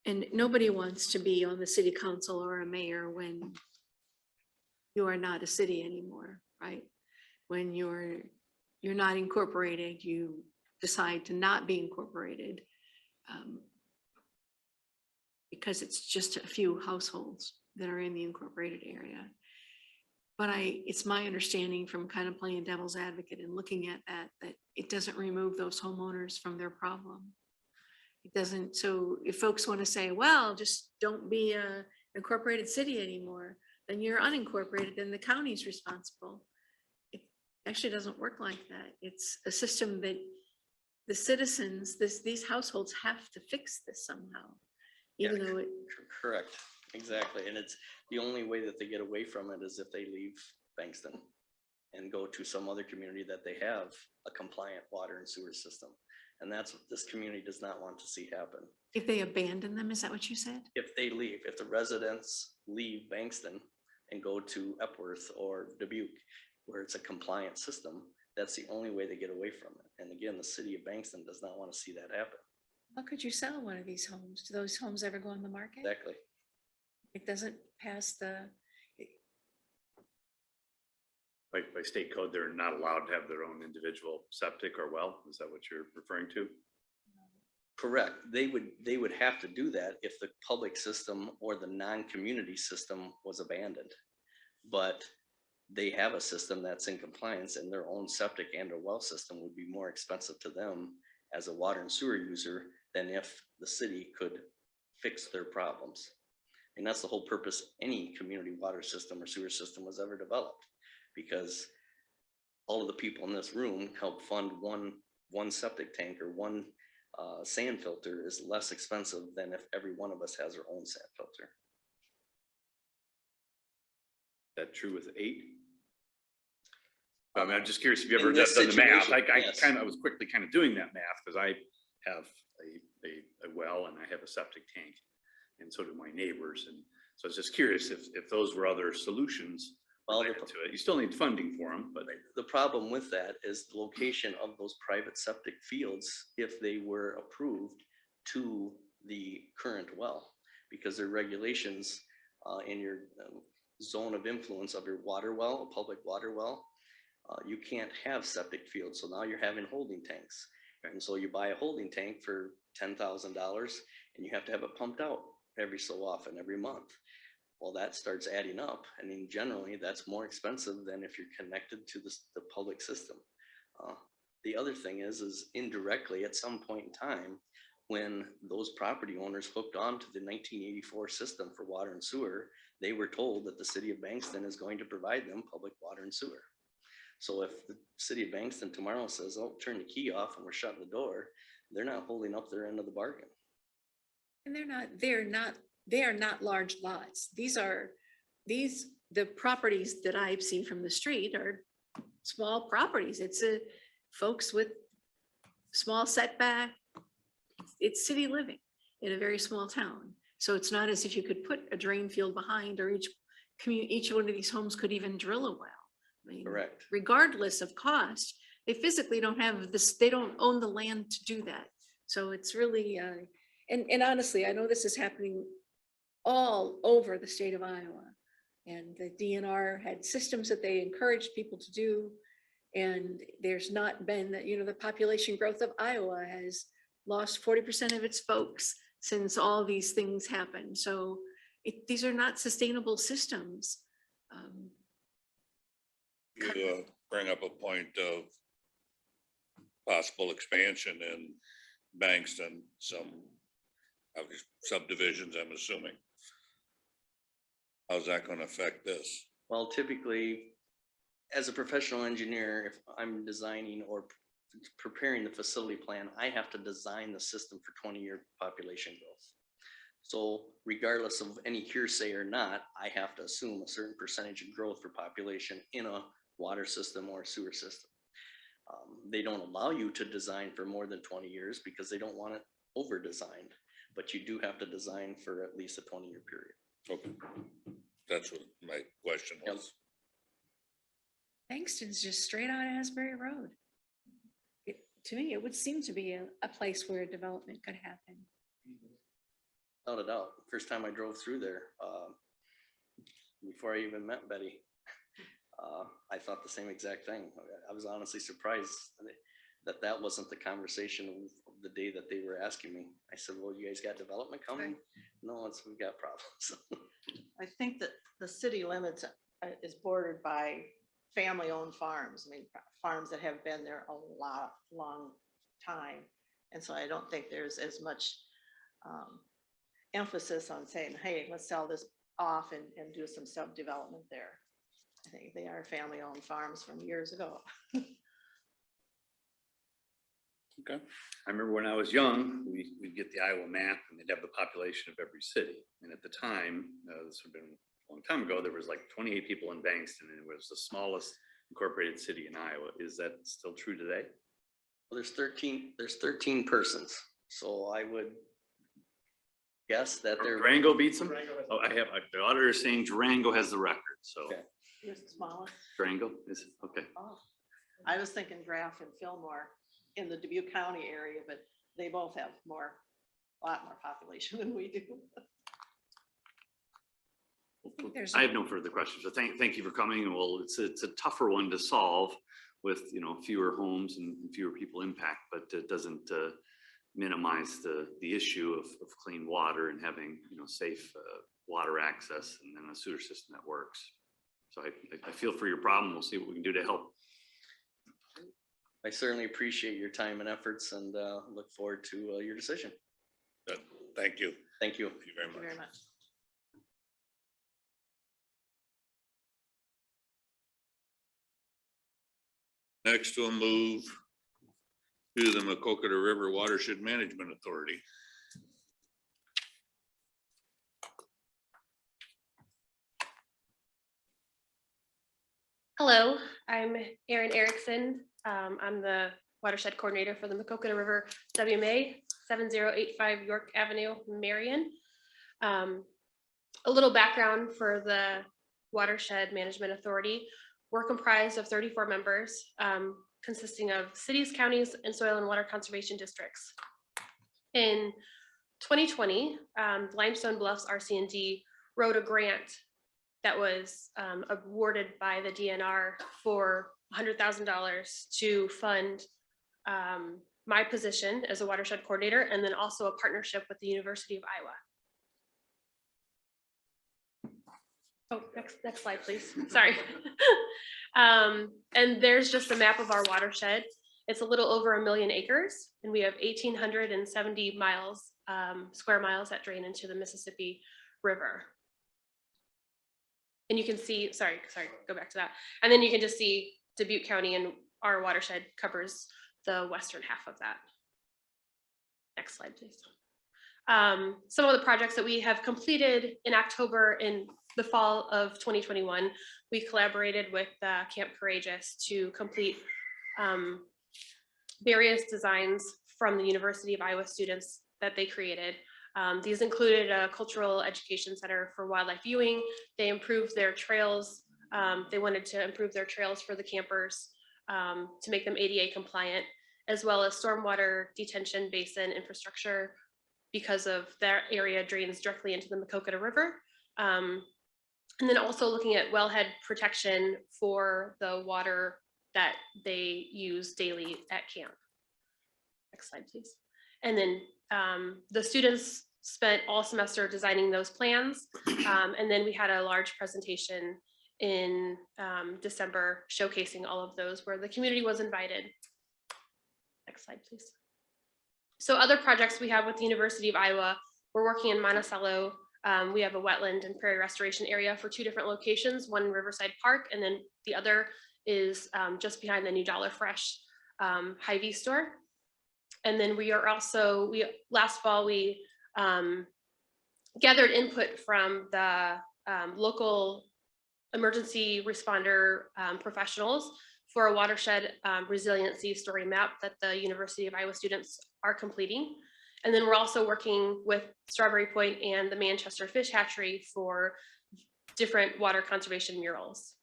Speaker 4: And nobody wants to be on the city council or a mayor when you are not a city anymore, right? When you're not incorporated, you decide to not be incorporated because it's just a few households that are in the incorporated area. But it's my understanding from kind of playing devil's advocate and looking at that it doesn't remove those homeowners from their problem. It doesn't. So if folks want to say, well, just don't be a incorporated city anymore, then you're unincorporated, then the county's responsible. It actually doesn't work like that. It's a system that the citizens, these households have to fix this somehow, even though it.
Speaker 16: Correct, exactly. And it's the only way that they get away from it is if they leave Bankston and go to some other community that they have a compliant water and sewer system. And that's what this community does not want to see happen.
Speaker 4: If they abandon them, is that what you said?
Speaker 16: If they leave, if the residents leave Bankston and go to Epworth or Dubuque, where it's a compliant system, that's the only way they get away from it. And again, the city of Bankston does not want to see that happen.
Speaker 4: How could you sell one of these homes? Do those homes ever go on the market?
Speaker 16: Exactly.
Speaker 4: It doesn't pass the.
Speaker 3: By state code, they're not allowed to have their own individual septic or well. Is that what you're referring to?
Speaker 16: Correct. They would have to do that if the public system or the non-community system was abandoned. But they have a system that's in compliance, and their own septic and or well system would be more expensive to them as a water and sewer user than if the city could fix their problems. And that's the whole purpose any community water system or sewer system was ever developed, because all of the people in this room help fund one septic tank or one sand filter is less expensive than if every one of us has our own sand filter.
Speaker 3: Is that true with 8? I mean, I'm just curious if you ever
Speaker 16: In
Speaker 3: done
Speaker 16: this
Speaker 3: the math.
Speaker 16: situation, yes.
Speaker 3: I was quickly kind of doing that math because I have a well and I have a septic tank, and so do my neighbors. And so I was just curious if those were other solutions related to it. You still need funding for them, but
Speaker 16: the problem with that is the location of those private septic fields, if they were approved to the current well, because their regulations in your zone of influence of your water well, a public water well, you can't have septic fields. So now you're having holding tanks. And so you buy a holding tank for $10,000 and you have to have it pumped out every so often, every month. Well, that starts adding up. I mean, generally that's more expensive than if you're connected to the public system. The other thing is indirectly at some point in time, when those property owners hooked on to the 1984 system for water and sewer, they were told that the city of Bankston is going to provide them public water and sewer. So if the city of Bankston tomorrow says, oh, turn the key off and we're shutting the door, they're not holding up their end of the bargain.
Speaker 4: And they are not large lots. The properties that I've seen from the street are small properties. It's folks with small setback. It's city living in a very small town. So it's not as if you could put a drain field behind, or each one of these homes could even drill a well. I mean,
Speaker 16: Correct.
Speaker 4: regardless of cost, they physically don't have this, they don't own the land to do that. So it's really, and honestly, I know this is happening all over the state of Iowa. And the DNR had systems that they encouraged people to do. And there's not been that, the population growth of Iowa has lost 40% of its folks since all these things happened. So these are not sustainable systems.
Speaker 1: You bring up a point of possible expansion in Bankston, some subdivisions, I'm assuming. How's that going to affect this?
Speaker 16: Well, typically, as a professional engineer, if I'm designing or preparing the facility plan, I have to design the system for 20-year population growth. So regardless of any hearsay or not, I have to assume a certain percentage of growth for population in a water system or sewer system. They don't allow you to design for more than 20 years because they don't want it over-designed, but you do have to design for at least a 20-year period.
Speaker 1: Okay, that's what my question was.
Speaker 4: Bankston's just straight on Asbury Road. To me, it would seem to be a place where development could happen.
Speaker 16: Without a doubt. First time I drove through there, before I even met Betty, I thought the same exact thing. I was honestly surprised that wasn't the conversation of the day that they were asking me. I said, well, you guys got development coming? No, we've got problems.
Speaker 15: I think that the city limits is bordered by family-owned farms. I mean, farms that have been there a long time. And so I don't think there's as much emphasis on saying, hey, let's sell this off and do some sub-development there. I think they are family-owned farms from years ago.
Speaker 3: Okay. I remember when I was young, we'd get the Iowa map and they'd have the population of every city. And at the time, this would have been a long time ago, there was like 28 people in Bankston and it was the smallest incorporated city in Iowa. Is that still true today?
Speaker 16: Well, there's 13 persons. So I would guess that
Speaker 3: Durango beats them? Oh, I have, the auditor is saying Durango has the record, so.
Speaker 16: Okay.
Speaker 15: You're the smallest.
Speaker 3: Durango is, okay.
Speaker 15: Oh, I was thinking Graff and Fillmore in the Dubuque County area, but they both have a lot more population than we do.
Speaker 3: I have no further questions. So thank you for coming. Well, it's a tougher one to solve with, fewer homes and fewer people impact, but it doesn't minimize the issue of clean water and having, safe water access and then a sewer system that works. So I feel for your problem. We'll see what we can do to help.
Speaker 16: I certainly appreciate your time and efforts and look forward to your decision.
Speaker 1: Good. Thank you.
Speaker 16: Thank you.
Speaker 1: Thank you very much.
Speaker 15: Thank you very much.
Speaker 1: Next, we'll move to the Macocata River Watershed Management Authority.
Speaker 17: Hello, I'm Erin Erickson. I'm the watershed coordinator for the Macocata River WMA 7085 York Avenue, Marion. A little background for the Watershed Management Authority. We're comprised of 34 members, consisting of cities, counties, and soil and water conservation districts. In 2020, Limestone Bluffs RC&D wrote a grant that was awarded by the DNR for $100,000 to fund my position as a watershed coordinator, and then also a partnership with the University of Iowa. Oh, next slide, please. Sorry. And there's just a map of our watershed. It's a little over 1 million acres, and we have 1,870 miles, square miles that drain into the Mississippi River. And you can see, sorry, go back to that. And then you can just see Dubuque County, and our watershed covers the western half of that. Next slide, please. Some of the projects that we have completed in October, in the fall of 2021, we collaborated with Camp Courageous to complete various designs from the University of Iowa students that they created. These included a cultural education center for wildlife viewing. They improved their trails. They wanted to improve their trails for the campers to make them ADA compliant, as well as stormwater detention basin infrastructure, because of their area drains directly into the Maquoketa River. And then also looking at wellhead protection for the water that they use daily at camp. Next slide, please. And then the students spent all semester designing those plans. And then we had a large presentation in December showcasing all of those, where the community was invited. Next slide, please. So other projects we have with the University of Iowa, we're working in Monticello. We have a wetland and prairie restoration area for 2 different locations, one in Riverside Park, and then the other is just behind the new Dollar Fresh Hy-Vee store. And then we are also, last fall, we gathered input from the local emergency responder professionals for a watershed resiliency story map that the University of Iowa students are completing. And then we're also working with Strawberry Point and the Manchester Fish Hatchery for different water conservation murals.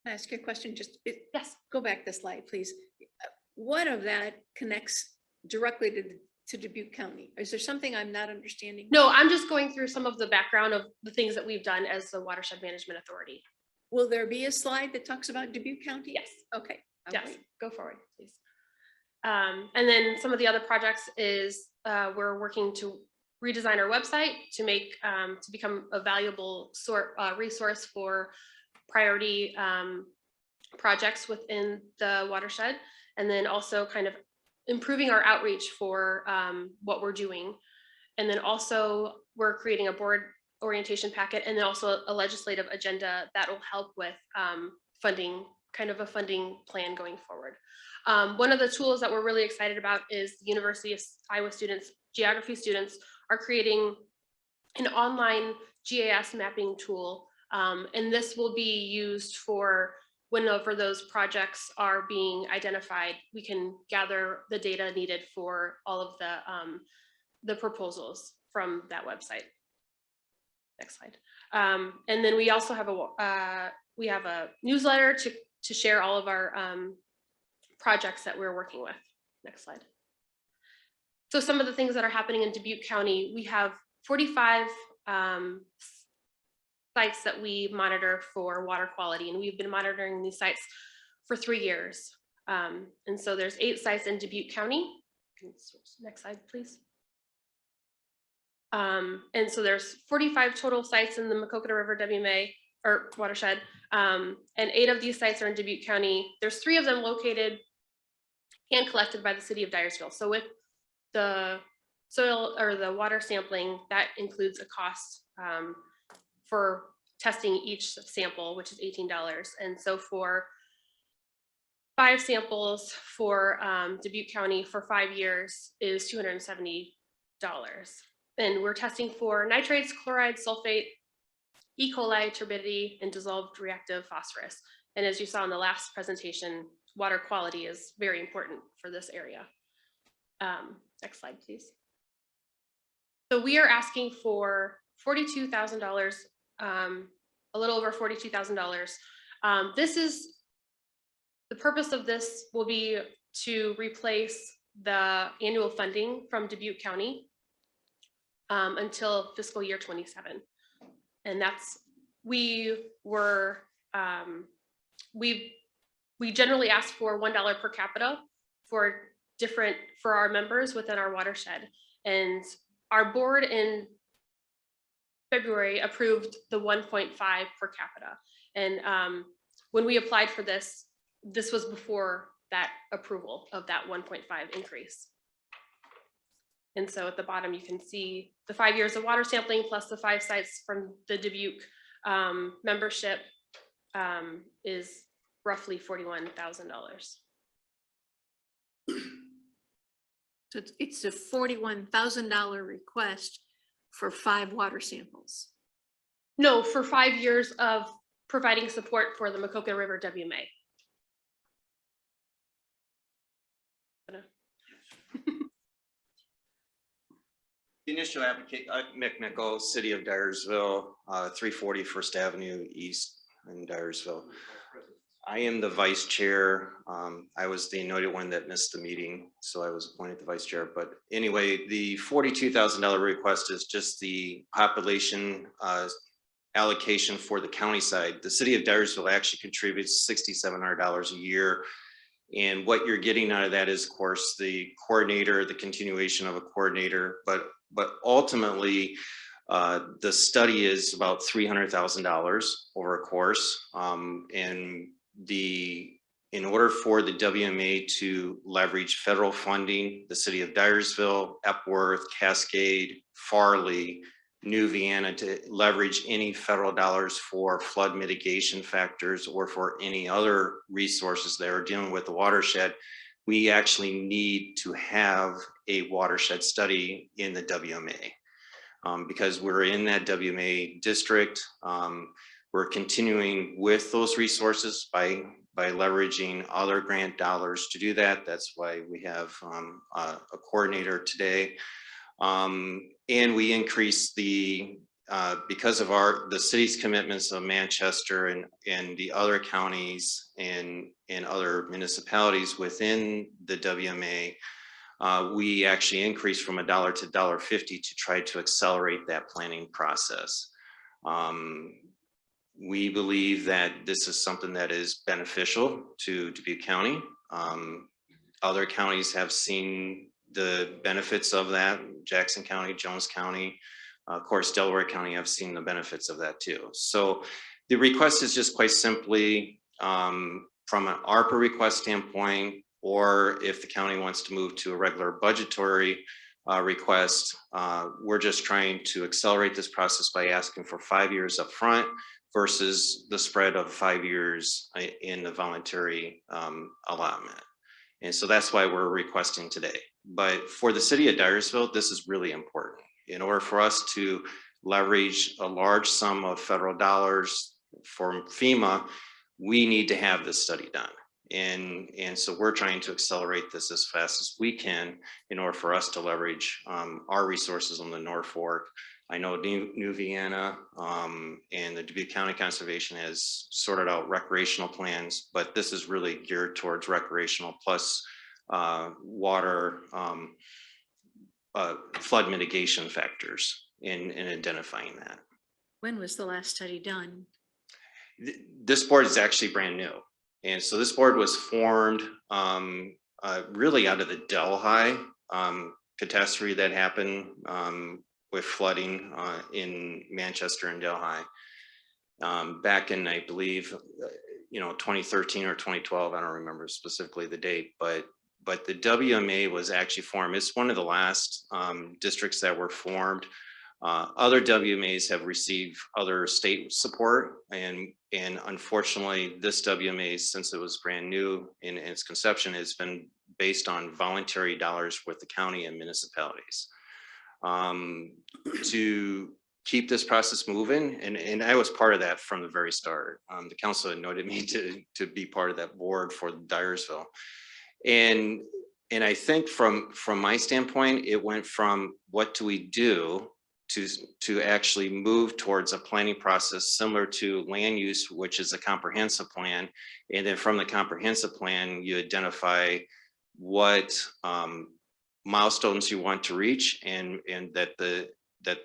Speaker 4: Can I ask you a question? Just
Speaker 17: yes.
Speaker 4: Go back the slide, please. What of that connects directly to Dubuque County? Is there something I'm not understanding?
Speaker 17: No, I'm just going through some of the background of the things that we've done as the Watershed Management Authority.
Speaker 4: Will there be a slide that talks about Dubuque County?
Speaker 17: Yes.
Speaker 4: Okay.
Speaker 17: Yes, go forward, please. And then some of the other projects is we're working to redesign our website to make to become a valuable resource for priority projects within the watershed, and then also kind of improving our outreach for what we're doing. And then also we're creating a board orientation packet, and then also a legislative agenda that will help with funding, kind of a funding plan going forward. One of the tools that we're really excited about is the University of Iowa students, geography students, are creating an online GIS mapping tool. And this will be used for whenever those projects are being identified, we can gather the data needed for all of the proposals from that website. Next slide. And then we also have a newsletter to share all of our projects that we're working with. Next slide. So some of the things that are happening in Dubuque County, we have 45 sites that we monitor for water quality, and we've been monitoring these sites for 3 years. And so there's 8 sites in Dubuque County. Next slide, please. And so there's 45 total sites in the Maquoketa River WMA or watershed, and 8 of these sites are in Dubuque County. There's 3 of them located and collected by the city of Dyersville. So with the soil or the water sampling, that includes a cost for testing each sample, which is $18. And so for 5 samples for Dubuque County for 5 years is $270. And we're testing for nitrates, chloride, sulfate, E. coli, turbidity, and dissolved reactive phosphorus. And as you saw in the last presentation, water quality is very important for this area. Next slide, please. So we are asking for $42,000, a little over $42,000. This is, the purpose of this will be to replace the annual funding from Dubuque County until fiscal year 27. And that's, we were, we generally ask for $1 per capita for our members within our watershed. And our board in February approved the 1.5 per capita. And when we applied for this, this was before that approval of that 1.5 increase. And so at the bottom, you can see the 5 years of water sampling plus the 5 sites from the Dubuque membership is roughly $41,000.
Speaker 4: So it's a $41,000 request for 5 water samples.
Speaker 17: No, for 5 years of providing support for the Macoka River WMA.
Speaker 18: The initial application, Mick Nichol, City of Dyersville, 340 First Avenue East in Dyersville. I am the vice chair. I was the anointed one that missed the meeting, so I was appointed the vice chair. But anyway, the $42,000 request is just the population allocation for the county side. The City of Dyersville actually contributes $6,700 a year. And what you're getting out of that is, of course, the coordinator, the continuation of a coordinator, but ultimately, the study is about $300,000 over a course. And in order for the WMA to leverage federal funding, the City of Dyersville, Epworth, Cascade, Farley, New Vienna, to leverage any federal dollars for flood mitigation factors or for any other resources that are dealing with the watershed, we actually need to have a watershed study in the WMA. Because we're in that WMA district, we're continuing with those resources by leveraging other grant dollars to do that. That's why we have a coordinator today. And we increase because of the city's commitments of Manchester and the other counties and other municipalities within the WMA, we actually increased from $1 to $1.50 to try to accelerate that planning process. We believe that this is something that is beneficial to Dubuque County. Other counties have seen the benefits of that. Jackson County, Jones County, of course, Delaware County have seen the benefits of that too. So the request is just quite simply from an ARPA request standpoint, or if the county wants to move to a regular budgetary request, we're just trying to accelerate this process by asking for 5 years up front versus the spread of 5 years in the voluntary allotment. And so that's why we're requesting today. But for the City of Dyersville, this is really important. In order for us to leverage a large sum of federal dollars from FEMA, we need to have this study done. And so we're trying to accelerate this as fast as we can in order for us to leverage our resources on the North Fork. I know New Vienna and the Dubuque County Conservation has sorted out recreational plans, but this is really geared towards recreational plus water flood mitigation factors in identifying that.
Speaker 4: When was the last study done?
Speaker 18: This board is actually brand new. And so this board was formed really out of the Delhi catastrophe that happened with flooding in Manchester and Delhi back in, I believe, 2013 or 2012. I don't remember specifically the date, but the WMA was actually formed. It's one of the last districts that were formed. Other WMAs have received other state support, and unfortunately, this WMA, since it was brand new in its conception, has been based on voluntary dollars with the county and municipalities. To keep this process moving, and I was part of that from the very start. The council had noted me to be part of that board for Dyersville. And I think from my standpoint, it went from what do we do to actually move towards a planning process similar to land use, which is a comprehensive plan. And then from the comprehensive plan, you identify what milestones you want to reach, and that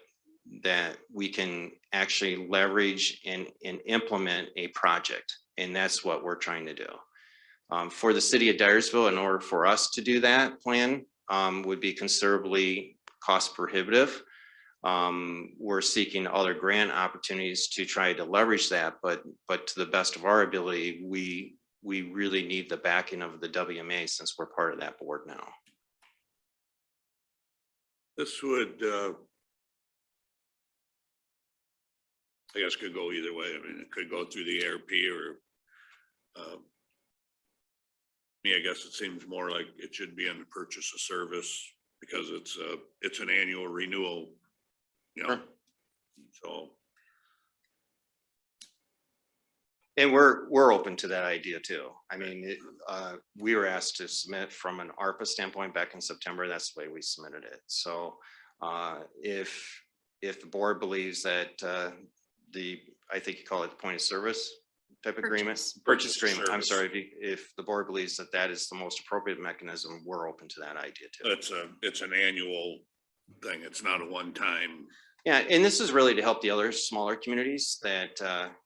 Speaker 18: that we can actually leverage and implement a project. And that's what we're trying to do. For the city of Dyersville, in order for us to do that plan, would be considerably cost prohibitive. We're seeking other grant opportunities to try to leverage that, but to the best of our ability, we really need the backing of the WMA since we're part of that board now.
Speaker 1: This would, I guess could go either way. I mean, it could go through the ARP or, me, I guess it seems more like it should be in the purchase of service because it's an annual renewal, you know, so.
Speaker 18: And we're open to that idea too. I mean, we were asked to submit from an ARPA standpoint back in September. That's the way we submitted it. So if the board believes that I think you call it the point of service type agreement, purchase agreement. I'm sorry, if the board believes that that is the most appropriate mechanism, we're open to that idea too.
Speaker 1: It's an annual thing. It's not a one-time.
Speaker 18: Yeah, and this is really to help the other smaller communities that,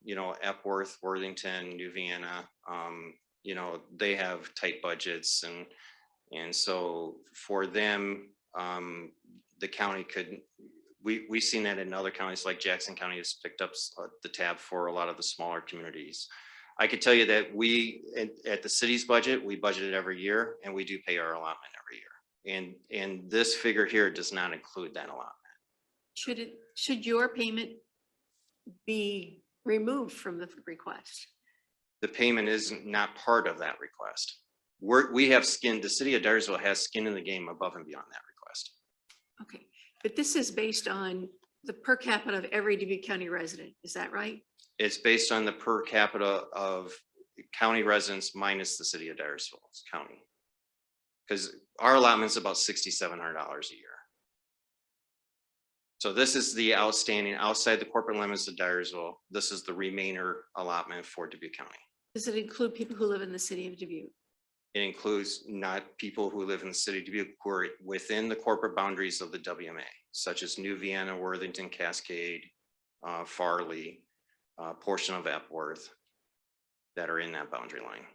Speaker 18: you know, Epworth, Worthington, New Vienna, you know, they have tight budgets and so for them, the county could, we've seen that in other counties like Jackson County has picked up the tab for a lot of the smaller communities. I could tell you that we, at the city's budget, we budget it every year and we do pay our allotment every year. And this figure here does not include that allotment.
Speaker 4: Should your payment be removed from the request?
Speaker 18: The payment is not part of that request. We have skin, the city of Dyersville has skin in the game above and beyond that request.
Speaker 4: Okay, but this is based on the per capita of every Dubuque County resident, is that right?
Speaker 18: It's based on the per capita of county residents minus the city of Dyersville County. Because our allotment is about $6,700 a year. So this is the outstanding outside the corporate limits of Dyersville. This is the remainder allotment for Dubuque County.
Speaker 4: Does it include people who live in the city of Dubuque?
Speaker 18: It includes not people who live in the city of Dubuque who are within the corporate boundaries of the WMA, such as New Vienna, Worthington, Cascade, Farley, portion of Epworth that are in that boundary line.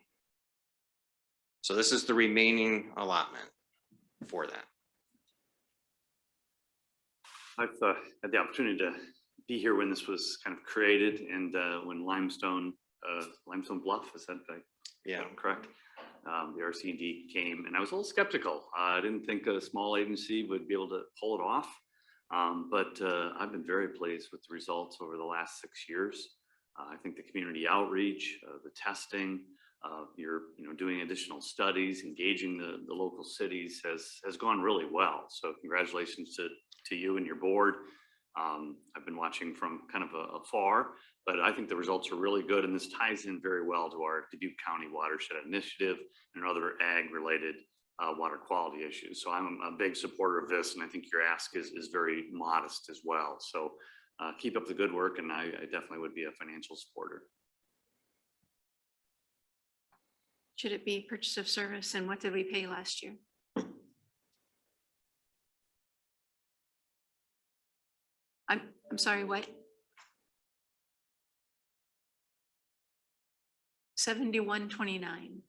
Speaker 18: So this is the remaining allotment for that.
Speaker 3: I've had the opportunity to be here when this was kind of created and when Limestone Bluff, is that correct? The RC&D came and I was a little skeptical. I didn't think a small agency would be able to pull it off. But I've been very pleased with the results over the last 6 years. I think the community outreach, the testing, you're doing additional studies, engaging the local cities has gone really well. So congratulations to you and your board. I've been watching from kind of afar, but I think the results are really good. And this ties in very well to our Dubuque County Watershed Initiative and other ag related water quality issues. So I'm a big supporter of this. And I think your ask is very modest as well. So keep up the good work. And I definitely would be a financial supporter.
Speaker 4: Should it be purchase of service and what did we pay last year? I'm sorry, what? 7129.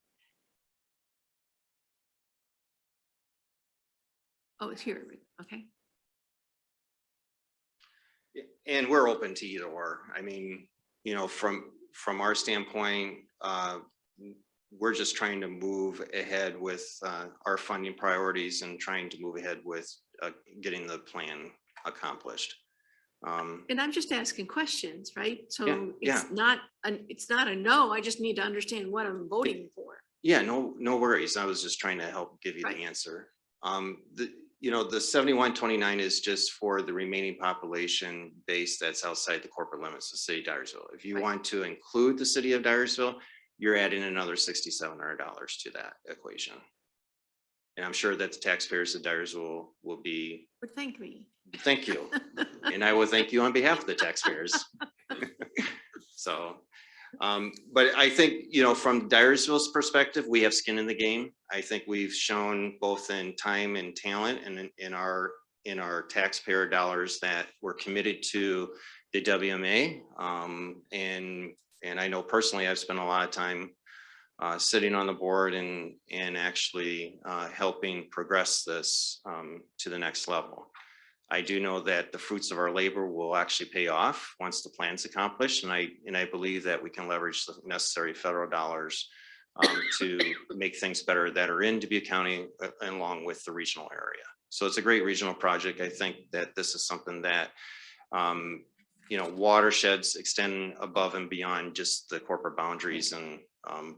Speaker 4: Oh, it's here. Okay.
Speaker 18: And we're open to either or. I mean, from our standpoint, we're just trying to move ahead with our funding priorities and trying to move ahead with getting the plan accomplished.
Speaker 4: And I'm just asking questions, right? So
Speaker 18: yeah.
Speaker 4: it's not a no. I just need to understand what I'm voting for.
Speaker 18: Yeah, no worries. I was just trying to help give you the answer. The 7129 is just for the remaining population base that's outside the corporate limits of the city of Dyersville. If you want to include the city of Dyersville, you're adding another $6,700 to that equation. And I'm sure that the taxpayers of Dyersville will be.
Speaker 4: Would thank me.
Speaker 18: Thank you. And I will thank you on behalf of the taxpayers. So, but I think, from Dyersville's perspective, we have skin in the game. I think we've shown both in time and talent and in our in our taxpayer dollars that were committed to the WMA. And I know personally, I've spent a lot of time sitting on the board and actually helping progress this to the next level. I do know that the fruits of our labor will actually pay off once the plan's accomplished, and I believe that we can leverage the necessary federal dollars to make things better that are in Dubuque County along with the regional area. So it's a great regional project. I think that this is something that watersheds extend above and beyond just the corporate boundaries, and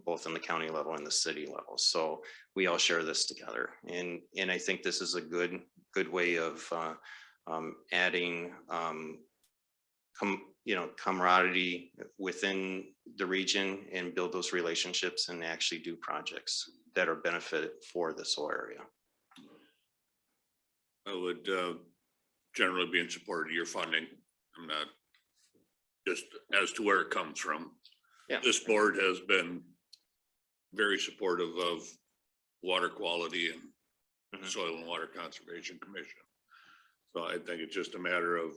Speaker 18: both in the county level and the city level. So we all share this together, and I think this is a good way of adding camaraderie within the region and build those relationships and actually do projects that are benefit for this whole area.
Speaker 1: I would generally be in support of your funding. I'm not, just as to where it comes from.
Speaker 18: Yeah.
Speaker 1: This board has been very supportive of water quality and Soil and Water Conservation Commission. So I think it's just a matter of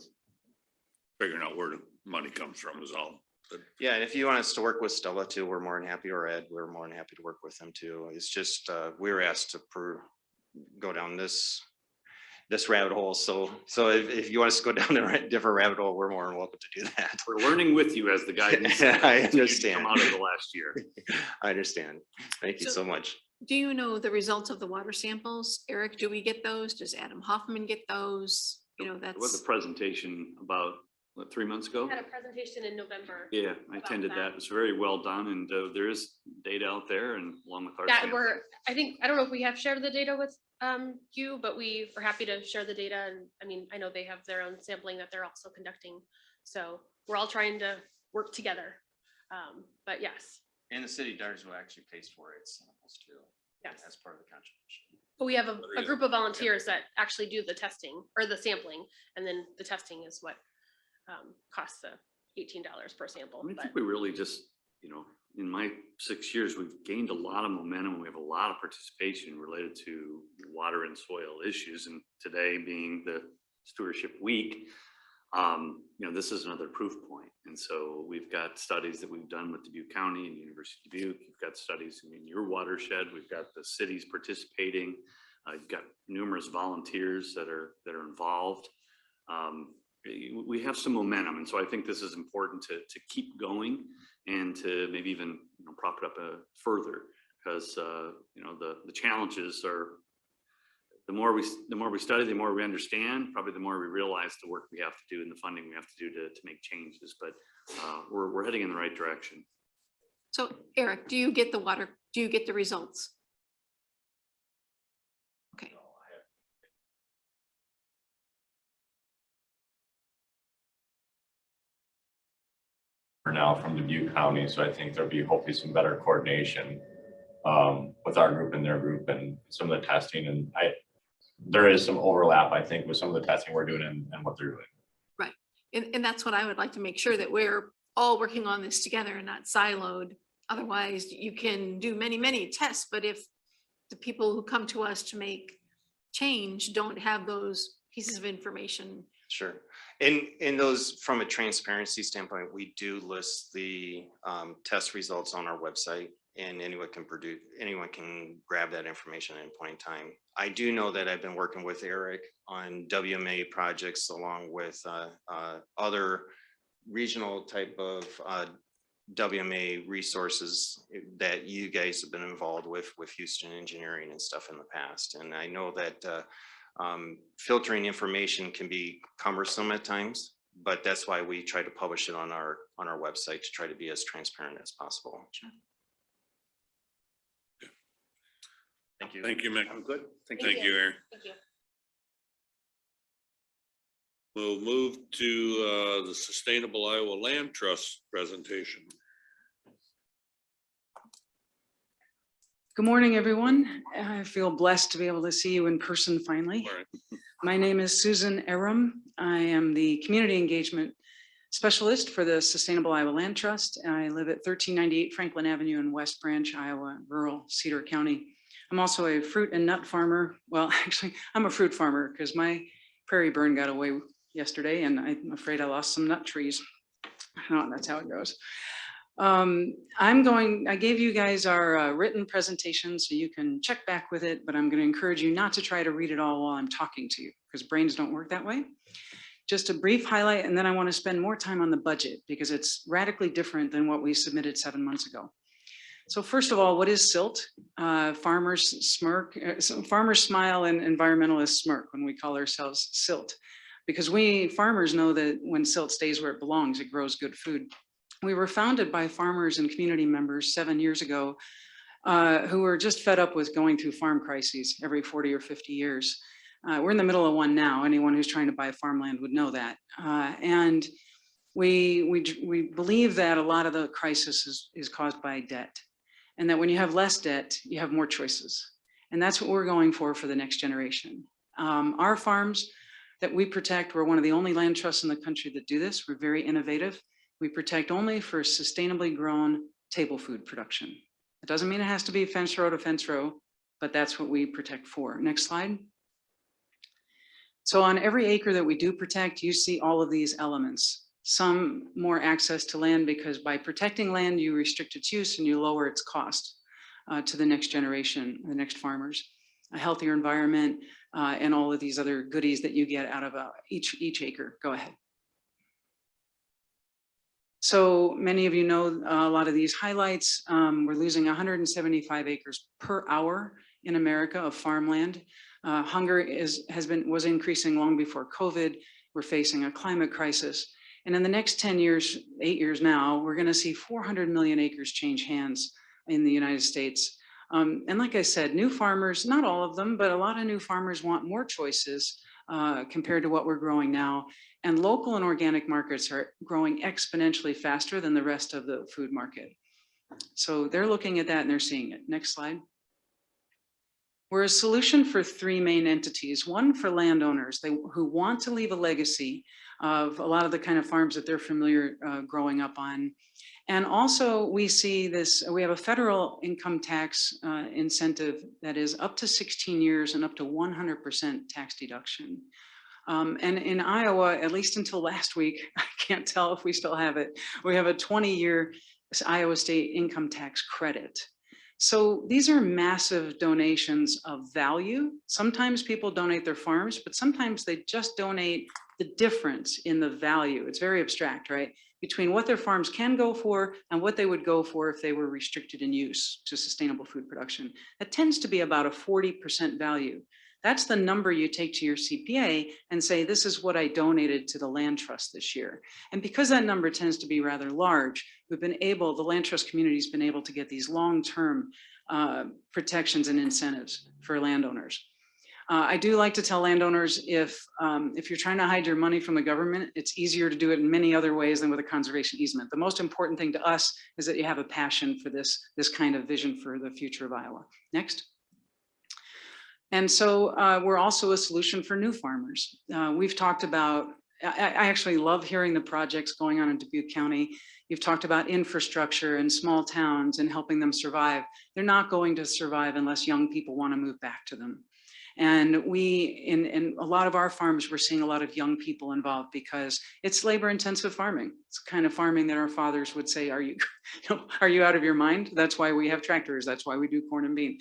Speaker 1: figuring out where the money comes from is all. But
Speaker 18: yeah, and if you want us to work with Stella too, we're more than happy, or Ed, we're more than happy to work with them too. It's just, we were asked to go down this rabbit hole. So if you want us to go down a different rabbit hole, we're more than welcome to do that.
Speaker 3: We're learning with you as the guidance.
Speaker 18: I understand.
Speaker 3: Come out of the last year.
Speaker 18: I understand. Thank you so much.
Speaker 4: Do you know the results of the water samples? Eric, do we get those? Does Adam Hoffman get those? You know,
Speaker 3: There was a
Speaker 4: that's,
Speaker 3: presentation about, what, 3 months ago?
Speaker 17: Had a presentation in November.
Speaker 3: Yeah, I
Speaker 17: about
Speaker 3: attended that. It was very well done, and there is data out there, and along with our.
Speaker 17: Yeah,
Speaker 3: samples.
Speaker 17: I don't know if we have shared the data with you, but we are happy to share the data. And I mean, I know they have their own sampling that they're also conducting. So we're all trying to work together. But yes.
Speaker 18: And the city of Dyersville actually pays for its samples too.
Speaker 17: Yes.
Speaker 18: As part of the contribution.
Speaker 17: But we have a group of volunteers that actually do the testing or the sampling, and then the testing is what costs the $18 per sample.
Speaker 3: I
Speaker 17: But
Speaker 3: think we really just, in my 6 years, we've gained a lot of momentum. We have a lot of participation related to water and soil issues. And today being the Stewardship Week, this is another proof point. And so we've got studies that we've done with Dubuque County and University of Dubuque. You've got studies in your watershed. We've got the cities participating. You've got numerous volunteers that are involved. We have some momentum, and so I think this is important to keep going and to maybe even prop it up further, because the challenges are the more we study, the more we understand, probably the more we realize the work we have to do and the funding we have to do to make changes. But we're heading in the right direction.
Speaker 4: so Eric, do you get the water? Do you get the results? Okay.
Speaker 19: For now from Dubuque County, so I think there'll be hopefully some better coordination with our group and their group and some of the testing. And there is some overlap, I think, with some of the testing we're doing and what they're doing.
Speaker 4: Right. And that's what I would like to make sure, that we're all working on this together and not siloed. Otherwise, you can do many, many tests, but if the people who come to us to make change don't have those pieces of information.
Speaker 18: Sure. And those, from a transparency standpoint, we do list the test results on our website, and anyone can grab that information at any point in time. I do know that I've been working with Eric on WMA projects along with other regional type of WMA resources that you guys have been involved with Houston Engineering and stuff in the past. And I know that filtering information can be cumbersome at times, but that's why we try to publish it on our website to try to be as transparent as possible.
Speaker 4: Sure.
Speaker 18: Thank you.
Speaker 1: thank you, Mick.
Speaker 3: I'm good.
Speaker 1: Thank you, Aaron.
Speaker 17: thank you.
Speaker 1: We'll move to the Sustainable Iowa Land Trust presentation.
Speaker 20: Good morning, everyone. I feel blessed to be able to see you in person finally. My name is Susan Aram. I am the Community Engagement Specialist for the Sustainable Iowa Land Trust. I live at 1398 Franklin Avenue in West Branch, Iowa, rural Cedar County. I'm also a fruit and nut farmer. Well, actually, I'm a fruit farmer because my prairie burn got away yesterday, and I'm afraid I lost some nut trees. Oh, that's how it goes. I gave you guys our written presentation so you can check back with it, but I'm going to encourage you not to try to read it all while I'm talking to you, because brains don't work that way. Just a brief highlight, and then I want to spend more time on the budget because it's radically different than what we submitted 7 months ago. So first of all, what is silt? Farmers farmers smile and environmentalists smirk when we call ourselves silt, because we farmers know that when silt stays where it belongs, it grows good food. We were founded by farmers and community members 7 years ago who were just fed up with going through farm crises every 40 or 50 years. We're in the middle of one now. Anyone who's trying to buy farmland would know that. And we believe that a lot of the crisis is caused by debt, and that when you have less debt, you have more choices. And that's what we're going for the next generation. Our farms that we protect, we're one of the only land trusts in the country that do this. We're very innovative. We protect only for sustainably grown table food production. It doesn't mean it has to be fence row to fence row, but that's what we protect for. Next slide. So on every acre that we do protect, you see all of these elements. Some more access to land, because by protecting land, you restrict its use and you lower its cost to the next generation, the next farmers. A healthier environment and all of these other goodies that you get out of each acre. Go ahead. So many of you know a lot of these highlights. We're losing 175 acres per hour in America of farmland. Hunger was increasing long before COVID. We're facing a climate crisis. And in the next 10 years, 8 years now, we're going to see 400 million acres change hands in the United States. And like I said, new farmers, not all of them, but a lot of new farmers want more choices compared to what we're growing now. And local and organic markets are growing exponentially faster than the rest of the food market. So they're looking at that and they're seeing it. Next slide. We're a solution for 3 main entities. One for landowners who want to leave a legacy of a lot of the kind of farms that they're familiar growing up on. And also we see this, we have a federal income tax incentive that is up to 16 years and up to 100% tax deduction. And in Iowa, at least until last week, I can't tell if we still have it, we have a 20-year Iowa state income tax credit. So these are massive donations of value. Sometimes people donate their farms, but sometimes they just donate the difference in the value. It's very abstract, right? Between what their farms can go for and what they would go for if they were restricted in use to sustainable food production. That tends to be about a 40% value. That's the number you take to your CPA and say, this is what I donated to the land trust this year. And because that number tends to be rather large, we've been able, the land trust community's been able to get these long-term protections and incentives for landowners. I do like to tell landowners, if you're trying to hide your money from the government, it's easier to do it in many other ways than with a conservation easement. The most important thing to us is that you have a passion for this kind of vision for the future of Iowa. Next. And so we're also a solution for new farmers. We've talked about, I actually love hearing the projects going on in Dubuque County. You've talked about infrastructure in small towns and helping them survive. They're not going to survive unless young people want to move back to them. And we, in a lot of our farms, we're seeing a lot of young people involved because it's labor intensive farming. It's the kind of farming that our fathers would say, are you out of your mind? That's why we have tractors. That's why we do corn and bean.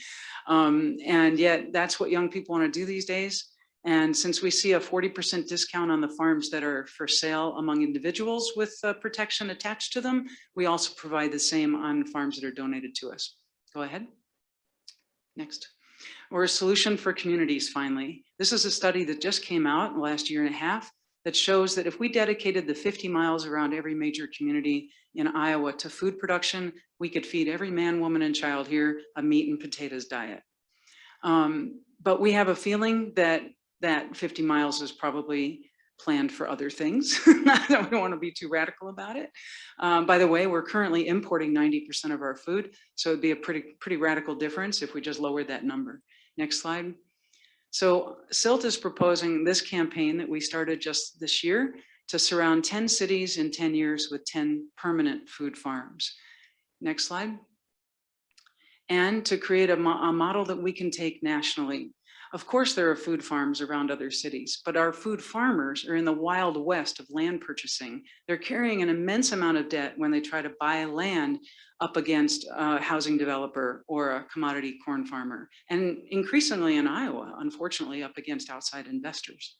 Speaker 20: And yet that's what young people want to do these days. And since we see a 40% discount on the farms that are for sale among individuals with protection attached to them, we also provide the same on farms that are donated to us. Go ahead. Next. We're a solution for communities, finally. This is a study that just came out in the last year and a half that shows that if we dedicated the 50 miles around every major community in Iowa to food production, we could feed every man, woman, and child here a meat and potatoes diet. But we have a feeling that that 50 miles is probably planned for other things. I don't want to be too radical about it. By the way, we're currently importing 90% of our food, so it'd be a pretty radical difference if we just lowered that number. Next slide. So SILT is proposing this campaign that we started just this year to surround 10 cities in 10 years with 10 permanent food farms. Next slide. And to create a model that we can take nationally. Of course, there are food farms around other cities, but our food farmers are in the wild west of land purchasing. They're carrying an immense amount of debt when they try to buy land up against a housing developer or a commodity corn farmer. And increasingly in Iowa, unfortunately, up against outside investors,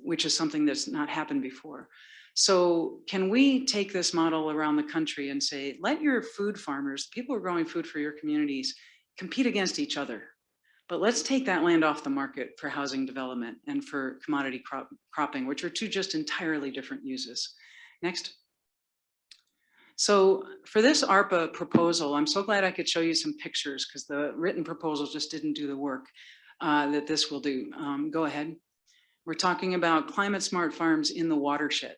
Speaker 20: which is something that's not happened before. So can we take this model around the country and say, let your food farmers, people who are growing food for your communities, compete against each other? But let's take that land off the market for housing development and for commodity cropping, which are two just entirely different uses. Next. So for this ARPA proposal, I'm so glad I could show you some pictures because the written proposal just didn't do the work that this will do. Go ahead. We're talking about climate smart farms in the watershed.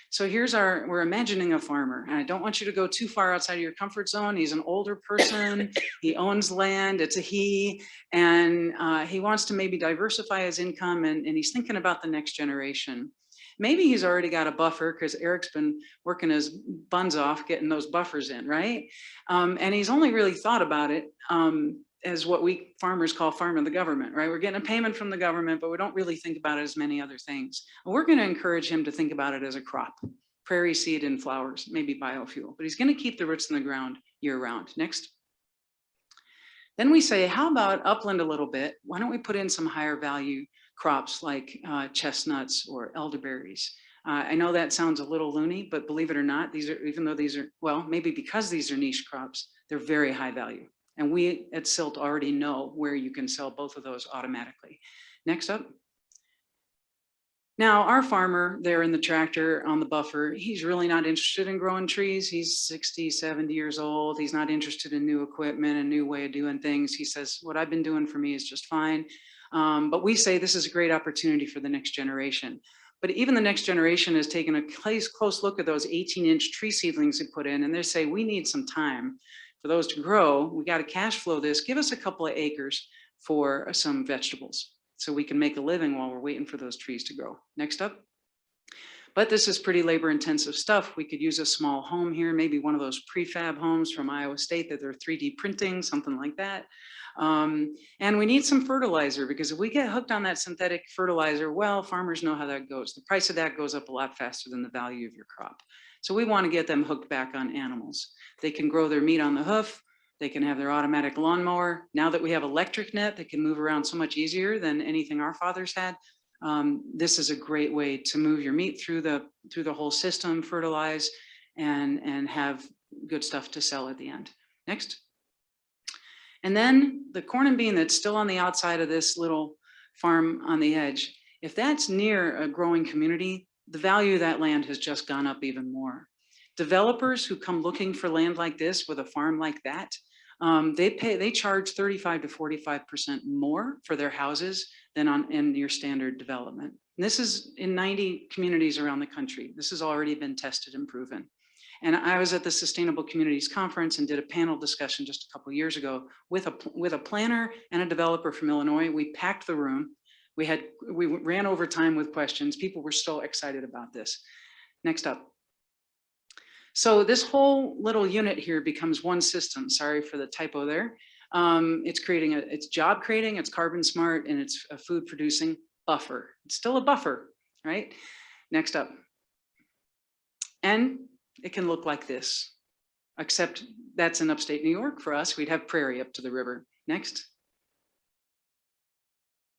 Speaker 20: So here's we're imagining a farmer, and I don't want you to go too far outside of your comfort zone. He's an older person, he owns land, it's a he, and he wants to maybe diversify his income, and he's thinking about the next generation. Maybe he's already got a buffer because Eric's been working his buns off getting those buffers in, right? And he's only really thought about it as what we farmers call farming the government, right? We're getting a payment from the government, but we don't really think about it as many other things. We're going to encourage him to think about it as a crop, prairie seed and flowers, maybe biofuel, but he's going to keep the roots in the ground year round. Next. Then we say, how about upland a little bit? Why don't we put in some higher value crops like chestnuts or elderberries? I know that sounds a little loony, but believe it or not, these are, even though these are, well, maybe because these are niche crops, they're very high value. And we at SILT already know where you can sell both of those automatically. Next up. Now, our farmer there in the tractor on the buffer, he's really not interested in growing trees. He's 60, 70 years old. He's not interested in new equipment, a new way of doing things. He says, what I've been doing for me is just fine. But we say this is a great opportunity for the next generation. But even the next generation has taken a close look at those 18-inch tree seedlings we put in, and they say, we need some time for those to grow. We got to cash flow this. Give us a couple of acres for some vegetables so we can make a living while we're waiting for those trees to grow. Next up. But this is pretty labor intensive stuff. We could use a small home here, maybe one of those prefab homes from Iowa State that they're 3D printing, something like that. And we need some fertilizer because if we get hooked on that synthetic fertilizer, well, farmers know how that goes. The price of that goes up a lot faster than the value of your crop. So we want to get them hooked back on animals. They can grow their meat on the hoof. They can have their automatic lawnmower. Now that we have electric net, they can move around so much easier than anything our fathers had. This is a great way to move your meat through the whole system, fertilize, and have good stuff to sell at the end. Next. And then the corn and bean that's still on the outside of this little farm on the edge, if that's near a growing community, the value of that land has just gone up even more. Developers who come looking for land like this with a farm like that, they charge 35 to 45% more for their houses than in your standard development. And this is in 90 communities around the country. This has already been tested and proven. And I was at the Sustainable Communities Conference and did a panel discussion just a couple of years ago with a planner and a developer from Illinois. We packed the room. We ran over time with questions. People were so excited about this. Next up. So this whole little unit here becomes one system. Sorry for the typo there. It's job creating, it's carbon smart, and it's a food producing buffer. It's still a buffer, right? Next up. And it can look like this, except that's in upstate New York for us. We'd have prairie up to the river. Next.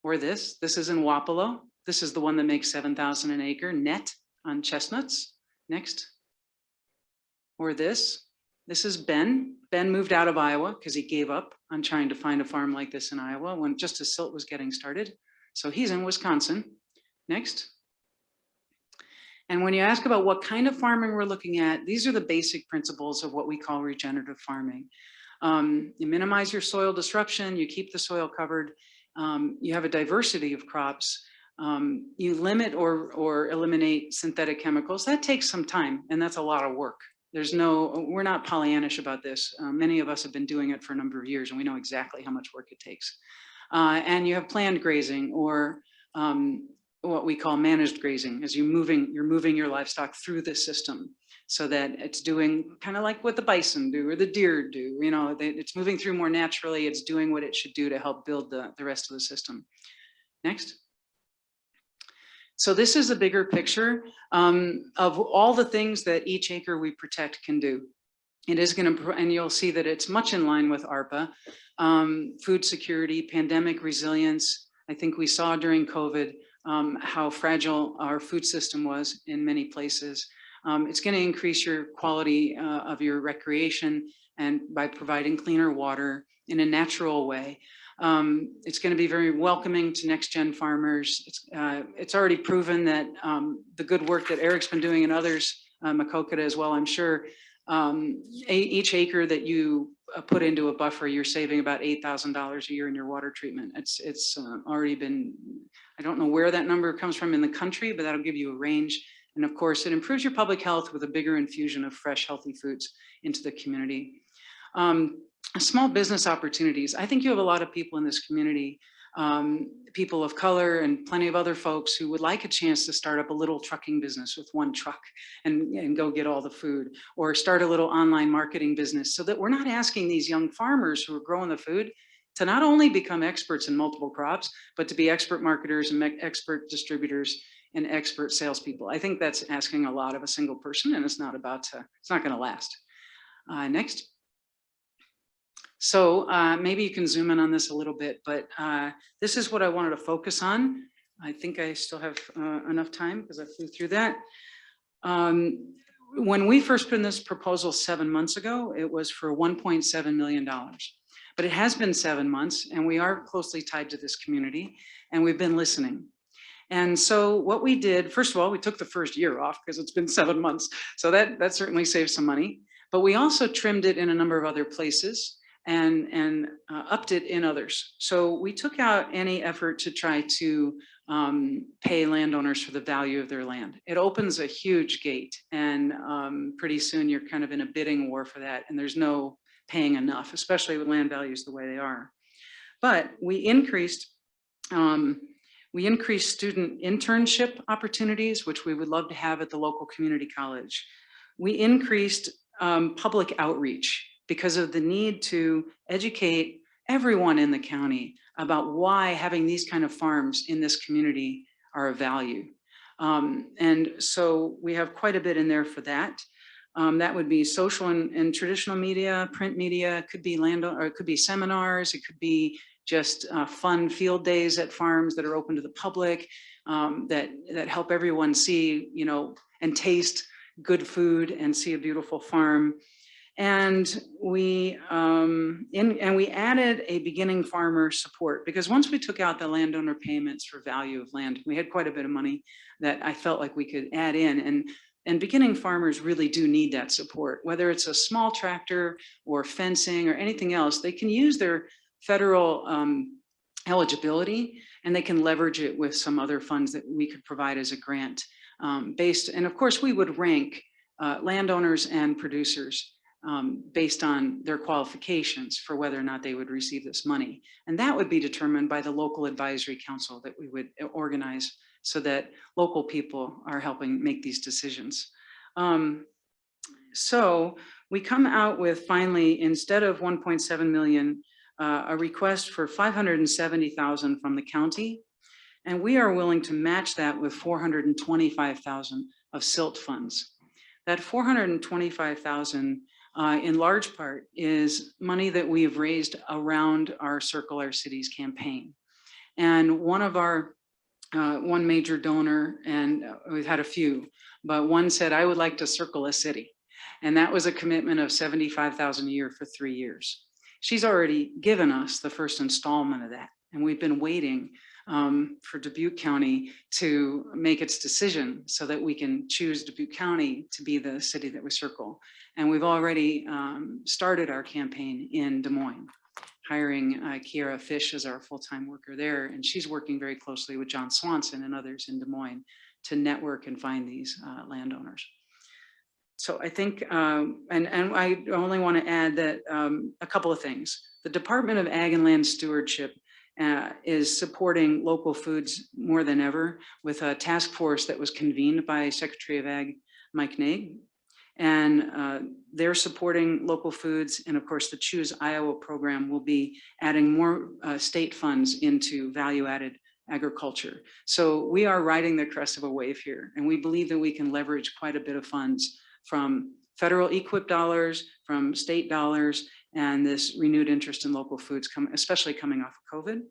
Speaker 20: Or this is in Wapello. This is the one that makes $7,000 an acre net on chestnuts. Next. Or this is Ben. Ben moved out of Iowa because he gave up on trying to find a farm like this in Iowa when just as SILT was getting started. So he's in Wisconsin. Next. And when you ask about what kind of farming we're looking at, these are the basic principles of what we call regenerative farming. You minimize your soil disruption, you keep the soil covered, you have a diversity of crops, you limit or eliminate synthetic chemicals. That takes some time, and that's a lot of work. We're not Pollyannish about this. Many of us have been doing it for a number of years, and we know exactly how much work it takes. And you have planned grazing or what we call managed grazing, as you're moving your livestock through this system. so that it's doing kind of like what the bison do or the deer do. You know, it's moving through more naturally. It's doing what it should do to help build the rest of the system. Next. So this is a bigger picture of all the things that each acre we protect can do. It is going to, and you'll see that it's much in line with ARPA, food security, pandemic resilience. I think we saw during COVID how fragile our food system was in many places. It's going to increase your quality of your recreation and by providing cleaner water in a natural way. It's going to be very welcoming to next gen farmers. It's already proven that the good work that Eric's been doing and others, Makokata as well, I'm sure, each acre that you put into a buffer, you're saving about $8,000 a year in your water treatment. It's already been, I don't know where that number comes from in the country, but that'll give you a range. And of course, it improves your public health with a bigger infusion of fresh, healthy foods into the community. Small business opportunities. I think you have a lot of people in this community, people of color and plenty of other folks who would like a chance to start up a little trucking business with one truck and go get all the food, or start a little online marketing business, so that we're not asking these young farmers who are growing the food to not only become experts in multiple crops, but to be expert marketers and expert distributors and expert salespeople. I think that's asking a lot of a single person, and it's not going to last. Next. So maybe you can zoom in on this a little bit, but this is what I wanted to focus on. I think I still have enough time because I flew through that. When we first put in this proposal 7 months ago, it was for $1.7 million. But it has been 7 months, and we are closely tied to this community, and we've been listening. And so what we did, first of all, we took the first year off because it's been 7 months. So that certainly saves some money. But we also trimmed it in a number of other places and upped it in others. So we took out any effort to try to pay landowners for the value of their land. It opens a huge gate, and pretty soon you're kind of in a bidding war for that, and there's no paying enough, especially with land values the way they are. But we increased student internship opportunities, which we would love to have at the local community college. We increased public outreach because of the need to educate everyone in the county about why having these kind of farms in this community are of value. And so we have quite a bit in there for that. That would be social and traditional media, print media, it could be or it could be seminars, it could be just fun field days at farms that are open to the public, that help everyone see, you know, and taste good food and see a beautiful farm. And we added a beginning farmer support, because once we took out the landowner payments for value of land, we had quite a bit of money that I felt like we could add in, and beginning farmers really do need that support, whether it's a small tractor or fencing or anything else. They can use their federal eligibility, and they can leverage it with some other funds that we could provide as a grant based. And of course we would rank landowners and producers based on their qualifications for whether or not they would receive this money. And that would be determined by the local advisory council that we would organize, so that local people are helping make these decisions. So we come out with, finally, instead of 1.7 million, a request for 570,000 from the county. And we are willing to match that with 425,000 of SILT funds. That 425,000 in large part is money that we have raised around our Circle Our Cities campaign. And one of our, one major donor, and we've had a few, but one said, I would like to circle a city. And that was a commitment of 75,000 a year for 3 years. She's already given us the first installment of that. And we've been waiting for Dubuque County to make its decision so that we can choose Dubuque County to be the city that we circle. And we've already started our campaign in Des Moines, hiring Kiara Fish as our full-time worker there. And she's working very closely with John Swanson and others in Des Moines to network and find these landowners. So I think, and I only want to add that a couple of things. The Department of Ag and Land Stewardship is supporting local foods more than ever with a task force that was convened by Secretary of Ag Mike Naig. And they're supporting local foods. And of course, the Choose Iowa program will be adding more state funds into value-added agriculture. So we are riding the crest of a wave here. And we believe that we can leverage quite a bit of funds from federal EQIP dollars, from state dollars, and this renewed interest in local foods, especially coming off of COVID.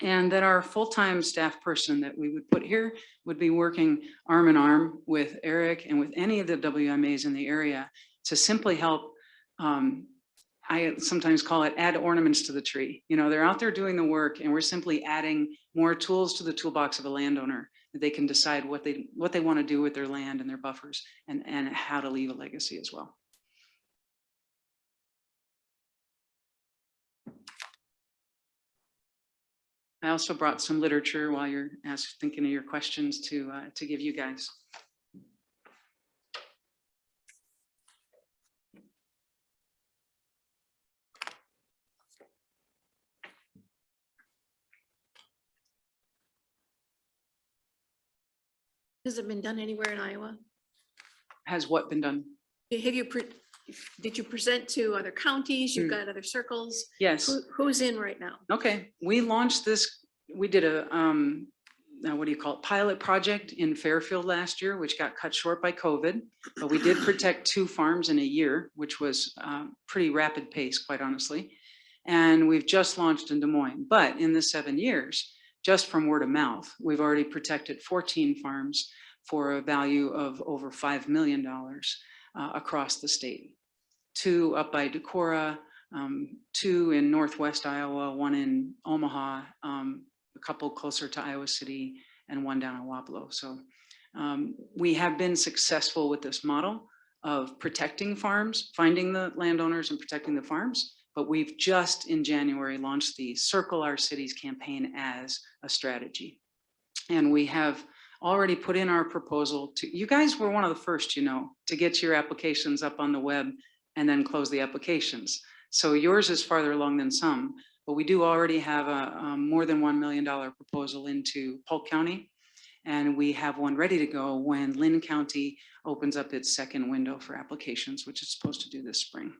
Speaker 20: And that our full-time staff person that we would put here would be working arm in arm with Eric and with any of the WMAs in the area to simply help, I sometimes call it add ornaments to the tree. You know, they're out there doing the work and we're simply adding more tools to the toolbox of a landowner that they can decide what they want to do with their land and their buffers and how to leave a legacy as well. I also brought some literature while you're thinking of your questions to give you guys.
Speaker 4: Has it been done anywhere in Iowa?
Speaker 20: Has what been done?
Speaker 4: Have you, did you present to other counties? You've got other circles?
Speaker 20: Yes.
Speaker 4: Who's in right now?
Speaker 20: Okay, we launched this, we did a, what do you call it, pilot project in Fairfield last year, which got cut short by COVID, but we did protect 2 farms in a year, which was pretty rapid pace, quite honestly. And we've just launched in Des Moines, but in the 7 years, just from word of mouth, we've already protected 14 farms for a value of over $5 million across the state. 2 up by Decorah, 2 in Northwest Iowa, 1 in Omaha, a couple closer to Iowa City, and 1 down in Wapello. So we have been successful with this model of protecting farms, finding the landowners and protecting the farms. But we've just in January launched the Circle Our Cities campaign as a strategy. And we have already put in our proposal to, you guys were one of the first, you know, to get your applications up on the web and then close the applications. So yours is farther along than some, but we do already have a more than $1 million proposal into Polk County. And we have one ready to go when Lynn County opens up its second window for applications, which it's supposed to do this spring.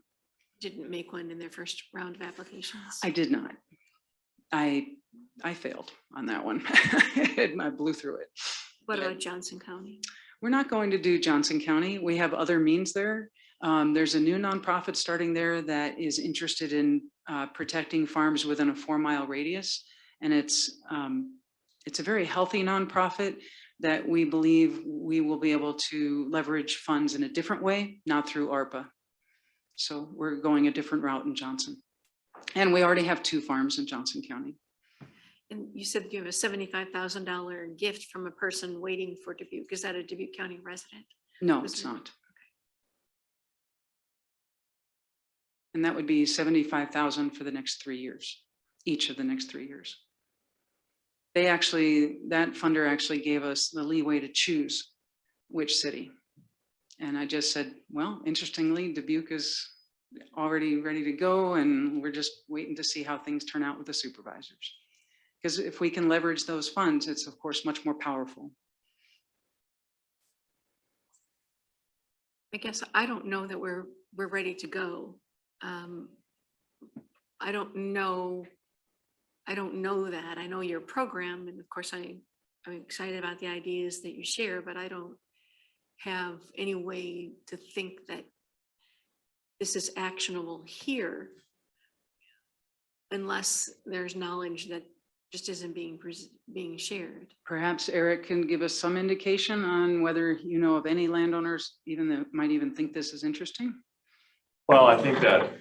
Speaker 4: Didn't make one in their first round of applications?
Speaker 20: I did not. I failed on that one. I blew through it.
Speaker 4: What about Johnson County?
Speaker 20: We're not going to do Johnson County. We have other means there. There's a new nonprofit starting there that is interested in protecting farms within a 4-mile radius. And it's a very healthy nonprofit that we believe we will be able to leverage funds in a different way, not through ARPA. So we're going a different route in Johnson. And we already have 2 farms in Johnson County.
Speaker 4: And you said you have a $75,000 gift from a person waiting for Dubuque. Is that a Dubuque County resident?
Speaker 20: No, it's not. And that would be $75,000 for the next 3 years, each of the next 3 years. They actually, that funder actually gave us the leeway to choose which city. And I just said, well, interestingly, Dubuque is already ready to go, and we're just waiting to see how things turn out with the supervisors. Because if we can leverage those funds, it's of course much more powerful.
Speaker 4: I guess I don't know that we're ready to go. I don't know that. I know your program, and of course I'm excited about the ideas that you share, but I don't have any way to think that this is actionable here unless there's knowledge that just isn't being shared.
Speaker 20: Perhaps Eric can give us some indication on whether you know of any landowners even that might even think this is interesting.
Speaker 19: Well, I think that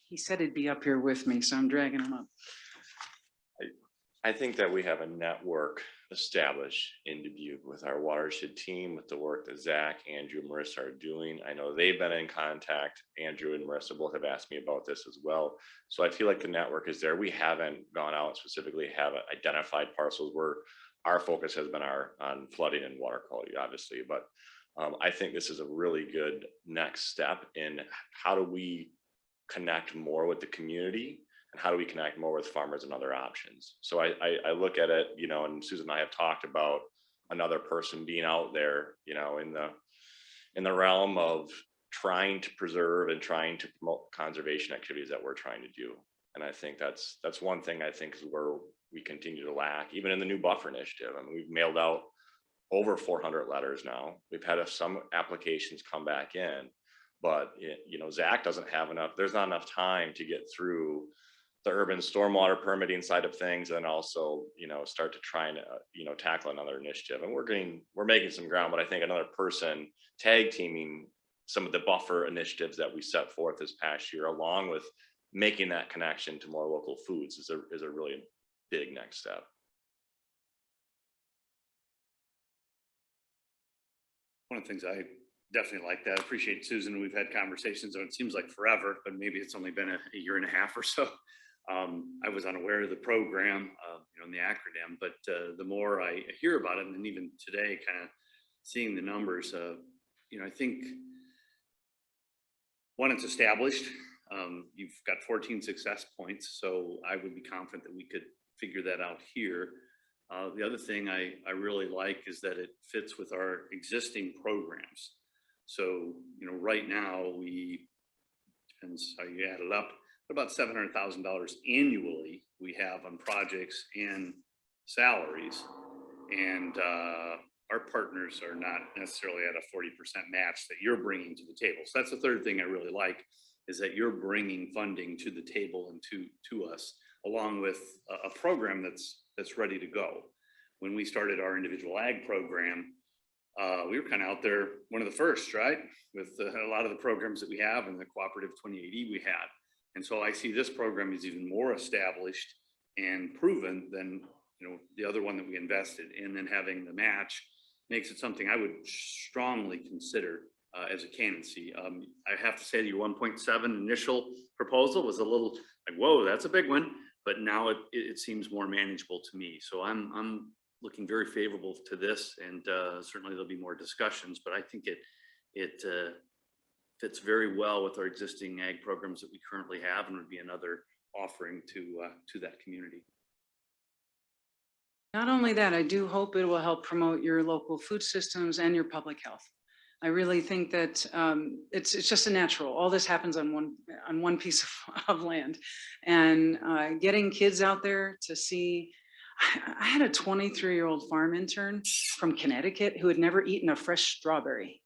Speaker 20: He said he'd be up here with me, so I'm dragging him up.
Speaker 21: I think that we have a network established in Dubuque with our watershed team, with the work that Zach, Andrew, and Marissa are doing. I know they've been in contact. Andrew and Marissa both have asked me about this as well. So I feel like the network is there. We haven't gone out and specifically have identified parcels where our focus has been on flooding and water quality, obviously. But I think this is a really good next step in how do we connect more with the community, and how do we connect more with farmers and other options. So I look at it, you know, and Susan and I have talked about another person being out there, you know, in the realm of trying to preserve and trying to promote conservation activities that we're trying to do. And I think that's one thing I think is where we continue to lack, even in the new buffer initiative. I mean, we've mailed out over 400 letters now. We've had some applications come back in, but you know, Zach doesn't have enough, there's not enough time to get through the urban stormwater permitting side of things, and also, you know, start to try and, you know, tackle another initiative. And we're making some ground, but I think another person tag teaming some of the buffer initiatives that we set forth this past year, along with making that connection to more local foods, is a really big next step.
Speaker 3: One of the things I definitely like that, appreciate Susan, we've had conversations, and it seems like forever, but maybe it's only been a year and a half or so. I was unaware of the program, you know, in the acronym, but the more I hear about it, and even today, kind of seeing the numbers, you know, I think one, it's established. You've got 14 success points, so I would be confident that we could figure that out here. The other thing I really like is that it fits with our existing programs. So, you know, right now depends how you add it up, about $700,000 annually we have on projects and salaries. And our partners are not necessarily at a 40% match that you're bringing to the table. So that's the third thing I really like, is that you're bringing funding to the table and to us, along with a program that's ready to go. When we started our individual ag program, we were kind of out there, one of the first, right? With a lot of the programs that we have and the cooperative 2080 we had. And so I see this program is even more established and proven than, you know, the other one that we invested in. And then having the match makes it something I would strongly consider as a candidacy. I have to say that your 1.7 initial proposal was a little like, whoa, that's a big one. But now it seems more manageable to me. So I'm looking very favorable to this, and certainly there'll be more discussions, but I think it fits very well with our existing ag programs that we currently have, and would be another offering to that community.
Speaker 20: Not only that, I do hope it will help promote your local food systems and your public health. I really think that it's just a natural. All this happens on one piece of land, and getting kids out there to see. I had a 23-year-old farm intern from Connecticut who had never eaten a fresh strawberry.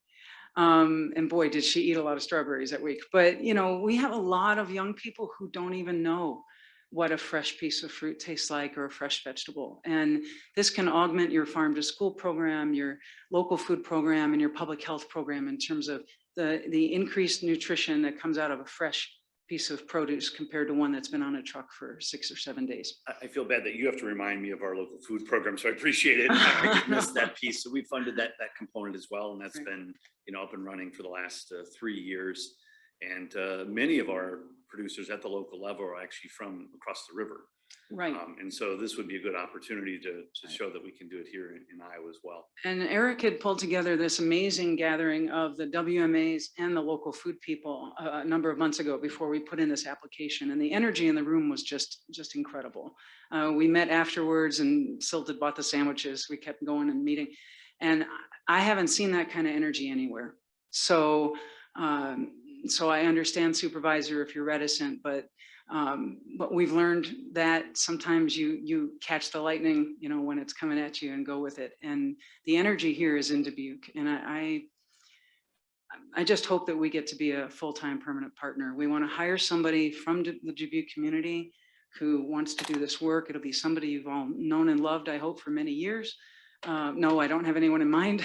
Speaker 20: And boy, did she eat a lot of strawberries that week. But, you know, we have a lot of young people who don't even know what a fresh piece of fruit tastes like, or a fresh vegetable. And this can augment your farm to school program, your local food program, and your public health program in terms of the increased nutrition that comes out of a fresh piece of produce compared to one that's been on a truck for 6 or 7 days.
Speaker 3: I feel bad that you have to remind me of our local food program, so I appreciate it. I missed that piece. So we funded that component as well, and that's been, you know, up and running for the last 3 years. And many of our producers at the local level are actually from across the river.
Speaker 20: Right.
Speaker 3: And so this would be a good opportunity to show that we can do it here in Iowa as well.
Speaker 20: And Eric had pulled together this amazing gathering of the WMAs and the local food people a number of months ago before we put in this application. And the energy in the room was just incredible. We met afterwards, and Silted bought the sandwiches. We kept going and meeting. And I haven't seen that kind of energy anywhere. So I understand, Supervisor, if you're reticent, but we've learned that sometimes you catch the lightning, you know, when it's coming at you, and go with it. And the energy here is in Dubuque, and I just hope that we get to be a full-time permanent partner. We want to hire somebody from the Dubuque community who wants to do this work. It'll be somebody you've all known and loved, I hope, for many years. No, I don't have anyone in mind.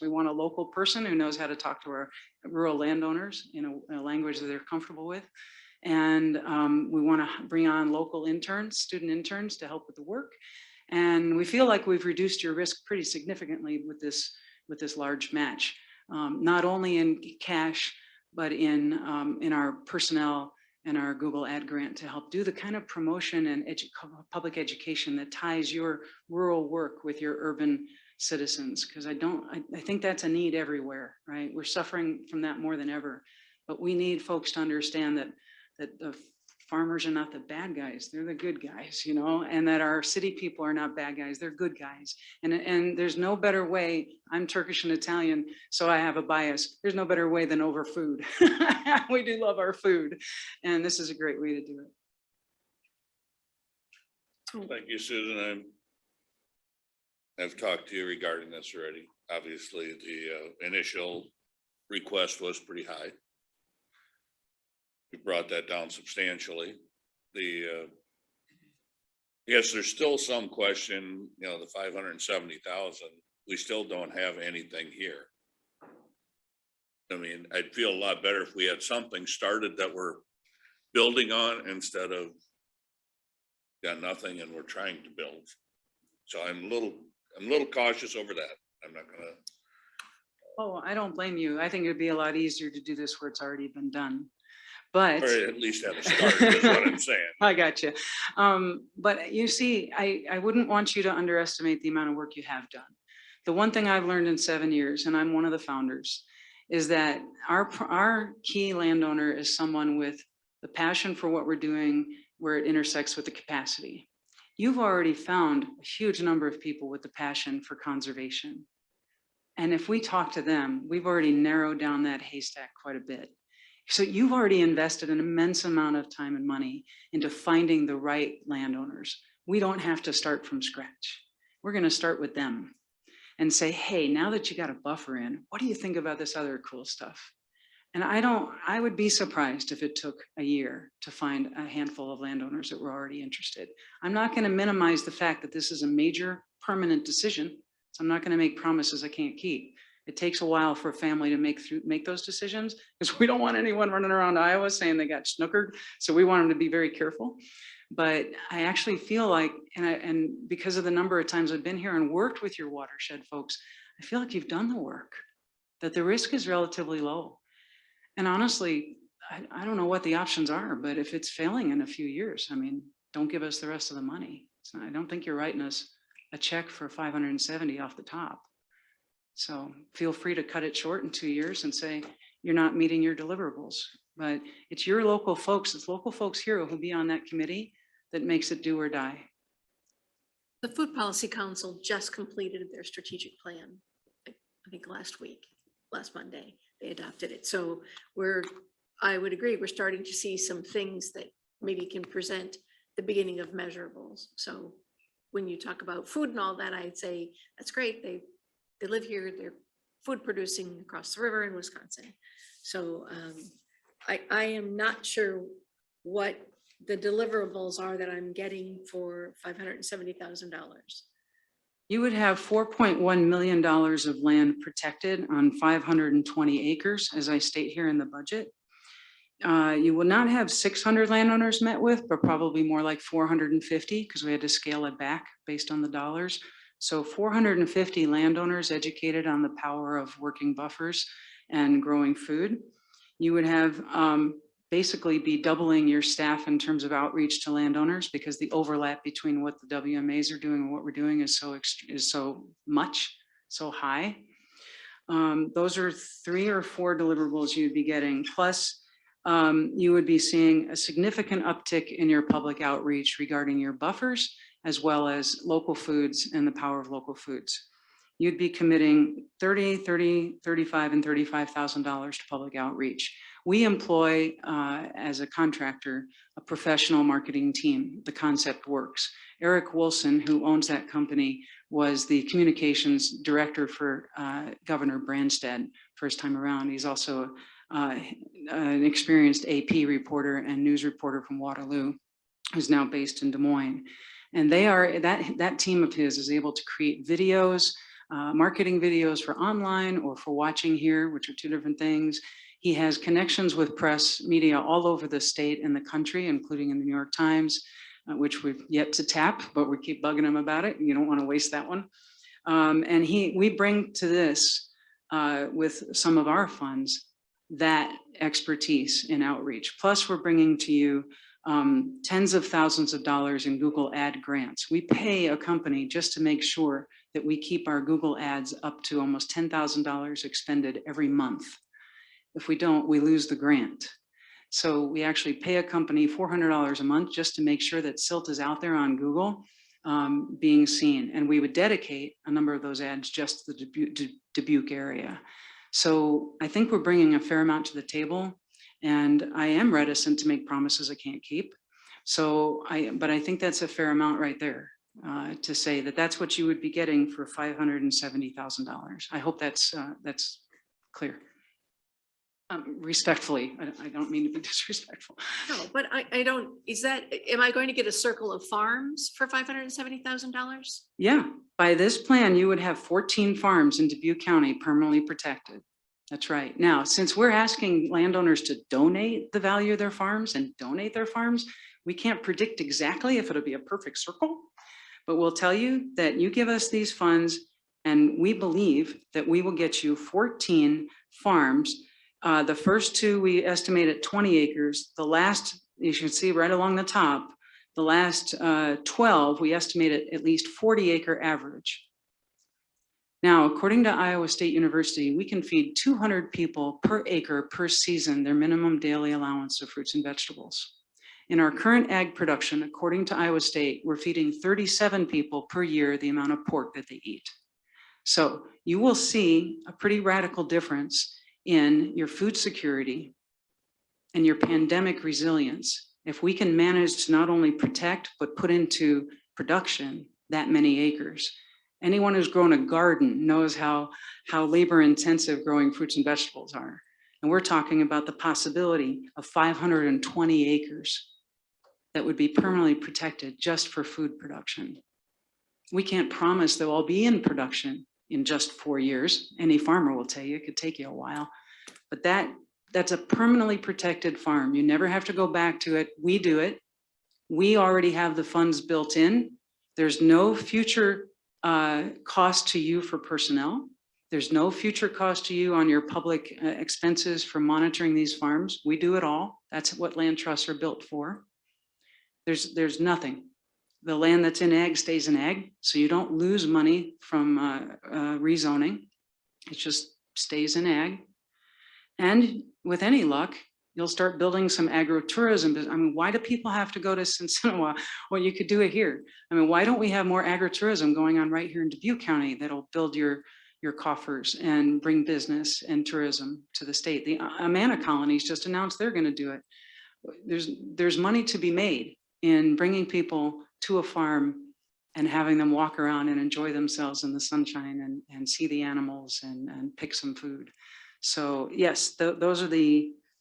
Speaker 20: We want a local person who knows how to talk to our rural landowners in a language that they're comfortable with. And we want to bring on local interns, student interns, to help with the work. And we feel like we've reduced your risk pretty significantly with this large match, not only in cash, but in our personnel and our Google Ad grant to help do the kind of promotion and public education that ties your rural work with your urban citizens. Because I think that's a need everywhere, right? We're suffering from that more than ever, but we need folks to understand that the farmers are not the bad guys, they're the good guys, you know, and that our city people are not bad guys, they're good guys. And there's no better way, I'm Turkish and Italian, so I have a bias. There's no better way than over food. We do love our food, and this is a great way to do it.
Speaker 1: Thank you, Susan. I've talked to you regarding this already. Obviously, the initial request was pretty high. We brought that down substantially. Yes, there's still some question, you know, the 570,000, we still don't have anything here. I mean, I'd feel a lot better if we had something started that we're building on instead of got nothing and we're trying to build. So I'm a little cautious over that. I'm not gonna.
Speaker 20: Oh, I don't blame you. I think it'd be a lot easier to do this where it's already been done. But
Speaker 1: Or at least have a start, is what I'm saying.
Speaker 20: I got you. But you see, I wouldn't want you to underestimate the amount of work you have done. The one thing I've learned in 7 years, and I'm one of the founders, is that our key landowner is someone with the passion for what we're doing, where it intersects with the capacity. You've already found a huge number of people with the passion for conservation. And if we talk to them, we've already narrowed down that haystack quite a bit. So you've already invested an immense amount of time and money into finding the right landowners. We don't have to start from scratch. We're going to start with them and say, hey, now that you got a buffer in, what do you think about this other cool stuff? And I would be surprised if it took a year to find a handful of landowners that were already interested. I'm not going to minimize the fact that this is a major permanent decision. So I'm not going to make promises I can't keep. It takes a while for a family to make those decisions, because we don't want anyone running around Iowa saying they got snookered. So we want them to be very careful. But I actually feel like, and because of the number of times I've been here and worked with your watershed folks, I feel like you've done the work, that the risk is relatively low. And honestly, I don't know what the options are, but if it's failing in a few years, I mean, don't give us the rest of the money. So I don't think you're writing us a check for 570 off the top. So feel free to cut it short in 2 years and say, you're not meeting your deliverables, but it's your local folks, it's local folks here who'll be on that committee that makes it do or die.
Speaker 4: The Food Policy Council just completed their strategic plan, I think last Monday, they adopted it. So I would agree, we're starting to see some things that maybe can present the beginning of measurables. So when you talk about food and all that, I'd say, that's great. They live here, they're food producing across the river in Wisconsin. So I am not sure what the deliverables are that I'm getting for $570,000.
Speaker 20: You would have $4.1 million of land protected on 520 acres, as I state here in the budget. You will not have 600 landowners met with, but probably more like 450, because we had to scale it back based on the dollars. So 450 landowners educated on the power of working buffers and growing food. You would have basically be doubling your staff in terms of outreach to landowners, because the overlap between what the WMAs are doing and what we're doing is so high. Those are 3 or 4 deliverables you'd be getting. Plus, you would be seeing a significant uptick in your public outreach regarding your buffers, as well as local foods and the power of local foods. You'd be committing $35,000 and $35,000 to public outreach. We employ, as a contractor, a professional marketing team. The concept works. Eric Wilson, who owns that company, was the communications director for Governor Branstad first time around. He's also an experienced AP reporter and news reporter from Waterloo, who's now based in Des Moines. And they are, that team of his is able to create videos, marketing videos for online or for watching here, which are 2 different things. He has connections with press media all over the state and the country, including in the New York Times, which we've yet to tap, but we keep bugging him about it. You don't want to waste that one. And we bring to this, with some of our funds, that expertise in outreach. Plus, we're bringing to you tens of thousands of dollars in Google ad grants. We pay a company just to make sure that we keep our Google ads up to almost $10,000 expended every month. If we don't, we lose the grant. So we actually pay a company $400 a month just to make sure that silt is out there on Google being seen. And we would dedicate a number of those ads just to the Dubuque area. So I think we're bringing a fair amount to the table, and I am reticent to make promises I can't keep. So but I think that's a fair amount right there to say that that's what you would be getting for $570,000. I hope that's clear. Respectfully, I don't mean to be disrespectful.
Speaker 4: No, but I don't, am I going to get a circle of farms for $570,000?
Speaker 20: Yeah, by this plan, you would have 14 farms in Dubuque County permanently protected. That's right. Now, since we're asking landowners to donate the value of their farms and donate their farms, we can't predict exactly if it'll be a perfect circle, but we'll tell you that you give us these funds and we believe that we will get you 14 farms. The first two, we estimate at 20 acres. The last, you should see right along the top, the last 12, we estimate at least 40-acre average. Now, according to Iowa State University, we can feed 200 people per acre per season, their minimum daily allowance of fruits and vegetables. In our current ag production, according to Iowa State, we're feeding 37 people per year the amount of pork that they eat. So you will see a pretty radical difference in your food security and your pandemic resilience if we can manage to not only protect, but put into production that many acres. Anyone who's grown a garden knows how labor intensive growing fruits and vegetables are. And we're talking about the possibility of 520 acres that would be permanently protected just for food production. We can't promise they'll all be in production in just 4 years. Any farmer will tell you it could take you a while, but that's a permanently protected farm. You never have to go back to it. We do it. We already have the funds built in. There's no future cost to you for personnel. There's no future cost to you on your public expenses for monitoring these farms. We do it all. That's what land trusts are built for. There's nothing. The land that's in ag stays in ag, so you don't lose money from rezoning. It just stays in ag. And with any luck, you'll start building some agritourism. I mean, why do people have to go to Cincinnati? Well, you could do it here. I mean, why don't we have more agritourism going on right here in Dubuque County that'll build your coffers and bring business and tourism to the state? The Amana colonies just announced they're going to do it. There's money to be made in bringing people to a farm and having them walk around and enjoy themselves in the sunshine and see the animals and pick some food. So yes,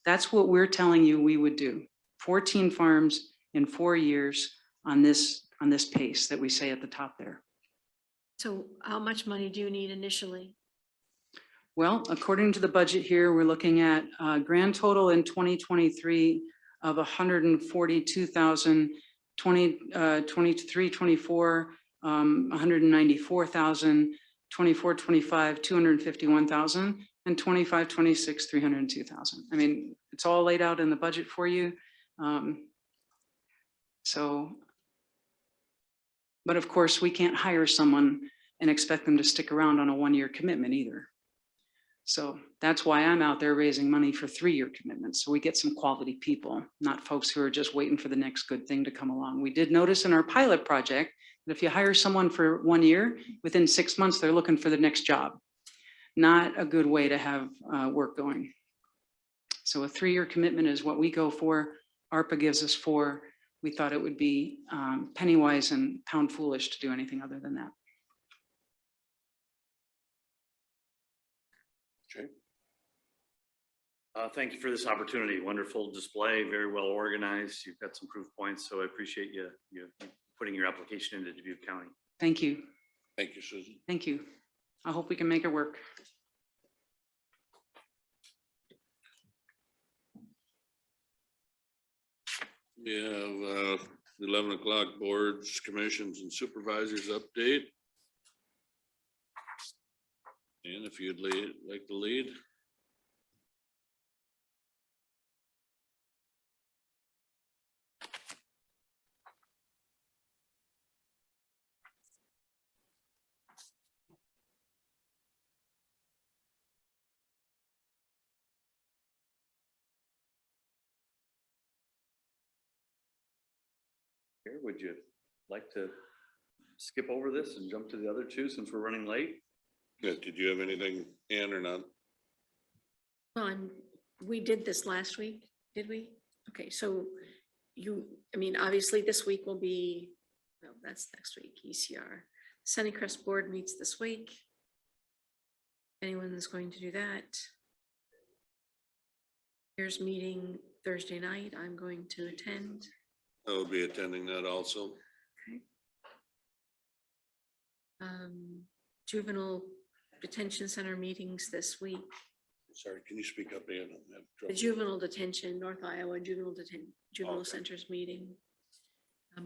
Speaker 20: that's what we're telling you we would do. 14 farms in 4 years on this pace that we say at the top there.
Speaker 4: So how much money do you need initially?
Speaker 20: Well, according to the budget here, we're looking at a grand total in 2023 of 142,000, 23, 24, 194,000, 24, 25, 251,000, and 25, 26, 302,000. I mean, it's all laid out in the budget for you. But of course, we can't hire someone and expect them to stick around on a 1-year commitment either. So that's why I'm out there raising money for 3-year commitments. So we get some quality people, not folks who are just waiting for the next good thing to come along. We did notice in our pilot project that if you hire someone for 1 year, within 6 months, they're looking for the next job. Not a good way to have work going. So a 3-year commitment is what we go for. ARPA gives us 4. We thought it would be penny wise and pound foolish to do anything other than that.
Speaker 1: Okay.
Speaker 3: Thank you for this opportunity. Wonderful display, very well organized. You've got some proof points, so I appreciate you putting your application into Dubuque County.
Speaker 20: Thank you.
Speaker 1: Thank you, Susan.
Speaker 20: Thank you. I hope we can make it work.
Speaker 1: We have 11 o'clock boards, commissions, and supervisors update. And if you'd like to lead.
Speaker 3: Here, would you like to skip over this and jump to the other two since we're running late?
Speaker 1: Yeah, did you have anything, Ann, or not?
Speaker 4: We did this last week, did we? Okay, so obviously this week will be, no, that's next week, ECR. Sunnycrest Board meets this week. Anyone that's going to do that. Here's meeting Thursday night. I'm going to attend.
Speaker 1: I will be attending that also.
Speaker 4: Okay. Juvenile detention center meetings this week.
Speaker 1: Sorry, can you speak up, Ann?
Speaker 4: The juvenile detention, North Iowa Juvenile
Speaker 1: Okay.
Speaker 4: Centers meeting.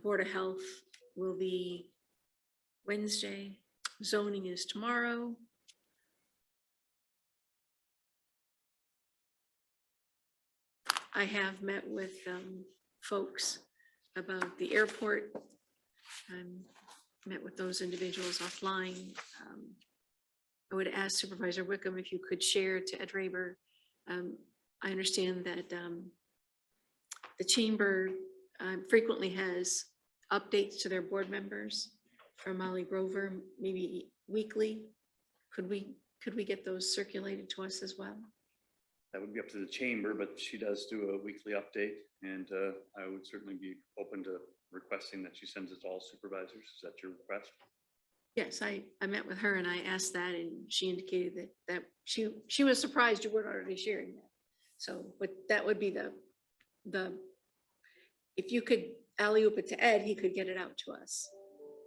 Speaker 4: Board of Health will be Wednesday. Zoning is tomorrow. I have met with folks about the airport. Met with those individuals offline. I would ask Supervisor Wickham if you could share to Ed Raber. I understand that the chamber frequently has updates to their board members from Molly Grover, maybe weekly. Could we get those circulated to us as well?
Speaker 3: That would be up to the chamber, but she does do a weekly update, and I would certainly be open to requesting that she sends it to all supervisors. Is that your request?
Speaker 4: Yes, I met with her and I asked that, and she indicated that she was surprised you weren't already sharing that. So, but that would be the if you could alley-oop it to Ed, he could get it out to us.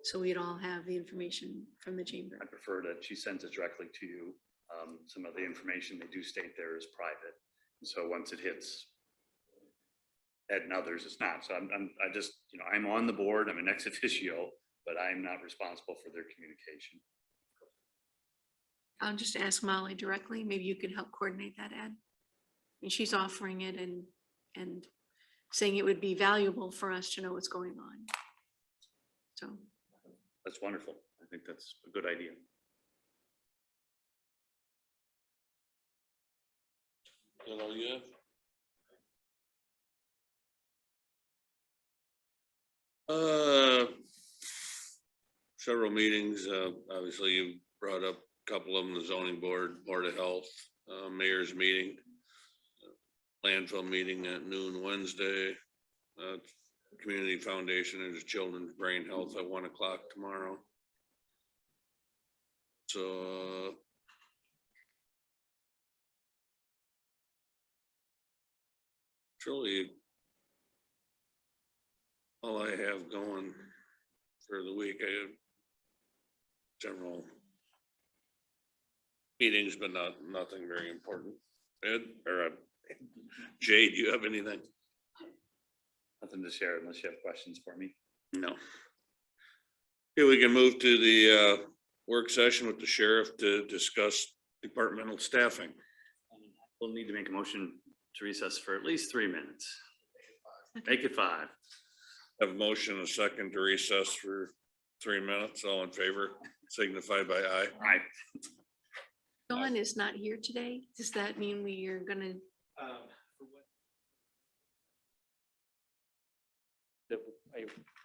Speaker 4: So we'd all have the information from the chamber.
Speaker 3: I prefer that she sends it directly to you. Some of the information they do state there is private. And so once it hits Ed and others, it's not. So I just, I'm on the board, I'm an ex officio, but I'm not responsible for their communication.
Speaker 4: I'll just ask Molly directly. Maybe you could help coordinate that, Ed. And she's offering it and saying it would be valuable for us to know what's going on. So.
Speaker 3: That's wonderful. I think that's a good idea.
Speaker 1: Is that all you have? Several meetings, obviously you brought up a couple of them, the zoning board, board of health, mayor's meeting, landfill meeting at noon Wednesday, community foundation and children's brain health at 1 o'clock tomorrow. So, truly all I have going for the week. I have general meetings, but nothing very important. Ed or Jay, do you have anything?
Speaker 3: Nothing to share unless you have questions for me.
Speaker 1: No. Okay, we can move to the work session with the sheriff to discuss departmental staffing.
Speaker 3: We'll need to make a motion to recess for at least 3 minutes. Make it 5.
Speaker 1: Have a motion, a second to recess for 3 minutes. All in favor, signify by aye.
Speaker 3: Aye.
Speaker 4: Dawn is not here today. Does that mean we are gonna?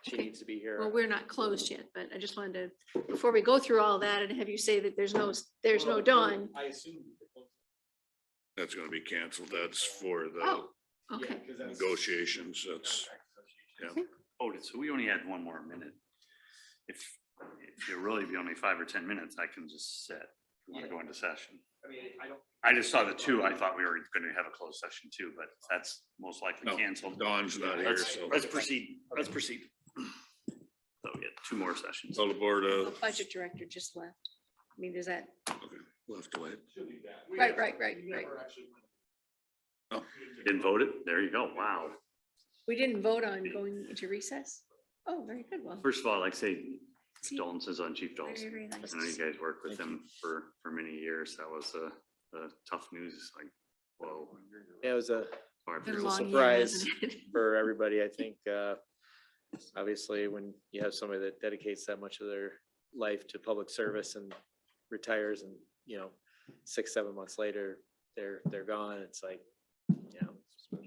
Speaker 6: She needs to be here.
Speaker 4: Well, we're not closed yet, but I just wanted to, before we go through all that and have you say that there's no Dawn.
Speaker 6: I assume.
Speaker 1: That's gonna be canceled. That's for the
Speaker 4: Oh, okay.
Speaker 1: negotiations. That's, yeah.
Speaker 3: Oh, so we only had 1 more minute. If it really be only 5 or 10 minutes, I can just sit. If we want to go into session. I just saw the 2. I thought we were going to have a closed session too, but that's most likely
Speaker 1: No,
Speaker 3: canceled.
Speaker 1: Dawn's not here, so.
Speaker 3: Let's proceed. Let's proceed. So we had 2 more sessions.
Speaker 1: So the board
Speaker 4: The budget director just left. I mean, does that?
Speaker 1: left away.
Speaker 4: Right.
Speaker 1: Oh,
Speaker 3: Didn't vote it? There you go. Wow.
Speaker 4: We didn't vote on going into recess? Oh, very good. Well,
Speaker 3: First of all, I'd like to say condolences on Chief Doles.
Speaker 4: very nice.
Speaker 3: I know you guys worked with him for many years. That was a tough news. Like, whoa.
Speaker 6: Yeah, it was a
Speaker 4: Been a
Speaker 6: It was a
Speaker 4: long year,
Speaker 6: surprise
Speaker 4: hasn't it?
Speaker 6: for everybody. I think, obviously, when you have somebody that dedicates that much of their life to public service and retires and, 6-7 months later, they're gone. It's like,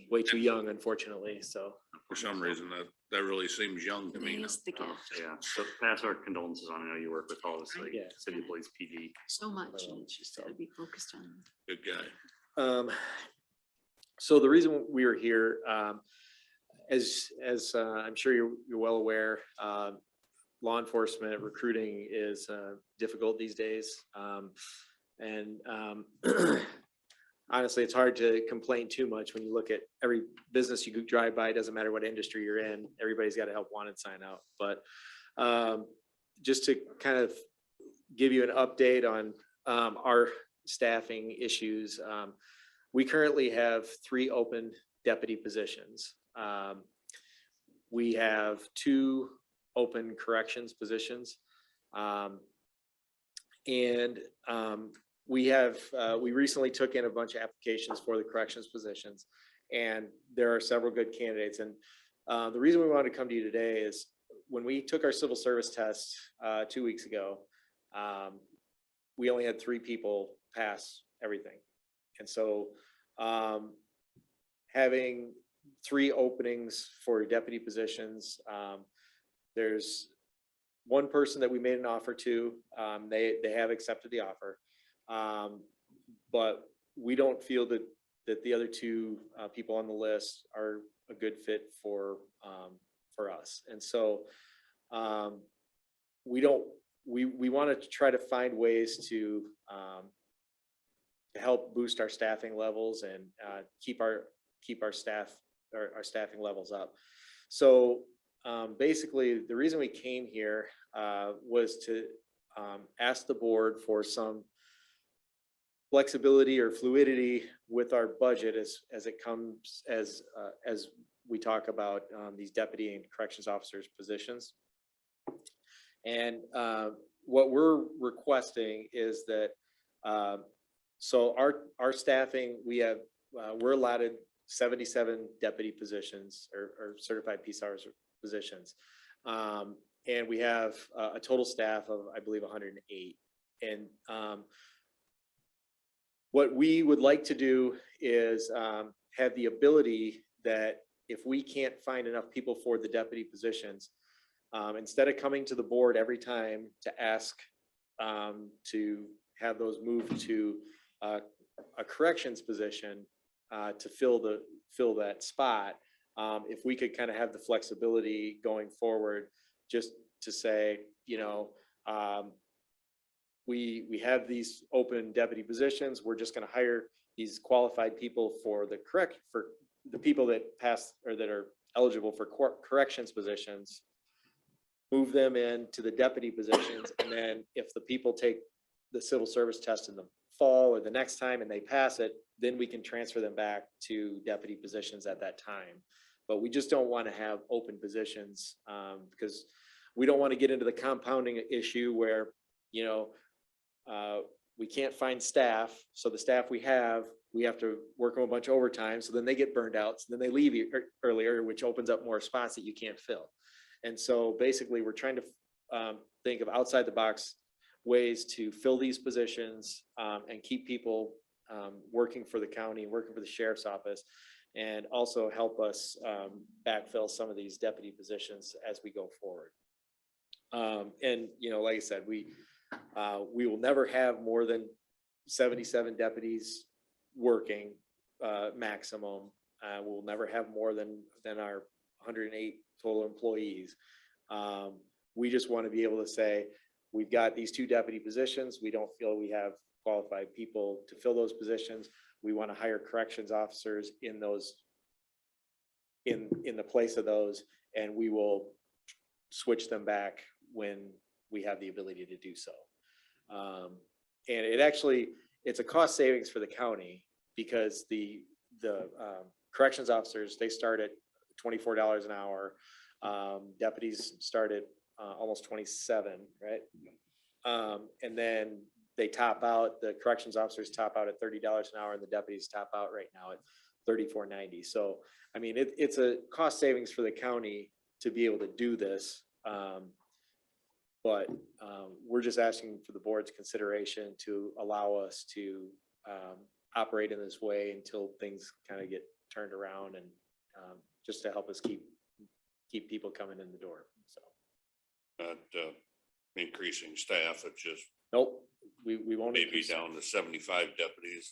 Speaker 6: way too young, unfortunately. So
Speaker 1: For some reason, that really seems young to me. now.
Speaker 4: Is the gift.
Speaker 3: Yeah, so pass our condolences on. I know you work with all this, like,
Speaker 6: Yeah.
Speaker 3: city police, PD.
Speaker 4: So much, and it's just gotta be focused on.
Speaker 1: Good guy.
Speaker 6: So the reason we are here, as I'm sure you're well aware, law enforcement recruiting is difficult these days. And honestly, it's hard to complain too much when you look at every business you drive by, doesn't matter what industry you're in, everybody's got a help wanted sign out. But just to kind of give you an update on our staffing issues, we currently have 3 open deputy positions. We have 2 open corrections positions. We recently took in a bunch of applications for the corrections positions, and there are several good candidates. And the reason we wanted to come to you today is when we took our civil service test 2 weeks ago, we only had 3 people pass everything. And so having 3 openings for deputy positions, there's one person that we made an offer to. They have accepted the offer. But we don't feel that the other 2 people on the list are a good fit for us. And so we want to try to find ways to help boost our staffing levels and keep our staffing levels up. So basically, the reason we came here was to ask the board for some flexibility or fluidity with our budget as it comes as we talk about these deputy and corrections officers positions. And what we're requesting is that so our staffing, we're allotted 77 deputy positions or certified peace officer positions. And we have a total staff of, I believe, 108. And what we would like to do is have the ability that if we can't find enough people for the deputy positions, instead of coming to the board every time to ask to have those moved to a corrections position to fill that spot, if we could kind of have the flexibility going forward, just to say, you know, we have these open deputy positions. We're just going to hire these qualified people for the people that pass or that are eligible for corrections positions, move them into the deputy positions. And then if the people take the civil service test in the fall or the next time and they pass it, then we can transfer them back to deputy positions at that time. But we just don't want to have open positions because we don't want to get into the compounding issue where, you know, we can't find staff. So the staff we have to work on a bunch of overtime. So then they get burned out. So then they leave earlier, which opens up more spots that you can't fill. And so basically we're trying to think of outside the box ways to fill these positions and keep people working for the county, working for the sheriff's office, and also help us backfill some of these deputy positions as we go forward. And, you know, like I said, we will never have more than 77 deputies working maximum. We'll never have more than our 108 total employees. We just want to be able to say, we've got these 2 deputy positions. We don't feel we have qualified people to fill those positions. We want to hire corrections officers in those, in the place of those, and we will switch them back when we have the ability to do so. And it's a cost savings for the county because the corrections officers, they start at $24 an hour. Deputies start at almost 27, right? And then they top out, the corrections officers top out at $30 an hour, and the deputies top out right now at $34.90. So, I mean, it's a cost savings for the county to be able to do this. But we're just asking for the board's consideration to allow us to operate in this way until things kind of get turned around, and just to help us keep keep people coming in the door, so.
Speaker 1: Not increasing staff, it's just
Speaker 6: Nope, we won't.
Speaker 1: maybe
Speaker 6: increase.
Speaker 1: down to 75 deputies,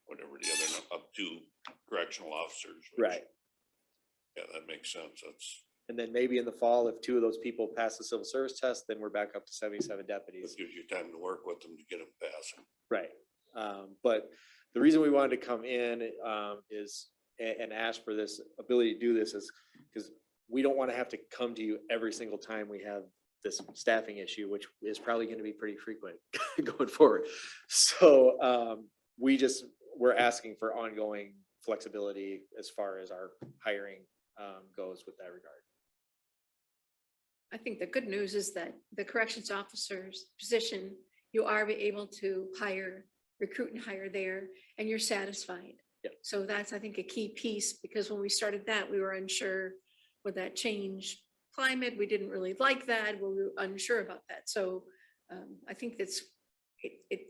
Speaker 1: whatever the other, up to correctional officers. which-
Speaker 6: Right.
Speaker 1: Yeah, that makes sense. That's,
Speaker 6: And then maybe in the fall, if 2 of those people pass the civil service test, then we're back up to 77 deputies.
Speaker 1: that gives you time to work with them to get them passing.
Speaker 6: Right. But the reason we wanted to come in is, and ask for this ability to do this is because we don't want to have to come to you every single time we have this staffing issue, which is probably going to be pretty frequent going forward. So we're asking for ongoing flexibility as far as our hiring goes with that regard.
Speaker 4: I think the good news is that the corrections officer's position, you are able to recruit and hire there, and you're satisfied.
Speaker 6: Yep.
Speaker 4: So that's, I think, a key piece, because when we started that, we were unsure with that change climate. We didn't really like that. We were unsure about that. So I think it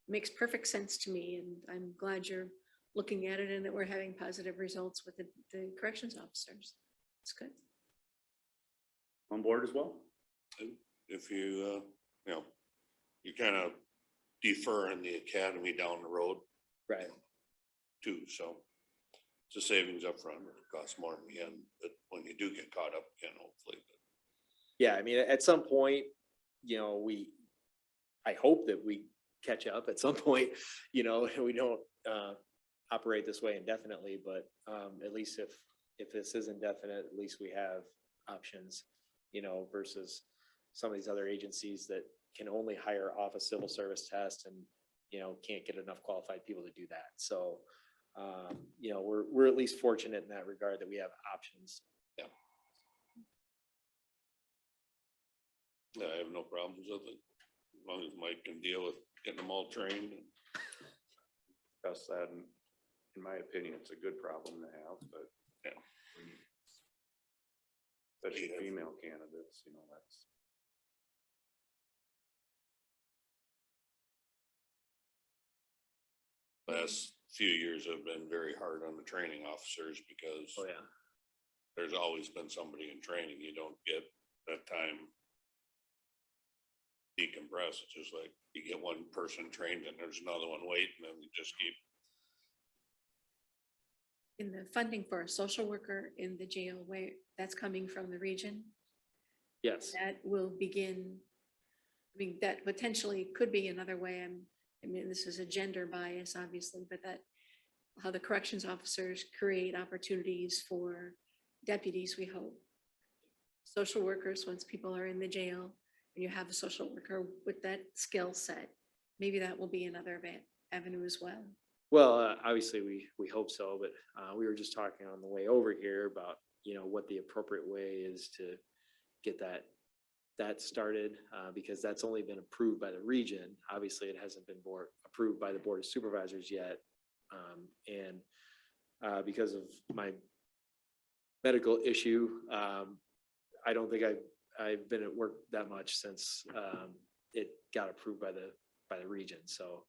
Speaker 4: makes perfect sense to me, and I'm glad you're looking at it and that we're having positive results with the corrections officers. It's good.
Speaker 3: On board as well?
Speaker 1: If you, you kind of defer in the academy down the road.
Speaker 6: Right.
Speaker 1: Too, so it's a savings up front. It costs more in the end, but when you do get caught up again, hopefully.
Speaker 6: Yeah, I mean, at some point, I hope that we catch up at some point, we don't operate this way indefinitely, but at least if this is indefinite, at least we have options, versus some of these other agencies that can only hire off a civil service test and, can't get enough qualified people to do that. So, we're at least fortunate in that regard that we have options.
Speaker 1: Yeah. I have no problems with it, as long as Mike can deal with getting them all trained.
Speaker 3: Discuss that, and in my opinion, it's a good problem to have, but
Speaker 1: Yeah.
Speaker 3: especially female candidates, that's.
Speaker 1: Last few years have been very hard on the training officers because
Speaker 6: Oh, yeah.
Speaker 1: there's always been somebody in training. You don't get that time decompress. It's just like you get one person trained and there's another one waiting, and you just keep.
Speaker 4: In the funding for a social worker in the jail, where that's coming from the region,
Speaker 6: Yes.
Speaker 4: that will begin. I mean, that potentially could be another way. I mean, this is a gender bias, obviously, but that how the corrections officers create opportunities for deputies, we hope. Social workers, once people are in the jail and you have a social worker with that skill set, maybe that will be another avenue as well.
Speaker 6: Well, obviously we hope so, but we were just talking on the way over here about, what the appropriate way is to get that started, because that's only been approved by the region. Obviously, it hasn't been approved by the Board of Supervisors yet. And because of my medical issue, I don't think I've been at work that much since it got approved by the region. So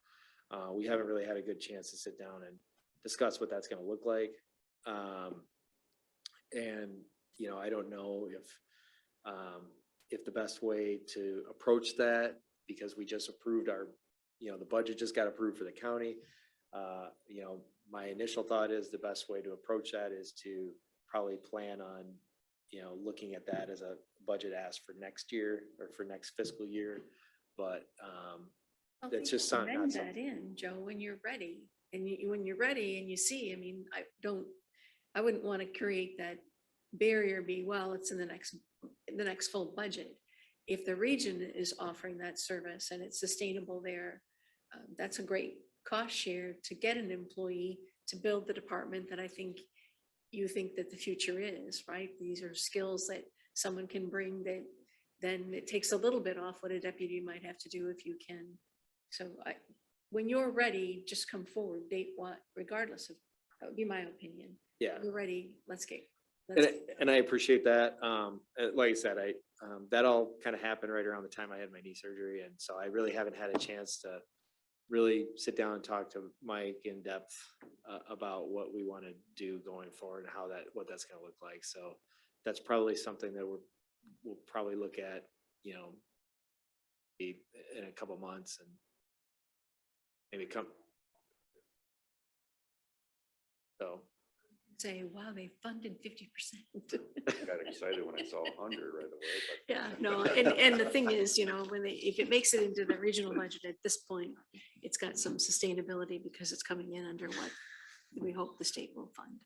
Speaker 6: we haven't really had a good chance to sit down and discuss what that's going to look like. And I don't know if the best way to approach that, because we just approved the budget just got approved for the county. My initial thought is the best way to approach that is to probably plan on, looking at that as a budget ask for next year or for next fiscal year. But that's just something.
Speaker 4: Amend that in, Joe, when you're ready. And when you're ready and you see, I mean, I wouldn't want to create that barrier it's in the next full budget. If the region is offering that service and it's sustainable there, that's a great cost share to get an employee to build the department that I think you think that the future is, right? These are skills that someone can bring that then it takes a little bit off what a deputy might have to do if you can. So when you're ready, just come forward, date what, regardless of, that would be my opinion.
Speaker 6: Yeah.
Speaker 4: You're ready, let's get.
Speaker 6: And I appreciate that. Like I said, that all kind of happened right around the time I had my knee surgery. And so I really haven't had a chance to really sit down and talk to Mike in depth about what we want to do going forward and what that's going to look like. So that's probably something that we'll probably look at, in a couple months and maybe come. So.
Speaker 4: Say, wow, they funded 50%.
Speaker 3: Got excited when I saw 100 right away, but.
Speaker 4: Yeah, no, and the thing is, if it makes it into the regional budget at this point, it's got some sustainability because it's coming in under what we hope the state will fund.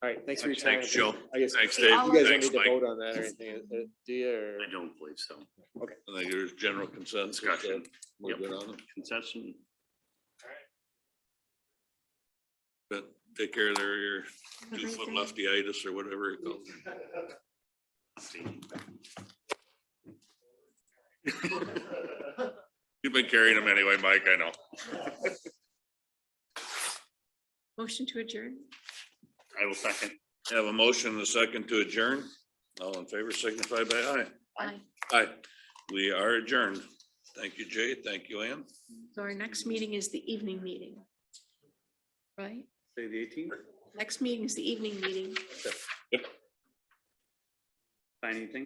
Speaker 6: All right, thanks for your time.
Speaker 1: Thanks, Joe.
Speaker 6: I guess
Speaker 1: Thanks,
Speaker 6: you
Speaker 1: Dave.
Speaker 6: guys don't
Speaker 1: Thanks,
Speaker 6: need to
Speaker 1: Mike.
Speaker 6: vote on that or anything, do you? Or?
Speaker 3: I don't believe so.
Speaker 6: Okay.
Speaker 1: I think there's general consensus.
Speaker 3: Discussion.
Speaker 1: We're
Speaker 3: Yep.
Speaker 1: good on it.
Speaker 3: Concession.
Speaker 1: But take care of your 2-foot leftyitis or whatever it calls. You've been carrying them anyway, Mike, I know.
Speaker 4: Motion to adjourn?
Speaker 3: I will second.
Speaker 1: Have a motion and a second to adjourn. All in favor signify by aye.
Speaker 4: Aye.
Speaker 1: Aye. We are adjourned. Thank you, Jay. Thank you, Ann.
Speaker 4: So our next meeting is the evening meeting. Right?
Speaker 3: Say the 18th.
Speaker 4: Next meeting is the evening meeting.
Speaker 3: Find anything?